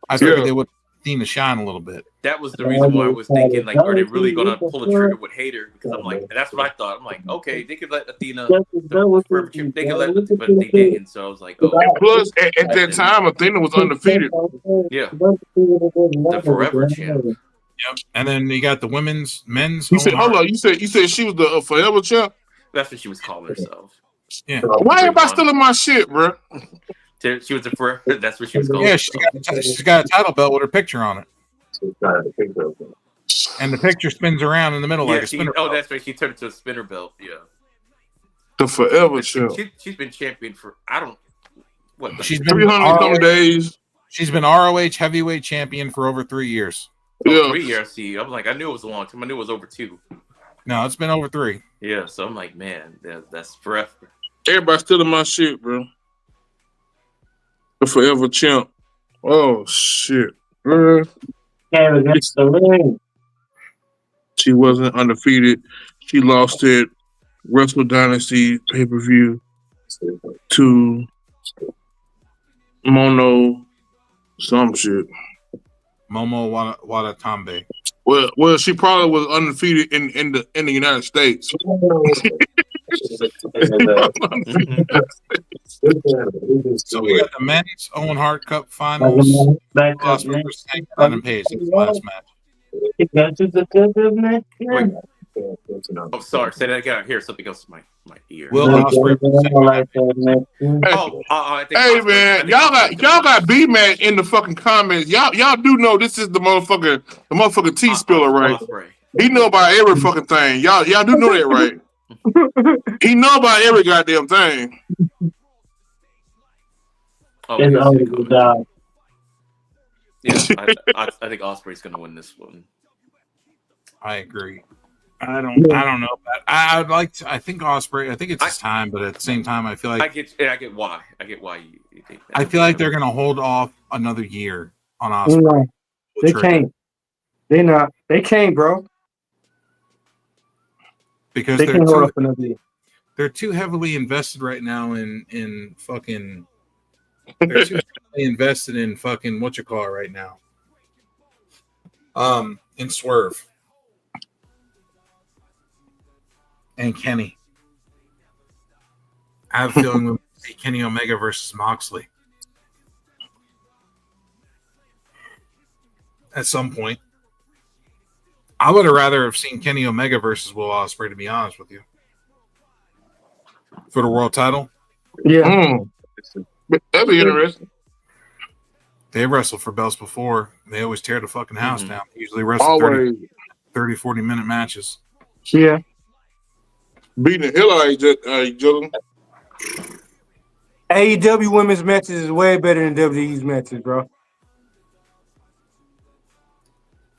I figured they would Athena shine a little bit. That was the reason why I was thinking, like, are they really gonna pull the trigger with Hayter? Because I'm like, and that's what I thought. I'm like, okay, they could let Athena, they could let, but they didn't. So I was like, oh. And plus, at that time, Athena was undefeated. Yeah, the forever champ. Yep. And then you got the men's. You said, hold on. You said she was the forever champ. That's what she was calling herself. Yeah. Why everybody stealing my shit, bro? She was the forever. That's what she was calling. Yeah, she's got a title belt with her picture on it. And the picture spins around in the middle like a spinner belt. Oh, that's right. She turned it to a spinner belt. Yeah. The forever champ. She's been champion for She's been 300 days. She's been ROH heavyweight champion for over 3 years. Yeah. 3 years. See, I'm like, I knew it was a long time. I knew it was over 2. No, it's been over 3. Yeah, so I'm like, man, that's forever. Everybody stealing my shit, bro. The forever champ. Oh shit. Against the ring. She wasn't undefeated. She lost it. Wrestle Dynasty pay-per-view to Mono some shit. Momo Watatambe. Well, she probably was undefeated in the United States. So we got the men's Owen Hart Cup finals. Osprey versus Adam Page. That's the last match. Wait. Oh, sorry. Say that again. I hear something else in my ear. Will Osprey versus Adam Page. Hey man, y'all got B-Man in the fucking comments. Y'all do know this is the motherfucking tea spiller, right? He know about every fucking thing. Y'all do know that, right? He know about every goddamn thing. Oh, yeah, I think Osprey's gonna win this one. I agree. I don't know. I'd like to. I think Osprey. I think it's his time, but at the same time, I feel like I get why. I get why you think that. I feel like they're gonna hold off another year on Osprey. No, they can't. They can't, bro. Because they can't hold up another year. They're too heavily invested right now in fucking. They're too heavily invested in fucking right now. In Swerve. And Kenny. I have a feeling we'll see Kenny Omega versus Moxley at some point. I would have rather have seen Kenny Omega versus Will Ospreay, to be honest with you, for the world title. Yeah, that'd be interesting. They wrestled for belts before. They always tear the fucking house down. They usually wrestle 30, 40-minute matches. Yeah. Beating the hell out of each other. AEW women's matches is way better than WWE's matches, bro.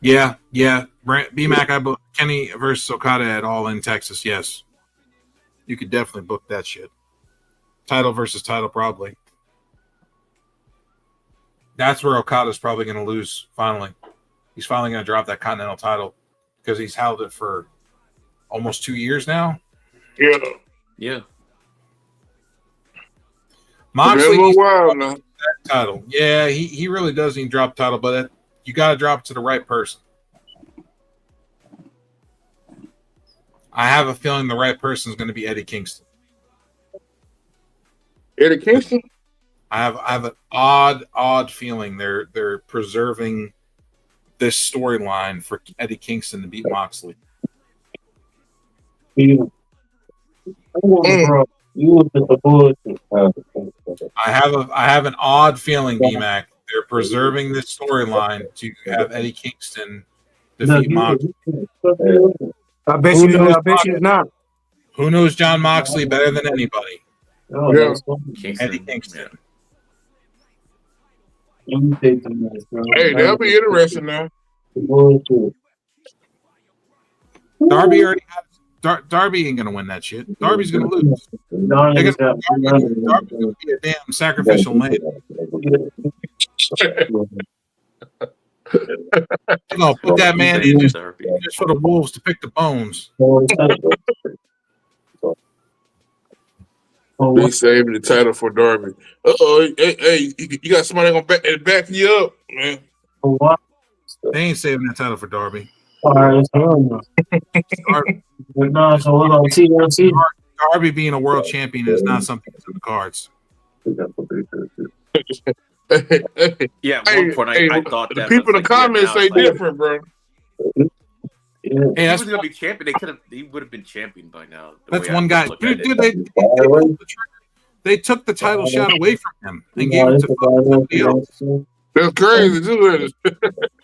Yeah. B-Mac, I booked Kenny versus Okada at All in Texas. Yes. You could definitely book that shit. Title versus title, probably. That's where Okada's probably going to lose, finally. He's finally going to drop that Continental title because he's held it for almost 2 years now. Yeah. Moxley needs to drop that title. Yeah, he really does need to drop the title, but you got to drop it to the right person. I have a feeling the right person is going to be Eddie Kingston. Eddie Kingston? I have an odd feeling they're preserving this storyline for Eddie Kingston to beat Moxley. I have an odd feeling, B-Mac. They're preserving this storyline to have Eddie Kingston defeat Moxley. I bet you not. Who knows John Moxley better than anybody? Eddie Kingston. Hey, that'll be interesting now. Darby already has. Darby ain't gonna win that shit. Darby's gonna lose. Darby's gonna be a damn sacrificial lamb. You know, put that man in just for the wolves to pick the bones. He's saving the title for Darby. Hey, you got somebody gonna back you up, man. They ain't saving that title for Darby. Darby being a world champion is not something that's in the cards. Yeah, at one point I thought that. The people in the comments say different, bro. If he was gonna be champion, he would have been champion by now. That's one guy. Dude, they took the title shot away from him and gave it to somebody else. That's crazy, too.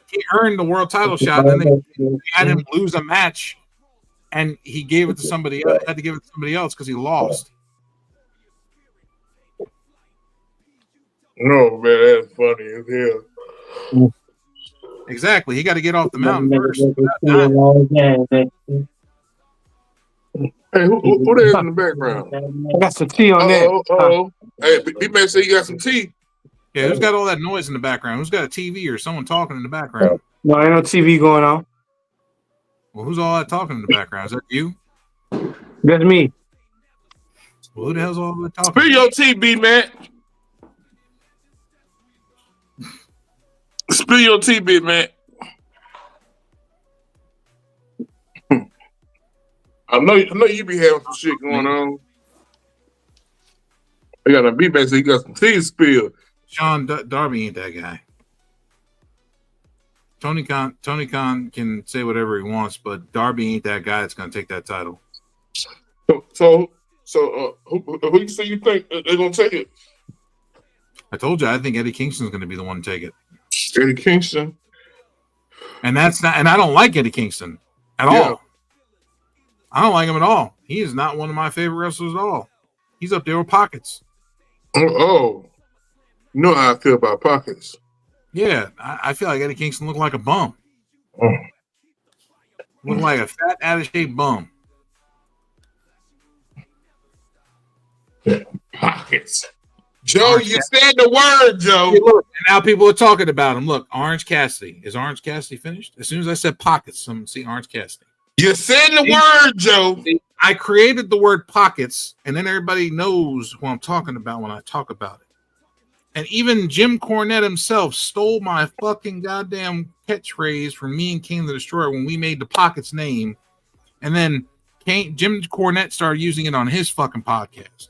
He earned the world title shot, and then they had him lose a match, and he gave it to somebody else. Had to give it to somebody else because he lost. No, man, that's funny as hell. Exactly. He got to get off the mountain first. Hey, who there is in the background? I got some tea on that. Hey, he may say you got some tea. Yeah, who's got all that noise in the background? Who's got a TV or someone talking in the background? No, ain't no TV going on. Well, who's all that talking in the background? Is that you? That's me. Well, who the hell's all that talking? Spill your tea, B-Man. Spill your tea, bit man. I know you be having some shit going on. I got a beat back, so you got some tea spilled. Sean Darby ain't that guy. Tony Khan can say whatever he wants, but Darby ain't that guy that's going to take that title. So who you say you think they're going to take it? I told you I think Eddie Kingston's going to be the one to take it. Eddie Kingston, and that's not. And I don't like Eddie Kingston at all. I don't like him at all. He is not one of my favorite wrestlers at all. He's up there with Pockets. Oh, you know how I feel about Pockets. Yeah, I feel like Eddie Kingston looked like a bum. Looked like a fat, out of shape bum. Pockets. Joe, you said the word, Joe. Hey, look, and now people are talking about him. Look, Orange Cassidy. Is Orange Cassidy finished? As soon as I said Pockets, someone see Orange Cassidy. You said the word, Joe. I created the word Pockets, and then everybody knows who I'm talking about when I talk about it. And even Jim Cornette himself stole my fucking goddamn catchphrase from me and King the Destroyer when we made the Pockets name. And then Jim Cornette started using it on his fucking podcast.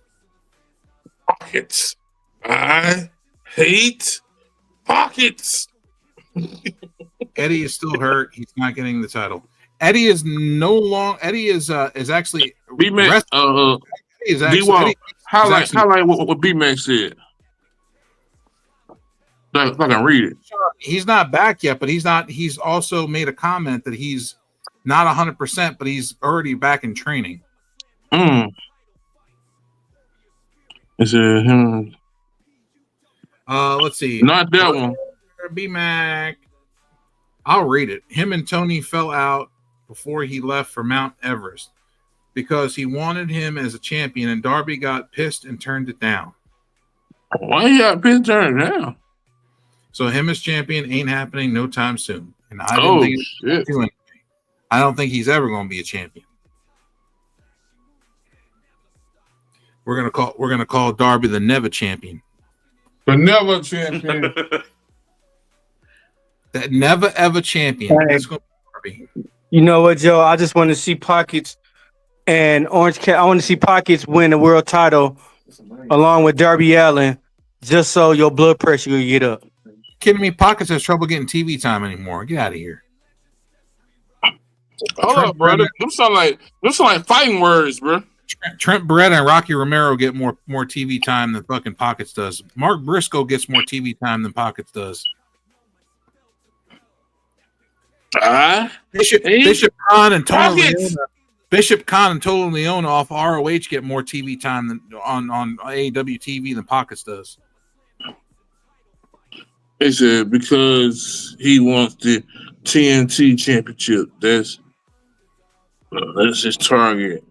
Pockets. I hate Pockets. Eddie is still hurt. He's not getting the title. Eddie is no longer. Eddie is actually. B-Mac. Highlight what B-Mac said. If I can read it. He's not back yet, but he's not. He's also made a comment that he's not 100%, but he's already back in training. Is it him? Let's see. Not that one. B-Mac. I'll read it. Him and Tony fell out before he left for Mount Everest because he wanted him as a champion, and Darby got pissed and turned it down. Why you got pissed and turned it down? So him as champion ain't happening no time soon. And I don't think he's doing anything. I don't think he's ever going to be a champion. We're gonna call Darby the Never Champion. The Never Champion. That never ever champion. Hey. That's gonna be Darby. You know what, Joe? I just want to see Pockets and Orange Cat. I want to see Pockets win the world title along with Darby Allin, just so your blood pressure will get up. Kidding me? Pockets has trouble getting TV time anymore. Get out of here. Hold up, brother. Them sound like fighting words, bro. Trent Beretta and Rocky Romero get more TV time than fucking Pockets does. Mark Briscoe gets more TV time than Pockets does. Bishop Khan and Tony Leona. Bishop Khan and Tony Leona off ROH get more TV time than on AEW TV than Pockets does. They said because he wants the TNT championship. That's his target.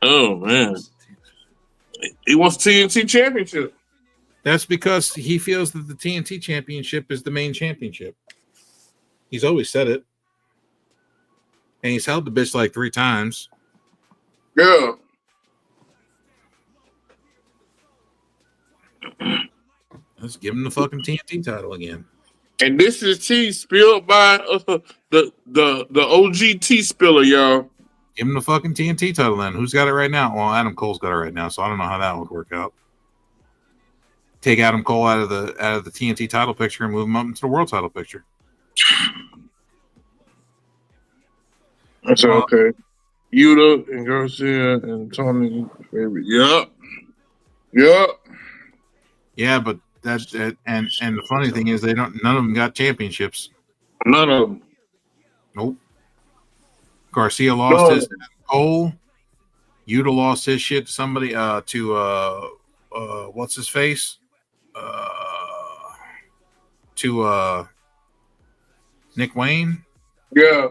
Oh man, he wants TNT championship. That's because he feels that the TNT championship is the main championship. He's always said it. And he's held the bitch like 3 times. Yeah. Let's give him the fucking TNT title again. And this is tea spilled by the OG tea spiller, y'all. Give him the fucking TNT title then. Who's got it right now? Well, Adam Cole's got it right now, so I don't know how that would work out. Take Adam Cole out of the TNT title picture and move him up into the world title picture. That's okay. Yuta and Garcia and Tony. Yep. Yeah, but that's and the funny thing is none of them got championships. None of them. Nope. Garcia lost his to Cole. Yuta lost his shit to somebody to what's his face? To Nick Wayne. Yeah.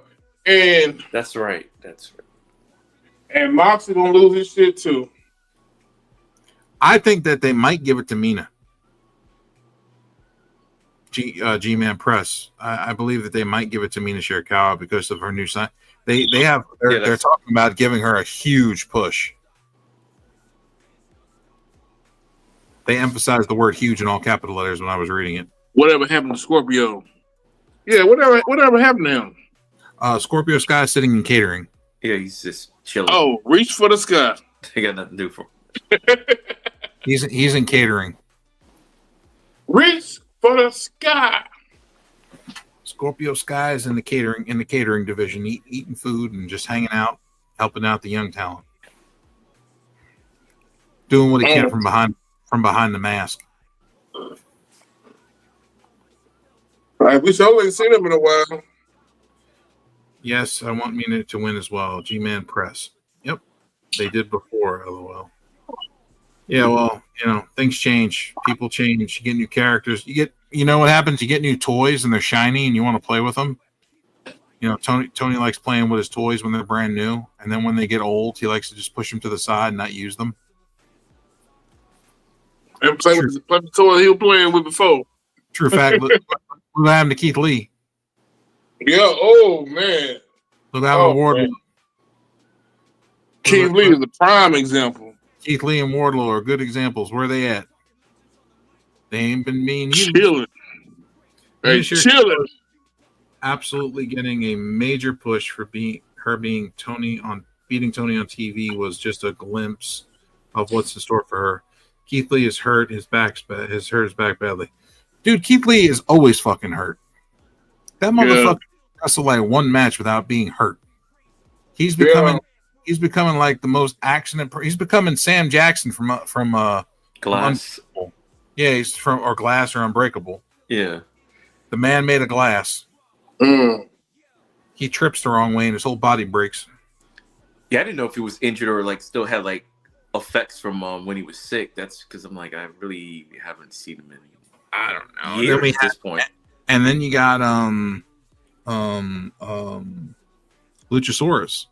And That's right. And Moxley gonna lose his shit too. I think that they might give it to Mina. G-Man Press. I believe that they might give it to Mina Shirakawa because of her new sign. They're talking about giving her a huge push. They emphasized the word huge in all capital letters when I was reading it. Whatever happened to Scorpio? Yeah, whatever happened to him? Scorpio Sky sitting in catering. Yeah, he's just chilling. Oh, reach for the sky. He got nothing to do for. He's in catering. Reach for the sky. Scorpio Sky is in the catering division, eating food and just hanging out, helping out the young talent, doing what he can from behind the mask. We sure ain't seen him in a while. Yes, I want Mina to win as well. G-Man Press. Yep, they did before. LOL. Yeah, well, things change. People change. You get new characters. You know what happens? You get new toys and they're shiny and you want to play with them. Tony likes playing with his toys when they're brand new, and then when they get old, he likes to just push them to the side and not use them. And play with the toy he was playing with before. True fact. Look what happened to Keith Lee. Yeah. Oh man. Look what happened to Wardlow. Keith Lee is a prime example. Keith Lee and Wardlow are good examples. Where are they at? They ain't been mean. Chilling. Hey, chilling. Absolutely getting a major push for beating Tony on TV was just a glimpse of what's in store for her. Keith Lee is hurt. His back badly. Dude, Keith Lee is always fucking hurt. That motherfucker wrestled like one match without being hurt. He's becoming like the most action. He's becoming Sam Jackson from Glass. Yeah, he's from Glass or Unbreakable. Yeah, the man made of glass. He trips the wrong way and his whole body breaks. Yeah, I didn't know if he was injured or like still had like effects from when he was sick. That's because I'm like I really haven't seen him in I don't know years at this point. And then you got Luchasaurus.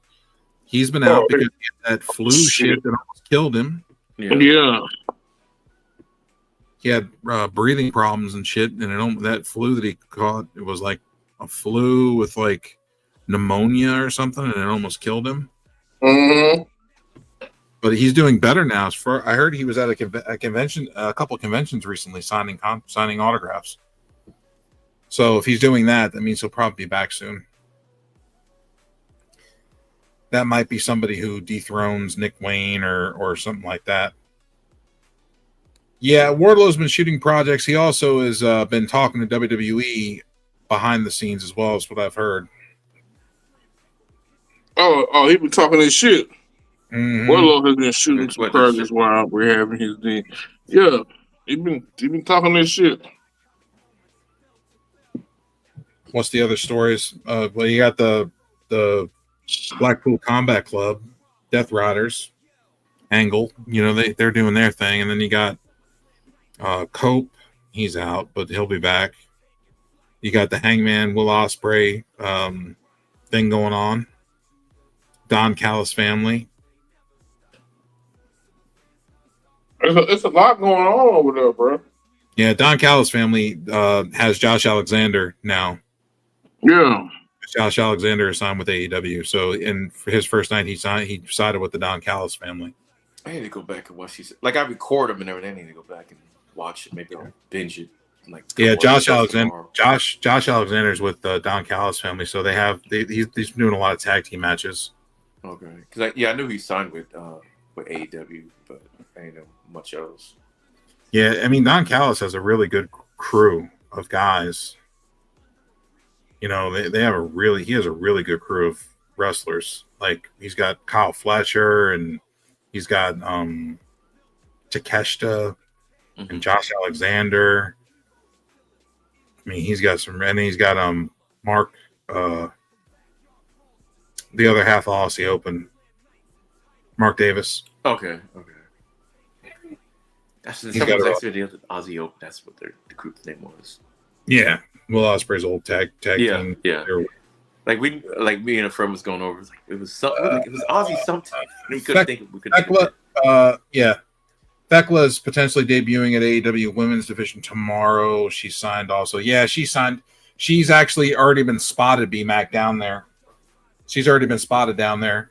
He's been out because he had that flu shit that almost killed him. Yeah. He had breathing problems and shit, and that flu that he caught, it was like a flu with like pneumonia or something, and it almost killed him. Mm-hmm. But he's doing better now. I heard he was at a convention, a couple of conventions recently, signing autographs. So if he's doing that means he'll probably be back soon. That might be somebody who dethrones Nick Wayne or something like that. Yeah, Wardlow's been shooting projects. He also has been talking to WWE behind the scenes as well, is what I've heard. Oh, he been talking his shit. Mm-hmm. Wardlow has been shooting some projects while we're having his day. Yeah, he been talking his shit. What's the other stories? Well, you got the Blackpool Combat Club, Death Riders, Angle. They're doing their thing, and then you got Cope. He's out, but he'll be back. You got the Hangman Will Ospreay thing going on. Don Callis family. It's a lot going on over there, bro. Yeah, Don Callis family has Josh Alexander now. Yeah. Josh Alexander is signed with AEW. So, for his first night, he sided with the Don Callis family. I need to go back and watch these. Like, I record them and everything. I need to go back and watch it. Maybe I'll binge it. Yeah, Josh Alexander. Josh Alexander's with the Don Callis family, so he's doing a lot of tag team matches. Okay, because I knew he signed with AEW, but I didn't know much else. Yeah, I mean Don Callis has a really good crew of guys. He has a really good crew of wrestlers. Like he's got Kyle Fletcher and he's got Takeshita and Josh Alexander. I mean, he's got Mark, the other half of Aussie Open, Mark Davis. Okay. Actually, someone's actually the other Aussie Open. That's what the group's name was. Yeah, Will Ospreay's old tag team. Yeah. Like me and a friend was going over. It was Aussie something. We couldn't think. We couldn't. Thekla is potentially debuting at AEW Women's Division tomorrow. She signed also. Yeah, she signed. She's actually already been spotted, B-Mac, down there. She's already been spotted down there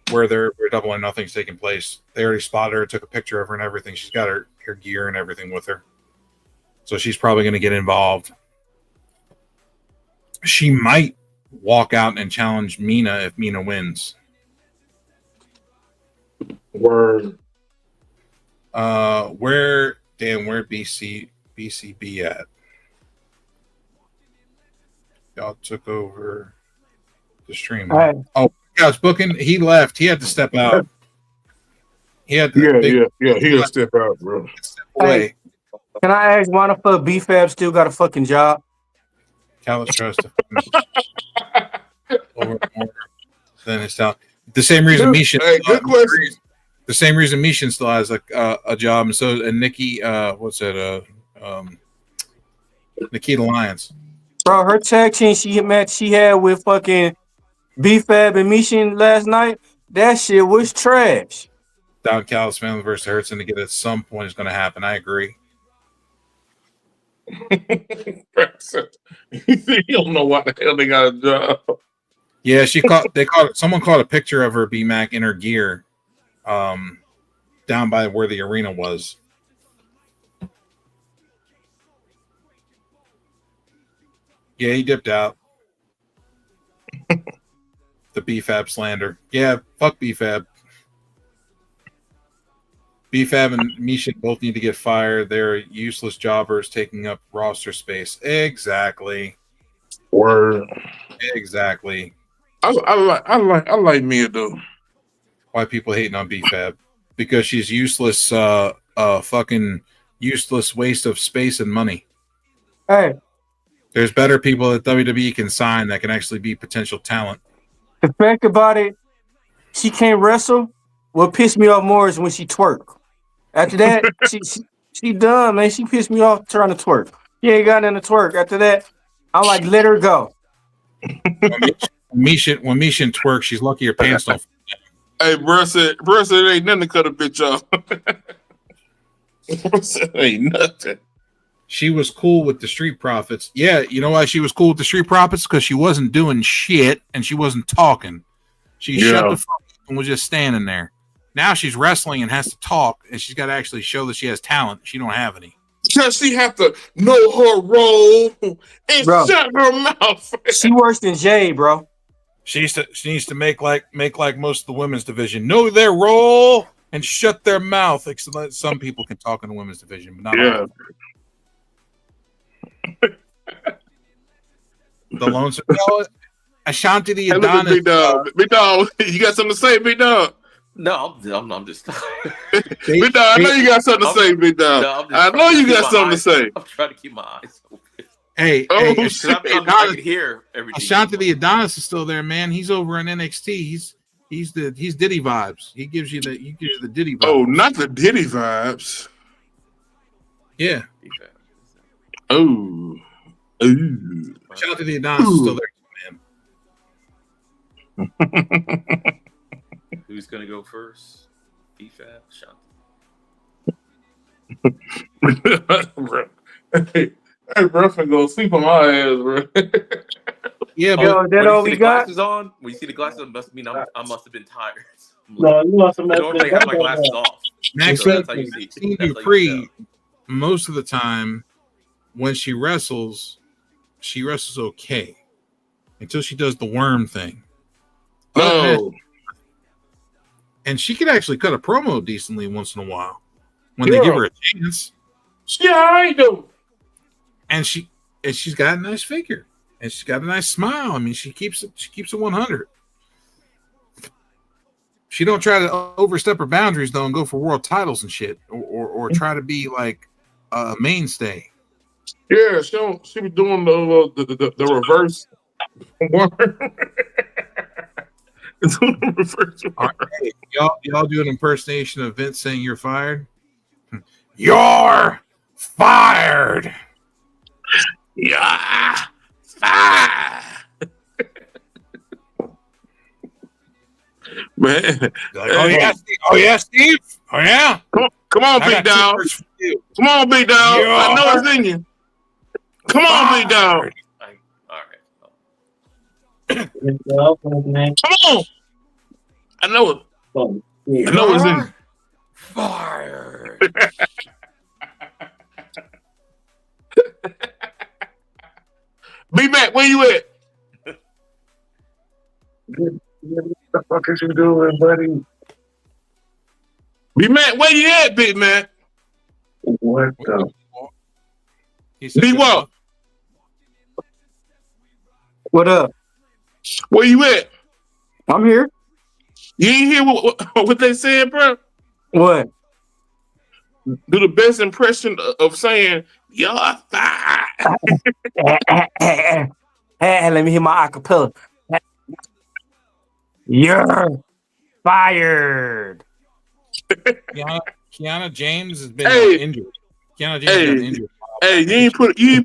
where Double or Nothing's taking place. They already spotted her, took a picture of her and everything. She's got her gear and everything with her. So she's probably going to get involved. She might walk out and challenge Mina if Mina wins. Word. Where BCB at? Y'all took over the stream. Right. Oh, yeah, it's booking. He left. He had to step out. He had to Yeah. He gotta step out, bro. Step away. Hey, can I ask why the fuck B.F.F still got a fucking job? Callis tries to over more than his talent. The same reason Misha. Good question. The same reason Misha still has a job, and so and Nikki, Nikita Lyons. Bro, her tag team she had with fucking B.F.F and Mishin last night, that shit was trash. Don Callis family versus Hurtson to get at some point is going to happen. I agree. You don't know what the hell they got a job. Yeah, someone caught a picture of her B-Mac in her gear down by where the arena was. Yeah, he dipped out. The B.F.F slander. Yeah, fuck B.F.F. B.F.F and Misha both need to get fired. They're useless jobbers taking up roster space. Exactly. Word. Exactly. I like Mia though. Why people hating on B.F.F? Because she's useless. Fucking useless waste of space and money. Hey, there's better people that WWE can sign that can actually be potential talent. The fact about it, she can't wrestle. What pissed me off more is when she twerk. After that, she done, man. She pissed me off trying to twerk. She ain't got nothing to twerk. After that, I'm like, let her go. When Misha twerk, she's lucky her pants don't. Hey, bro said it ain't nothing to cut a bitch off. Bro said it ain't nothing. She was cool with the Street Profits. Yeah, you know why she was cool with the Street Profits? Because she wasn't doing shit and she wasn't talking. She shut the fuck up and was just standing there. Now she's wrestling and has to talk, and she's got to actually show that she has talent. She don't have any. Because she have to know her role and shut her mouth. She worse than Jay, bro. She needs to make like most of the women's division, know their role and shut their mouth. Some people can talk in the women's division, but not all. The lonesome Ashanti the Adonis. Big dog, you got something to say, big dog? No, I'm just. Big dog, I know you got something to say, big dog. No, I know you got something to say. I'm trying to keep my eyes open. Hey, I can hear everything. Ashanti the Adonis is still there, man. He's over in NXT. He's Diddy vibes. He gives you the Diddy vibes. Oh, not the Diddy vibes. Yeah. Oh. Ooh. Ashanti the Adonis is still there, man. Who's gonna go first? P.U.W.F. Ashanti. Hey, bro, finna go sleep on my ass, bro. Yeah, but that all we got. Glasses on. When you see the glasses on, must mean I must have been tired. No, you must have normally have my glasses off. Maxine Dupree, most of the time, when she wrestles okay until she does the worm thing. No. And she could actually cut a promo decently once in a while when they give her a chance. Yeah, I do. And she's got a nice figure and she's got a nice smile. I mean, she keeps it 100. She don't try to overstep her boundaries though and go for world titles and shit, or try to be like a mainstay. Yeah, she be doing the reverse. All right, y'all do an impersonation of Vince saying you're fired. You're fired. Yeah, fired. Man. Like, oh yeah, Steve. Oh yeah. Come on, big dog. Come on, big dog. I know it's in you. Come on, big dog. All right. Come on. I know it. I know it's in you. Fired. B-Mac, where you at? What the fuck is you doing, buddy? B-Mac, where you at, Big Mac? What the? He said, B-Walk, What up? where you at? I'm here. You ain't hear what they said, bro? What? Do the best impression of saying, you're fired. Let me hear my acapella. You're fired. Kiana James has been Hey. injured. Kiana James got injured. Hey, you ain't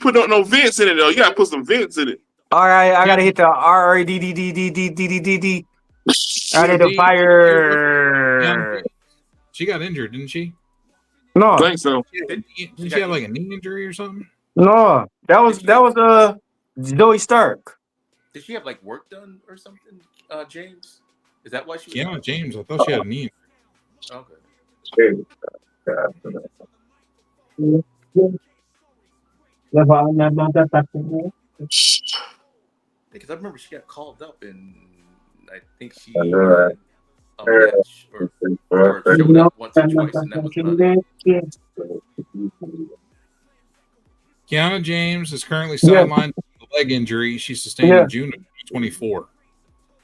put no vents in it though. You gotta put some vents in it. All right, I gotta hit the R-A-D-D-D-D-D-D-D-D. I need to fire. She got injured, didn't she? No, I think so. Didn't she have like a knee injury or something? no, that was Zoe Stark. Did she have like work done or something, James? Is that why she? Kiana James, I thought she had a knee injury. Okay. Because I remember she got called up and I think she I know that. a match or showed up once or twice and that was about it. Kiana James is currently sidelined with a leg injury she sustained in June of 2024.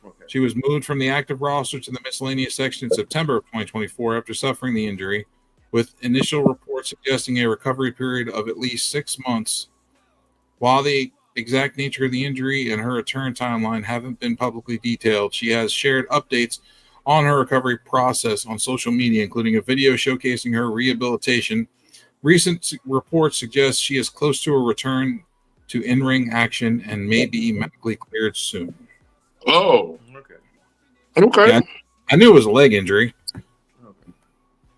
Okay. She was moved from the active roster to the miscellaneous section in September of 2024 after suffering the injury, with initial reports suggesting a recovery period of at least 6 months. While the exact nature of the injury and her return timeline haven't been publicly detailed, she has shared updates on her recovery process on social media, including a video showcasing her rehabilitation. Recent reports suggest she is close to a return to in-ring action and may be medically cleared soon. Oh, okay. Yeah, I knew it was a leg injury. Okay.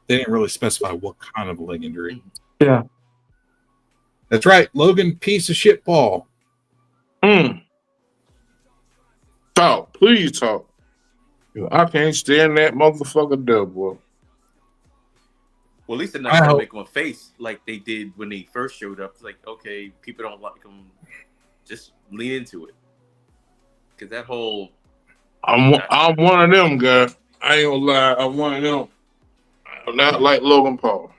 They didn't really specify what kind of a leg injury. Yeah. That's right. Logan, piece of shit Paul. Talk. Please talk. I can't stand that motherfucker double. Well, at least they're not going to make him a face like they did when they first showed up. It's like, okay, people don't like him. Just lean into it. Because that whole... I'm one of them, guys. I ain't gonna lie. I'm one of them. I'm not like Logan Paul.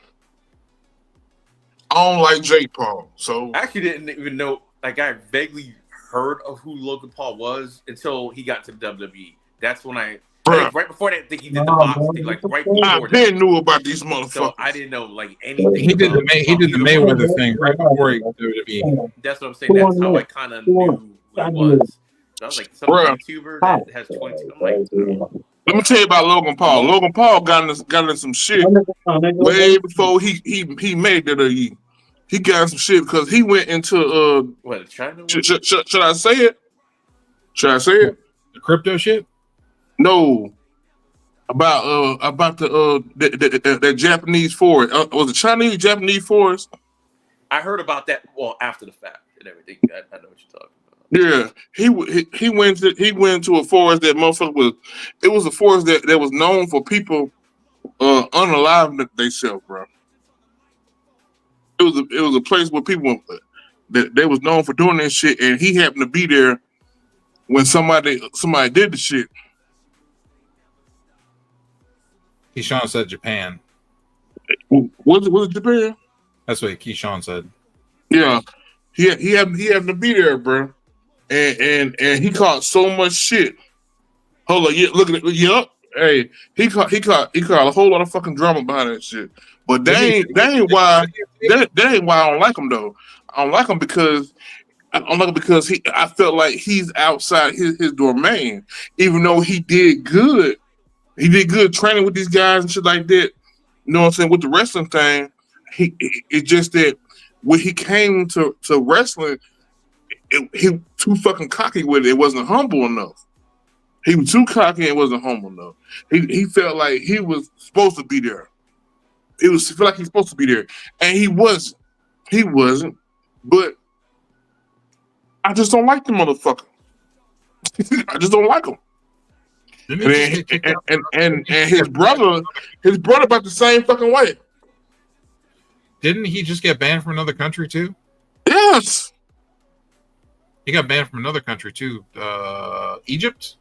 I don't like Jake Paul. So I actually didn't even know. Like, I vaguely heard of who Logan Paul was until he got to the WWE. That's when I think right before that, I think he did the box thing. Like right before I been knew about these motherfuckers. So I didn't know like anything. He did the Mayweather thing right before he got to WWE. That's what I'm saying. That's how I kind of knew who it was. I was like, some YouTuber that has 22. I'm like, let me tell you about Logan Paul. Logan Paul got in some shit way before he made WWE. He got some shit because he went into what, China? Should I say it? Should I say it? The crypto shit? No. About the Japanese forest. Was it Chinese Japanese forest? I heard about that. Well, after the fact and everything. I know what you're talking about. Yeah, he went to a forest that motherfucker was. It was a forest that was known for people unaliving themselves, bro. It was a place where people that they was known for doing that shit, and he happened to be there when somebody did the shit. Keyshawn said Japan. Was it Japan? That's what Keyshawn said. Yeah, he happened to be there, bro, and he caught so much shit. Hold on, yeah, look at it. Yup. Hey, he caught a whole lot of fucking drama behind that shit. But that ain't why I don't like him though. I don't like him because I felt like he's outside his domain. Even though he did good training with these guys and shit like that. You know what I'm saying? With the wrestling thing, it's just that when he came to wrestling, he too fucking cocky with it. It wasn't humble enough. He was too cocky and wasn't humble enough. He felt like he was supposed to be there. He felt like he's supposed to be there. And he wasn't. He wasn't. But I just don't like the motherfucker. I just don't like him. And his brother about the same fucking way. Didn't he just get banned from another country too? Yes. He got banned from another country too, Egypt.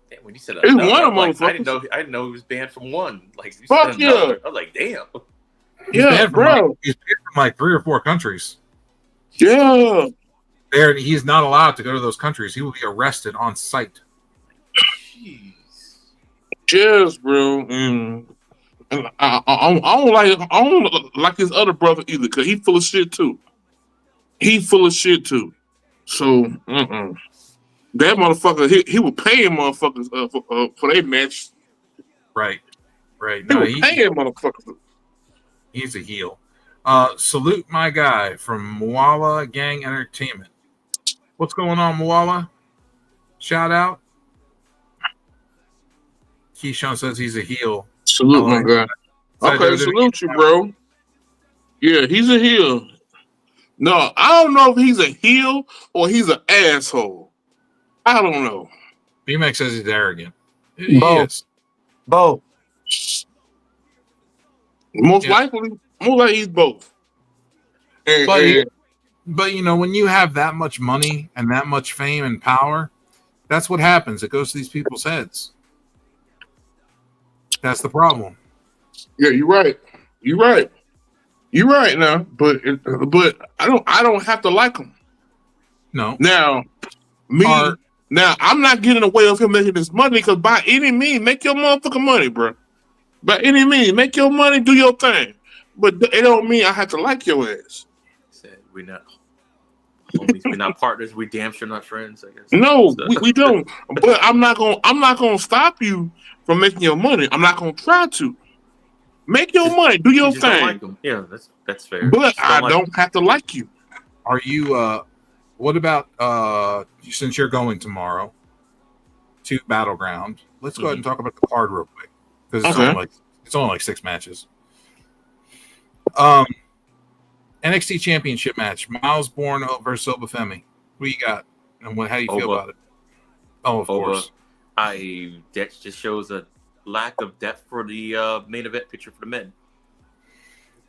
Damn, when you said He's another, one I'm of like, I motherfuckers. didn't know he was banned from one. Like you Fuck said yeah. another. I was like, damn. He's Yeah, banned from bro. he's banned from like 3 or 4 countries. Yeah. There, he's not allowed to go to those countries. He will be arrested on site. Jeez. Yes, bro. And I don't like his other brother either, because he full of shit too. So that motherfucker, he was paying motherfuckers for their match. Right. He No, was paying motherfuckers. he's a heel. Salute my guy from Moala Gang Entertainment. What's going on, Moala? Shout out. Keyshawn says he's a heel. Salute my guy. Okay, salute you, bro. Yeah, he's a heel. No, I don't know if he's a heel or he's an asshole. I don't know. B-Max says he's arrogant. He is. Both. Most likely he's both. But you know, when you have that much money and that much fame and power, that's what happens. It goes to these people's heads. That's the problem. Yeah, you're right. You're right now, but I don't have to like him. No. Now, I'm not getting away with him making this money, because by any means, make your motherfucking money, bro. By any means, make your money, do your thing. But it don't mean I have to like your ass. Said we're not homies, we're not partners, we damn sure not friends, I guess. No, we don't. But I'm not gonna stop you from making your money. I'm not gonna try to. Make your money, do your You just don't thing. like them. Yeah, that's fair. But I don't have to like you. Are you what about since you're going tomorrow to Battleground, let's go ahead and talk about the card real quick, because it's only like 6 matches. NXT Championship match: Miles Bourne versus Obafemi. Who you got, and how do you feel about it? Oh, of course. That just shows a lack of depth for the main event picture for the men.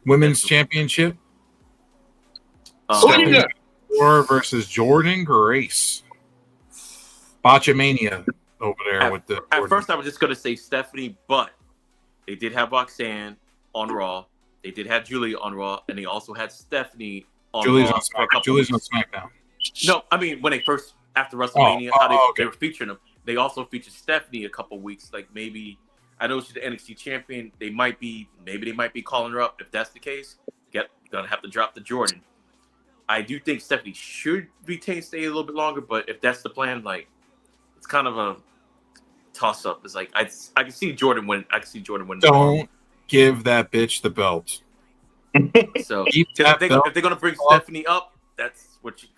Women's Championship: Stephanie Moore versus Jordan Grace. Botchamania over there with the. At first, I was just going to say Stephanie, but they did have Roxanne on Raw. They did have Julia on Raw, and they also had Stephanie on Julie's Raw. on SmackDown. Julie's on SmackDown. No, I mean when they first after WrestleMania, they were featuring them. They also featured Stephanie a couple weeks. Like maybe I know she's the NXT champion. They might be calling her up. If that's the case, gonna have to drop the Jordan. I do think Stephanie should stay a little bit longer, but if that's the plan, like it's kind of a toss up. It's like I can see Jordan win. I can see Jordan win. Don't give that bitch the belt. So if they're gonna bring Stephanie up, that's what you.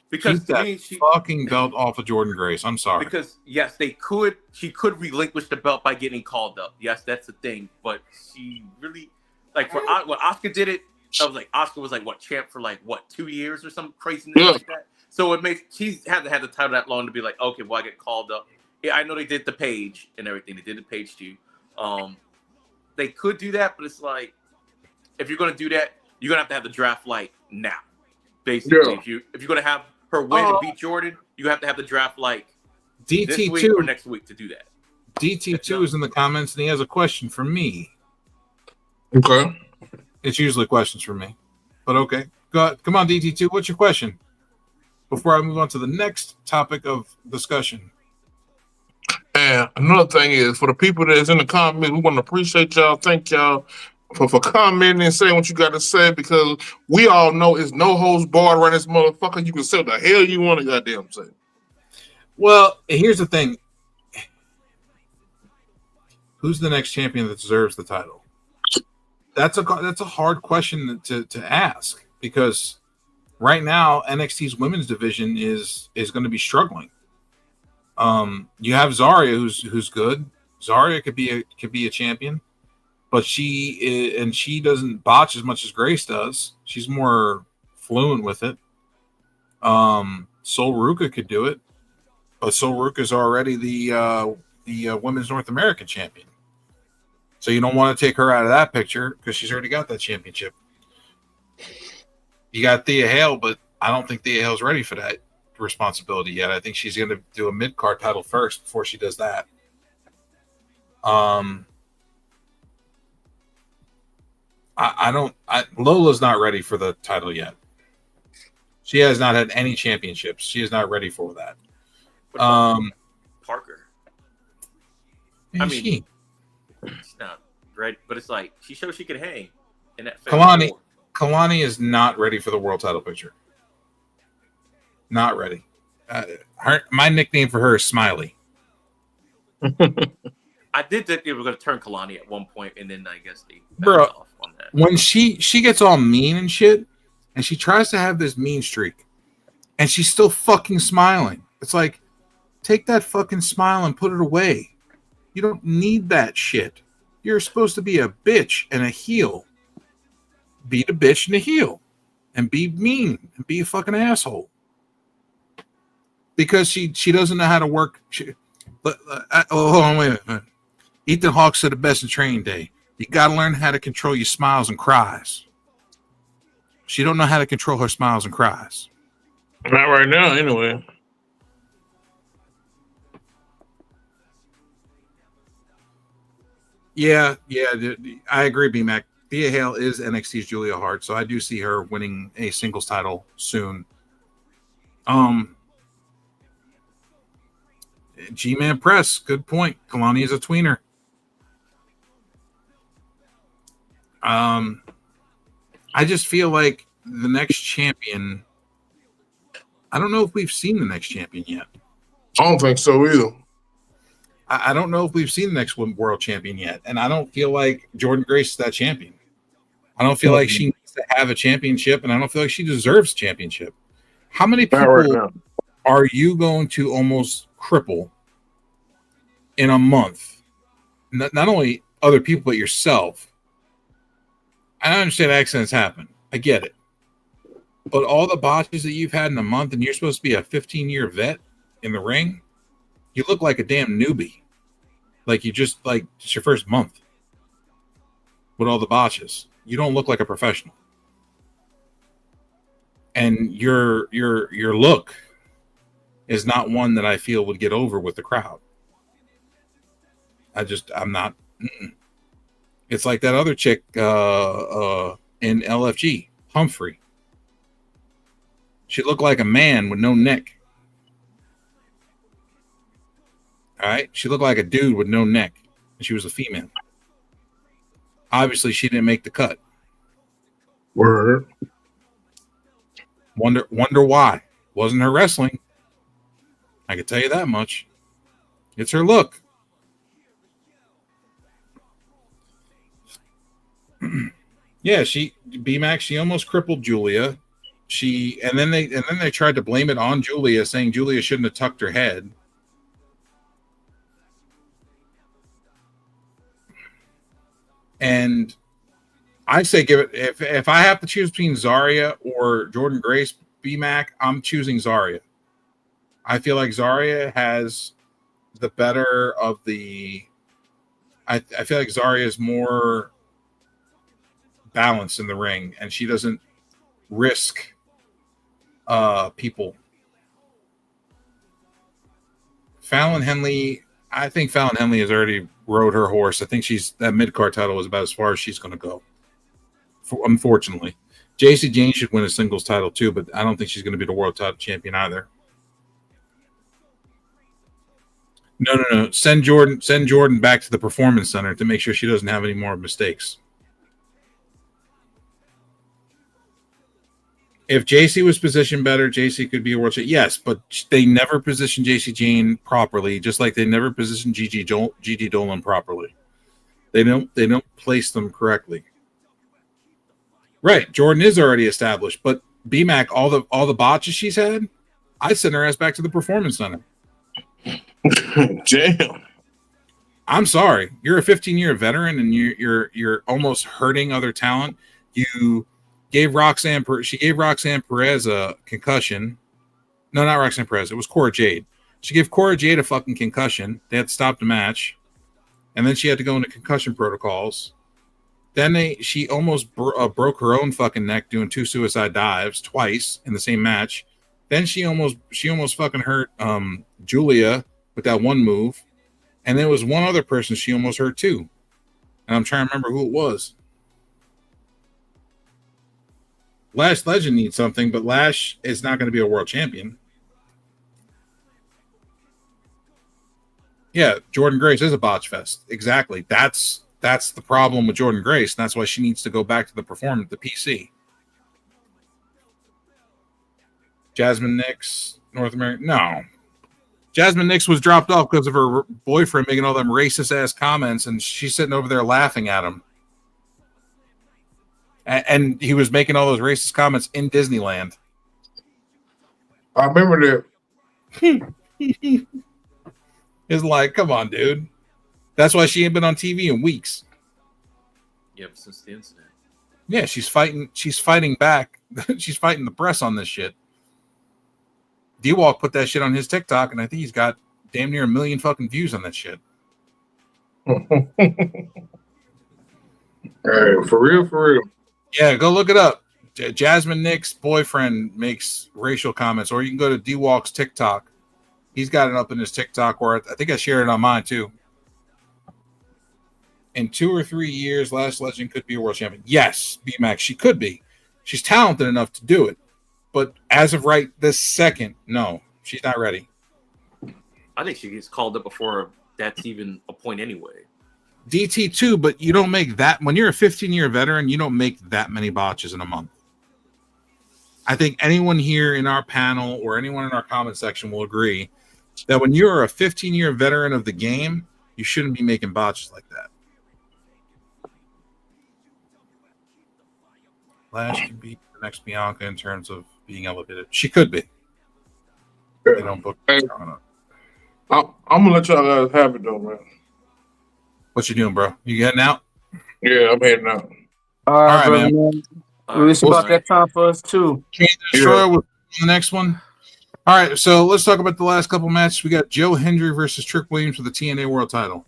Because keep that fucking belt off of Jordan Grace. I'm sorry. Because yes, she could relinquish the belt by getting called up. Yes, that's the thing. But she really when Asuka did it, I was like, Asuka was like champ for 2 years or some craziness like that. So it makes she hasn't had the title that long to be like, okay, well I get called up. Yeah, I know they did the page and everything. They did the page too. They could do that, but it's like if you're gonna do that, you're gonna have the draft now. Basically, if you're gonna have her win and beat Jordan, you have to have the draft DT2 this week or next week to do that. DT2 is in the comments and he has a question for me. Okay. It's usually questions for me. But okay. Go ahead. Come on, DT2. What's your question? Before I move on to the next topic of discussion. And another thing is, for the people that's in the comments, we want to appreciate y'all. Thank y'all for commenting and saying what you got to say, because we all know it's no holds barred around this motherfucker. You can say what the hell you want to goddamn say. Well, here's the thing. Who's the next champion that deserves the title? That's a hard question to ask, because right now NXT's women's division is going to be struggling. You have Zarya who's good. Zarya could be a champion, but she doesn't botch as much as Grace does. She's more fluent with it. Sol Ruka could do it, but Sol Ruka's already the women's North American champion. So you don't want to take her out of that picture because she's already got that championship. You got Thea Hale, but I don't think Thea Hale's ready for that responsibility yet. I think she's going to do a mid-card title first before she does that. I don't. Lola's not ready for the title yet. She has not had any championships. She is not ready for that. Parker. I mean, she's not ready, but it's like she showed she could hang in that. Kalani is not ready for the world title picture. Not ready. My nickname for her is Smiley. I did think they were going to turn Kalani at one point, and then I guess they backed off on that. When she gets all mean and shit, and she tries to have this mean streak, and she's still fucking smiling. It's like, take that fucking smile and put it away. You don't need that shit. You're supposed to be a bitch and a heel. Be the bitch and a heel, and be mean and be a fucking asshole. Because she doesn't know how to work. Hold on, wait a minute. Ethan Hawke said the best in Training Day. You got to learn how to control your smiles and cries. She don't know how to control her smiles and cries. Not right now, anyway. Yeah, I agree, B-Mac. Thea Hale is NXT's Julia Hart, so I do see her winning a singles title soon. G-Man Press, good point. Kalani is a tweener. I just feel like the next champion. I don't know if we've seen the next champion yet. I don't think so either. I don't know if we've seen the next world champion yet, and I don't feel like Jordan Grace is that champion. I don't feel like she needs to have a championship, and I don't feel like she deserves a championship. How many people are you going to almost cripple in a month? Not only other people, but yourself. I understand accidents happen. I get it. But all the botches that you've had in a month, and you're supposed to be a 15-year vet in the ring, you look like a damn newbie. Like you just it's your first month with all the botches. You don't look like a professional. And your look is not one that I feel would get over with the crowd. I'm not. It's like that other chick in LFG, Humphrey. She looked like a man with no neck. All right? She looked like a dude with no neck. And she was a female. Obviously, she didn't make the cut. Word. Wonder why. Wasn't her wrestling. I can tell you that much. It's her look. Yeah, B-Max, she almost crippled Julia. And then they tried to blame it on Julia, saying Julia shouldn't have tucked her head. And I say give it if I have to choose between Zarya or Jordan Grace, B-Mac, I'm choosing Zarya. I feel like Zarya has the better of the. I feel like Zarya is more balanced in the ring, and she doesn't risk people. Fallon Henley, I think Fallon Henley has already rode her horse. I think that mid-card title is about as far as she's going to go. Unfortunately, JC Jane should win a singles title too, but I don't think she's going to be the world title champion either. No. Send Jordan back to the Performance Center to make sure she doesn't have any more mistakes. If JC was positioned better, JC could be a world champion. Yes, but they never positioned JC Jane properly, just like they never positioned Gigi Dolan properly. They don't place them correctly. Right, Jordan is already established, but BMAC, all the botches she's had, I send her ass back to the Performance Center. Damn. I'm sorry, you're a 15-year veteran, and you're almost hurting other talent. You gave Roxanne Perez a concussion. No, not Roxanne Perez. It was Cora Jade. She gave Cora Jade a fucking concussion. They had to stop the match, and then she had to go into concussion protocols. Then she almost broke her own fucking neck doing 2 suicide dives twice in the same match. Then she almost fucking hurt Julia with that one move. And there was one other person she almost hurt too. And I'm trying to remember who it was. Lash Legend needs something, but Lash is not going to be a world champion. Yeah, Jordan Grace is a botch fest. Exactly. That's the problem with Jordan Grace. And that's why she needs to go back to the performance, the PC. Jasmine Nix, North America. No. Jasmine Nix was dropped off because of her boyfriend making all them racist ass comments, and she's sitting over there laughing at him. And he was making all those racist comments in Disneyland. I remember that. It's like, come on, dude. That's why she ain't been on TV in weeks. Yeah, since the incident. Yeah, she's fighting back. She's fighting the press on this shit. D-Walk put that shit on his TikTok, and I think he's got damn near 1 million fucking views on that shit. Hey, for real. Yeah, go look it up. Jasmine Nix's boyfriend makes racial comments, or you can go to D-Walk's TikTok. He's got it up in his TikTok, or I think I shared it on mine too. In 2 or 3 years, Lash Legend could be a world champion. Yes, B-Max, she could be. She's talented enough to do it. But as of right this second, no, she's not ready. I think she gets called up before that's even a point anyway. DT2, but you don't make that. When you're a 15-year veteran, you don't make that many botches in a month. I think anyone here in our panel or anyone in our comment section will agree that when you're a 15-year veteran of the game, you shouldn't be making botches like that. Lash can be the next Bianca in terms of being elevated. She could be. They don't book her strong enough. I'm gonna let y'all guys have it though, man. What you doing, bro? You getting out? Yeah, I'm heading out. All right, All right, man. It's about that time for us too. Destroyer with the next one. All right, so let's talk about the last couple matches. We got Joe Hendry versus Trick Williams for the TNA World Title.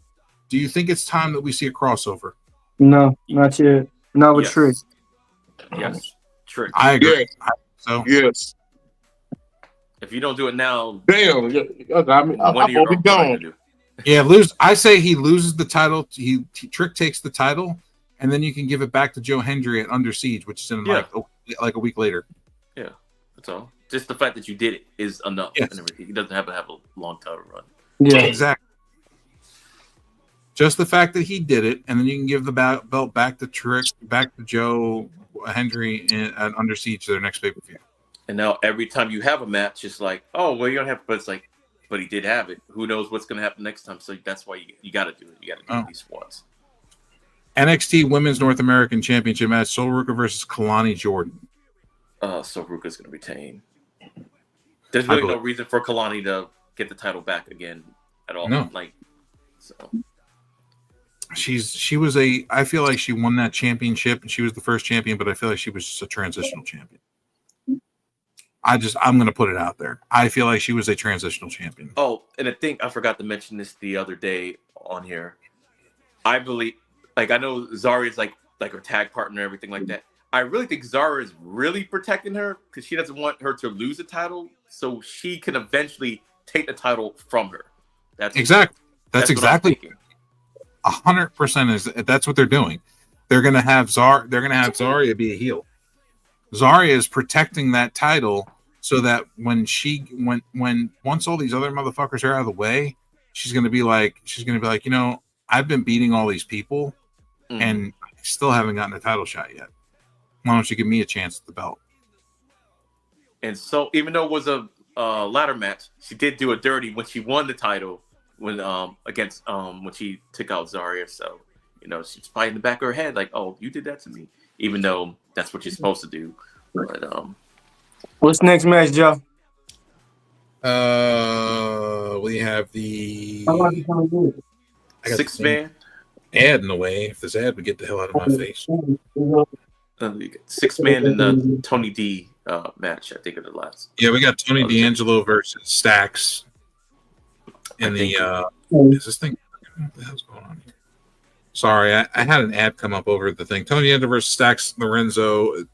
Do you think it's time that we see a crossover? No, not yet. Not with Trick. Yes, Trick. I agree. Yes. So yes. If you don't do it now, damn, I'll be gone. Yeah, I say he loses the title. Trick takes the title, and then you can give it back to Joe Hendry at Under Siege, which is in like a week later. Yeah, that's all. Just the fact that you did it is enough, yes. and everything. He doesn't have to have a long title run. Yeah, exactly. Just the fact that he did it, and then you can give the belt back to Trick, back to Joe Hendry at Under Siege to their next pay-per-view. And now every time you have a match, it's like, oh, well, you don't have, but it's like, but he did have it. Who knows what's going to happen next time? So that's why you got to do it. You got to do it at least once. NXT Women's North American Championship match: Sol Ruka versus Kalani Jordan. Sol Ruka's going to retain. There's really no reason for Kalani to get the title back again at all. No. I feel like she won that championship and she was the first champion, but I feel like she was just a transitional champion. I'm going to put it out there. I feel like she was a transitional champion. Oh, and I think I forgot to mention this the other day on here. I believe, I know Zaria's like her tag partner and everything like that. I really think Zara is really protecting her because she doesn't want her to lose the title, so she can eventually take the title from her. That's exactly 100% is that's what they're doing. They're going to have Zarya be a heel. Zarya is protecting that title so that when once all these other motherfuckers are out of the way, she's gonna be like, you know, I've been beating all these people and I still haven't gotten a title shot yet. Why don't you give me a chance at the belt? And so even though it was a ladder match, she did do a dirty when she won the title when against when she took out Zarya. So, you know, she's probably in the back of her head like, oh, you did that to me. Even though that's what you're supposed to do. But what's next match, Joe? We have the six-man ad in the way. If this ad would get the hell out of my face. Six-man in the Tony D match, I think, of the last. Yeah, we got Tony D'Angelo versus Stax. In the is this thing? What the hell's going on here? Sorry, I had an ad come up over the thing. Tony D'Angelo versus Stax Lorenzo.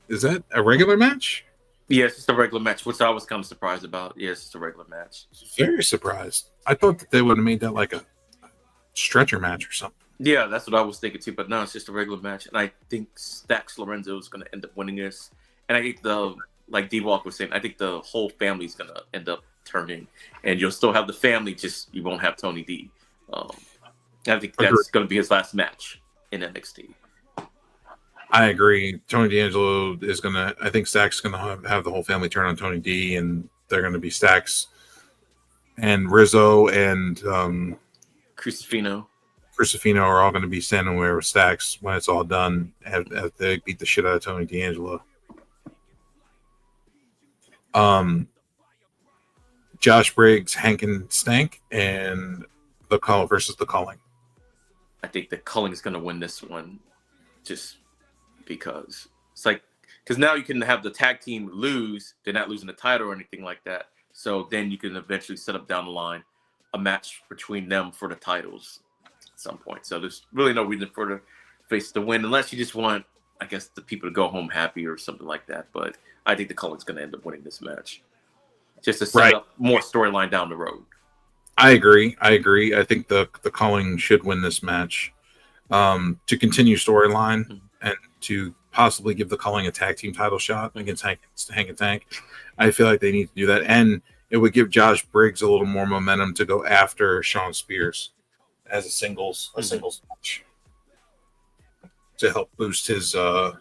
Is that a regular match? Yeah, it's just a regular match, which I was kind of surprised about. Yeah, it's just a regular match. Very surprised. I thought that they would have made that like a stretcher match or something. Yeah, that's what I was thinking too. But no, it's just a regular match, and I think Stax Lorenzo is going to end up winning this. And I think like D-Walk was saying, I think the whole family is going to end up turning, and you'll still have the family, just you won't have Tony D. I think that's going to be his last match in NXT. I agree. Tony D'Angelo is going to, I think Stax is going to have the whole family turn on Tony D, and they're going to be Stax and Rizzo and Crucifino are all going to be standing where with Stax when it's all done, as they beat the shit out of Tony D'Angelo. Josh Briggs, Hankin Stank, and the Call versus the Culling. I think the Culling is going to win this one, just because it's like, because now you can have the tag team lose, they're not losing the title or anything like that. So then you can eventually set up down the line a match between them for the titles at some point. So there's really no reason for the face to win, unless you just want, I guess, the people to go home happy or something like that. But I think the Culling's going to end up winning this match, just to set up more storyline down the road. I agree. I think the Culling should win this match to continue storyline and to possibly give the Culling a tag team title shot against Hank and Tank. I feel like they need to do that, and it would give Josh Briggs a little more momentum to go after Shawn Spears as a singles match to help boost his to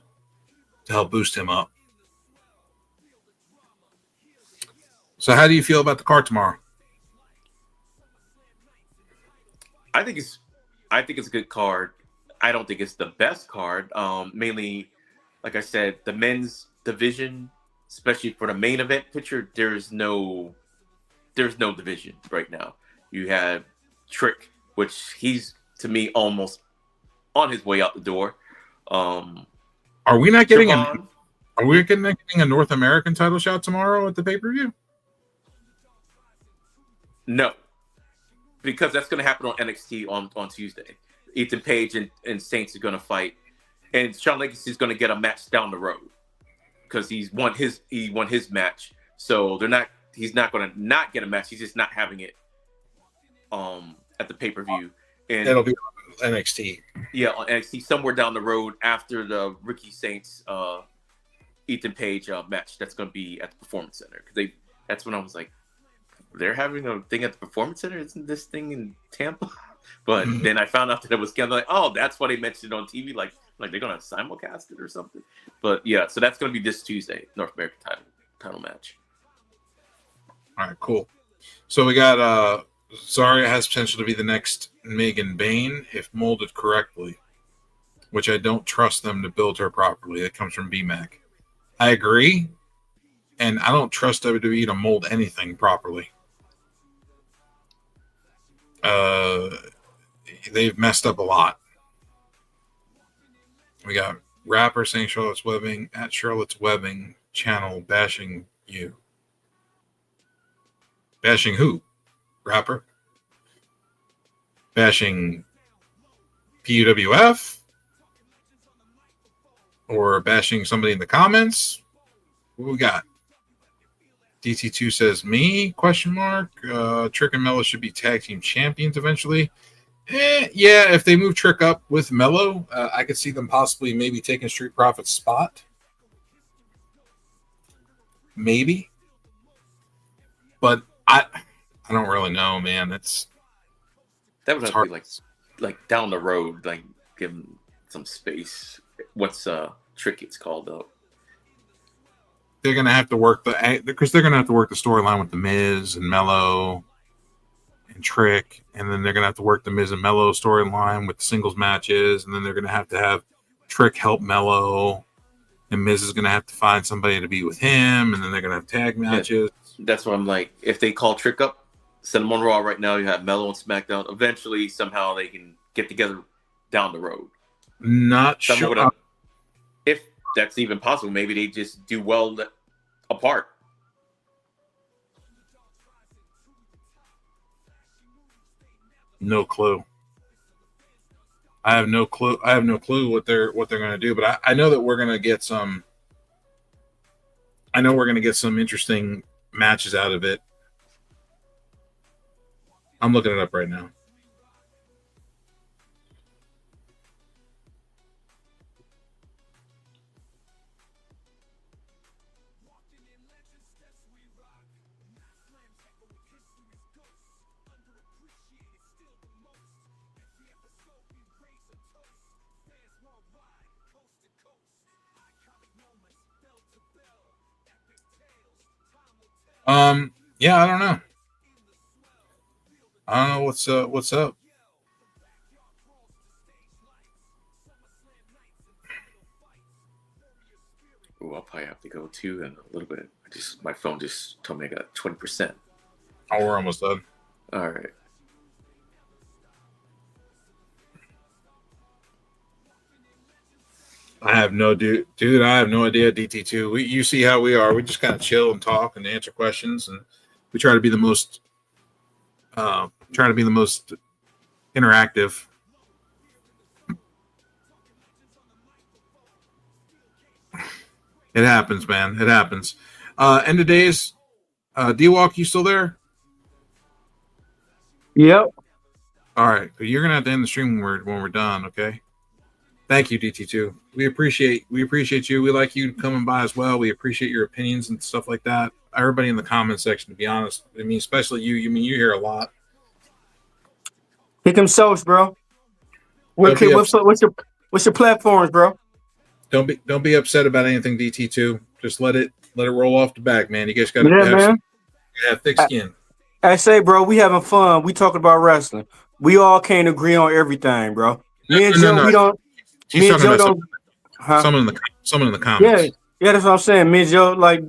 help boost him up. So, how do you feel about the card tomorrow? I think it's a good card. I don't think it's the best card. Mainly, like I said, the men's division, especially for the main event picture, there's no division right now. You have Trick, which he's, to me, almost on his way out the door. Are we not getting a North American title shot tomorrow at the pay-per-view? No, because that's going to happen on NXT on Tuesday. Ethan Page and Saints are going to fight, and Shawn Legacy is going to get a match down the road because he won his match. So he's not going to not get a match. He's just not having it at the pay-per-view. And it'll be on NXT. Yeah, on NXT somewhere down the road after the Ricky Saints Ethan Page match. That's going to be at the Performance Center, because that's when I was like, they're having a thing at the Performance Center. Isn't this thing in Tampa? But then I found out that it was kind of like, oh, that's why they mentioned it on TV. Like they're going to simulcast it or something. But yeah, so that's going to be this Tuesday, North American title match. All right, cool. So we got Zarya has potential to be the next Megan Bayne if molded correctly, which I don't trust them to build her properly. That comes from BMAC. I agree, and I don't trust WWE to mold anything properly. They've messed up a lot. We got rapper saying Charlotte's Webbing at Charlotte's Webbing channel bashing you. Bashing who? Rapper? Bashing P.U.W.F? Or bashing somebody in the comments? What we got? DT2 says me? Question mark. Trick and Mello should be tag team champions eventually. Yeah, if they move Trick up with Mello, I could see them possibly maybe taking Street Profits' spot. Maybe. But I don't really know, man. That would have to be like down the road, like give them some space. What's Trick it's called though? They're gonna have to work the storyline with the Miz and Mello and Trick, and then they're gonna have to work the Miz and Mello storyline with the singles matches, and then they're gonna have Trick help Mello, and Miz is gonna have to find somebody to be with him, and then they're gonna have tag matches. Yeah, that's what I'm like. If they call Trick up, send him on Raw right now. You have Mello on SmackDown. Eventually, somehow they can get together down the road. Not sure if that's even possible. Maybe they just do well apart. No clue. I have no clue what they're going to do, but I know that we're going to get some. I know we're going to get some interesting matches out of it. I'm looking it up right now. Yeah, I don't know. I don't know what's up. Ooh, I'll probably have to go too in a little bit. My phone just told me I got 20%. Oh, we're almost done. All right. I have no dude. I have no idea. DT2. You see how we are. We just kind of chill and talk and answer questions, and we try to be the most interactive. It happens, man. It happens. End of days. D-Walk, you still there? Yep. All right. You're gonna have to end the stream when we're done. Okay. Thank you, DT2. We appreciate you. We like you coming by as well. We appreciate your opinions and stuff like that. Everybody in the comment section, to be honest. I mean, especially you. You hear a lot. Hit them socials, bro. What's your platforms, bro? Don't be upset about anything, DT2. Just let it roll off the back, man. You guys got to have thick skin. I say, bro, we having fun. We talking about wrestling. We all can't agree on everything, bro. Me and Joe, we don't. Me and Joe don't. Someone in the comments. Yeah, that's what I'm saying. Me and Joe, like,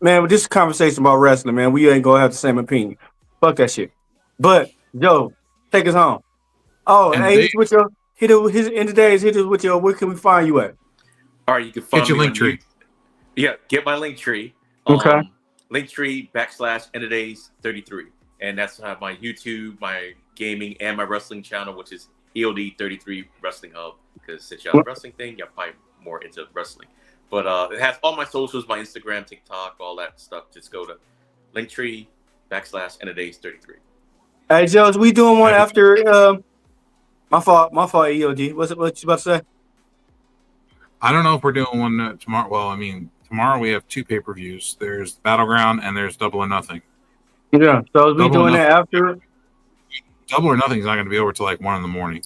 man, this is a conversation about wrestling, man. We ain't gonna have the same opinion. Fuck that shit. But Joe, take us home. Oh, and hey, hit us with your. Where can we find you at? All right, you can find me your link tree. Yeah, get my link tree. Okay. Linktree /End of Days 33, and that's my YouTube, my gaming, and my wrestling channel, which is EOD 33 Wrestling Hub. Because since y'all wrestling thing, you're probably more into wrestling. But it has all my socials, my Instagram, TikTok, all that stuff. Just go to Linktree /End of Days 33. Hey, Joe, we doing one after? My fault, EOD. What you about to say? I don't know if we're doing one tomorrow. Well, I mean, tomorrow we have 2 pay-per-views. There's Battleground and there's Double or Nothing. Yeah, so we doing that after? Double or Nothing is not going to be over till like 1 in the morning.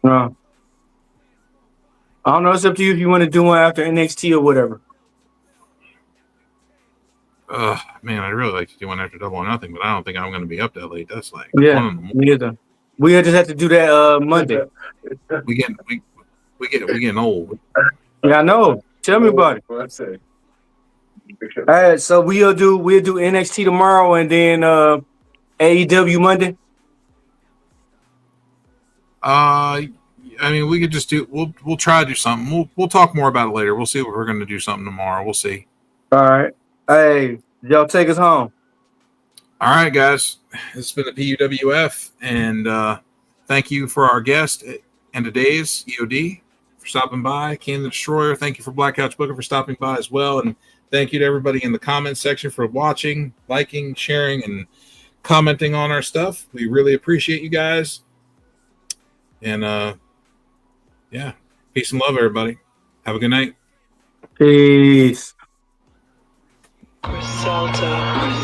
No. I don't know. It's up to you if you want to do one after NXT or whatever. Man, I'd really like to do one after Double or Nothing, but I don't think I'm going to be up that late. That's like 1 in the morning. Me either. We just have to do that Monday. We getting old. Yeah, I know. Tell me about it. All right, so we'll do NXT tomorrow and then AEW Monday. I mean, we could just do. We'll try to do something. We'll talk more about it later. We'll see if we're going to do something tomorrow. We'll see. All right. Hey, y'all take us home. All right, guys. This has been the P.U.W.F. and thank you for our guest and today's EOD for stopping by. King the Destroyer. Thank you for Black Couch Booker for stopping by as well, and thank you to everybody in the comment section for watching, liking, sharing, and commenting on our stuff. We really appreciate you guys. And yeah, peace and love, everybody. Have a good night. Peace. Griselda.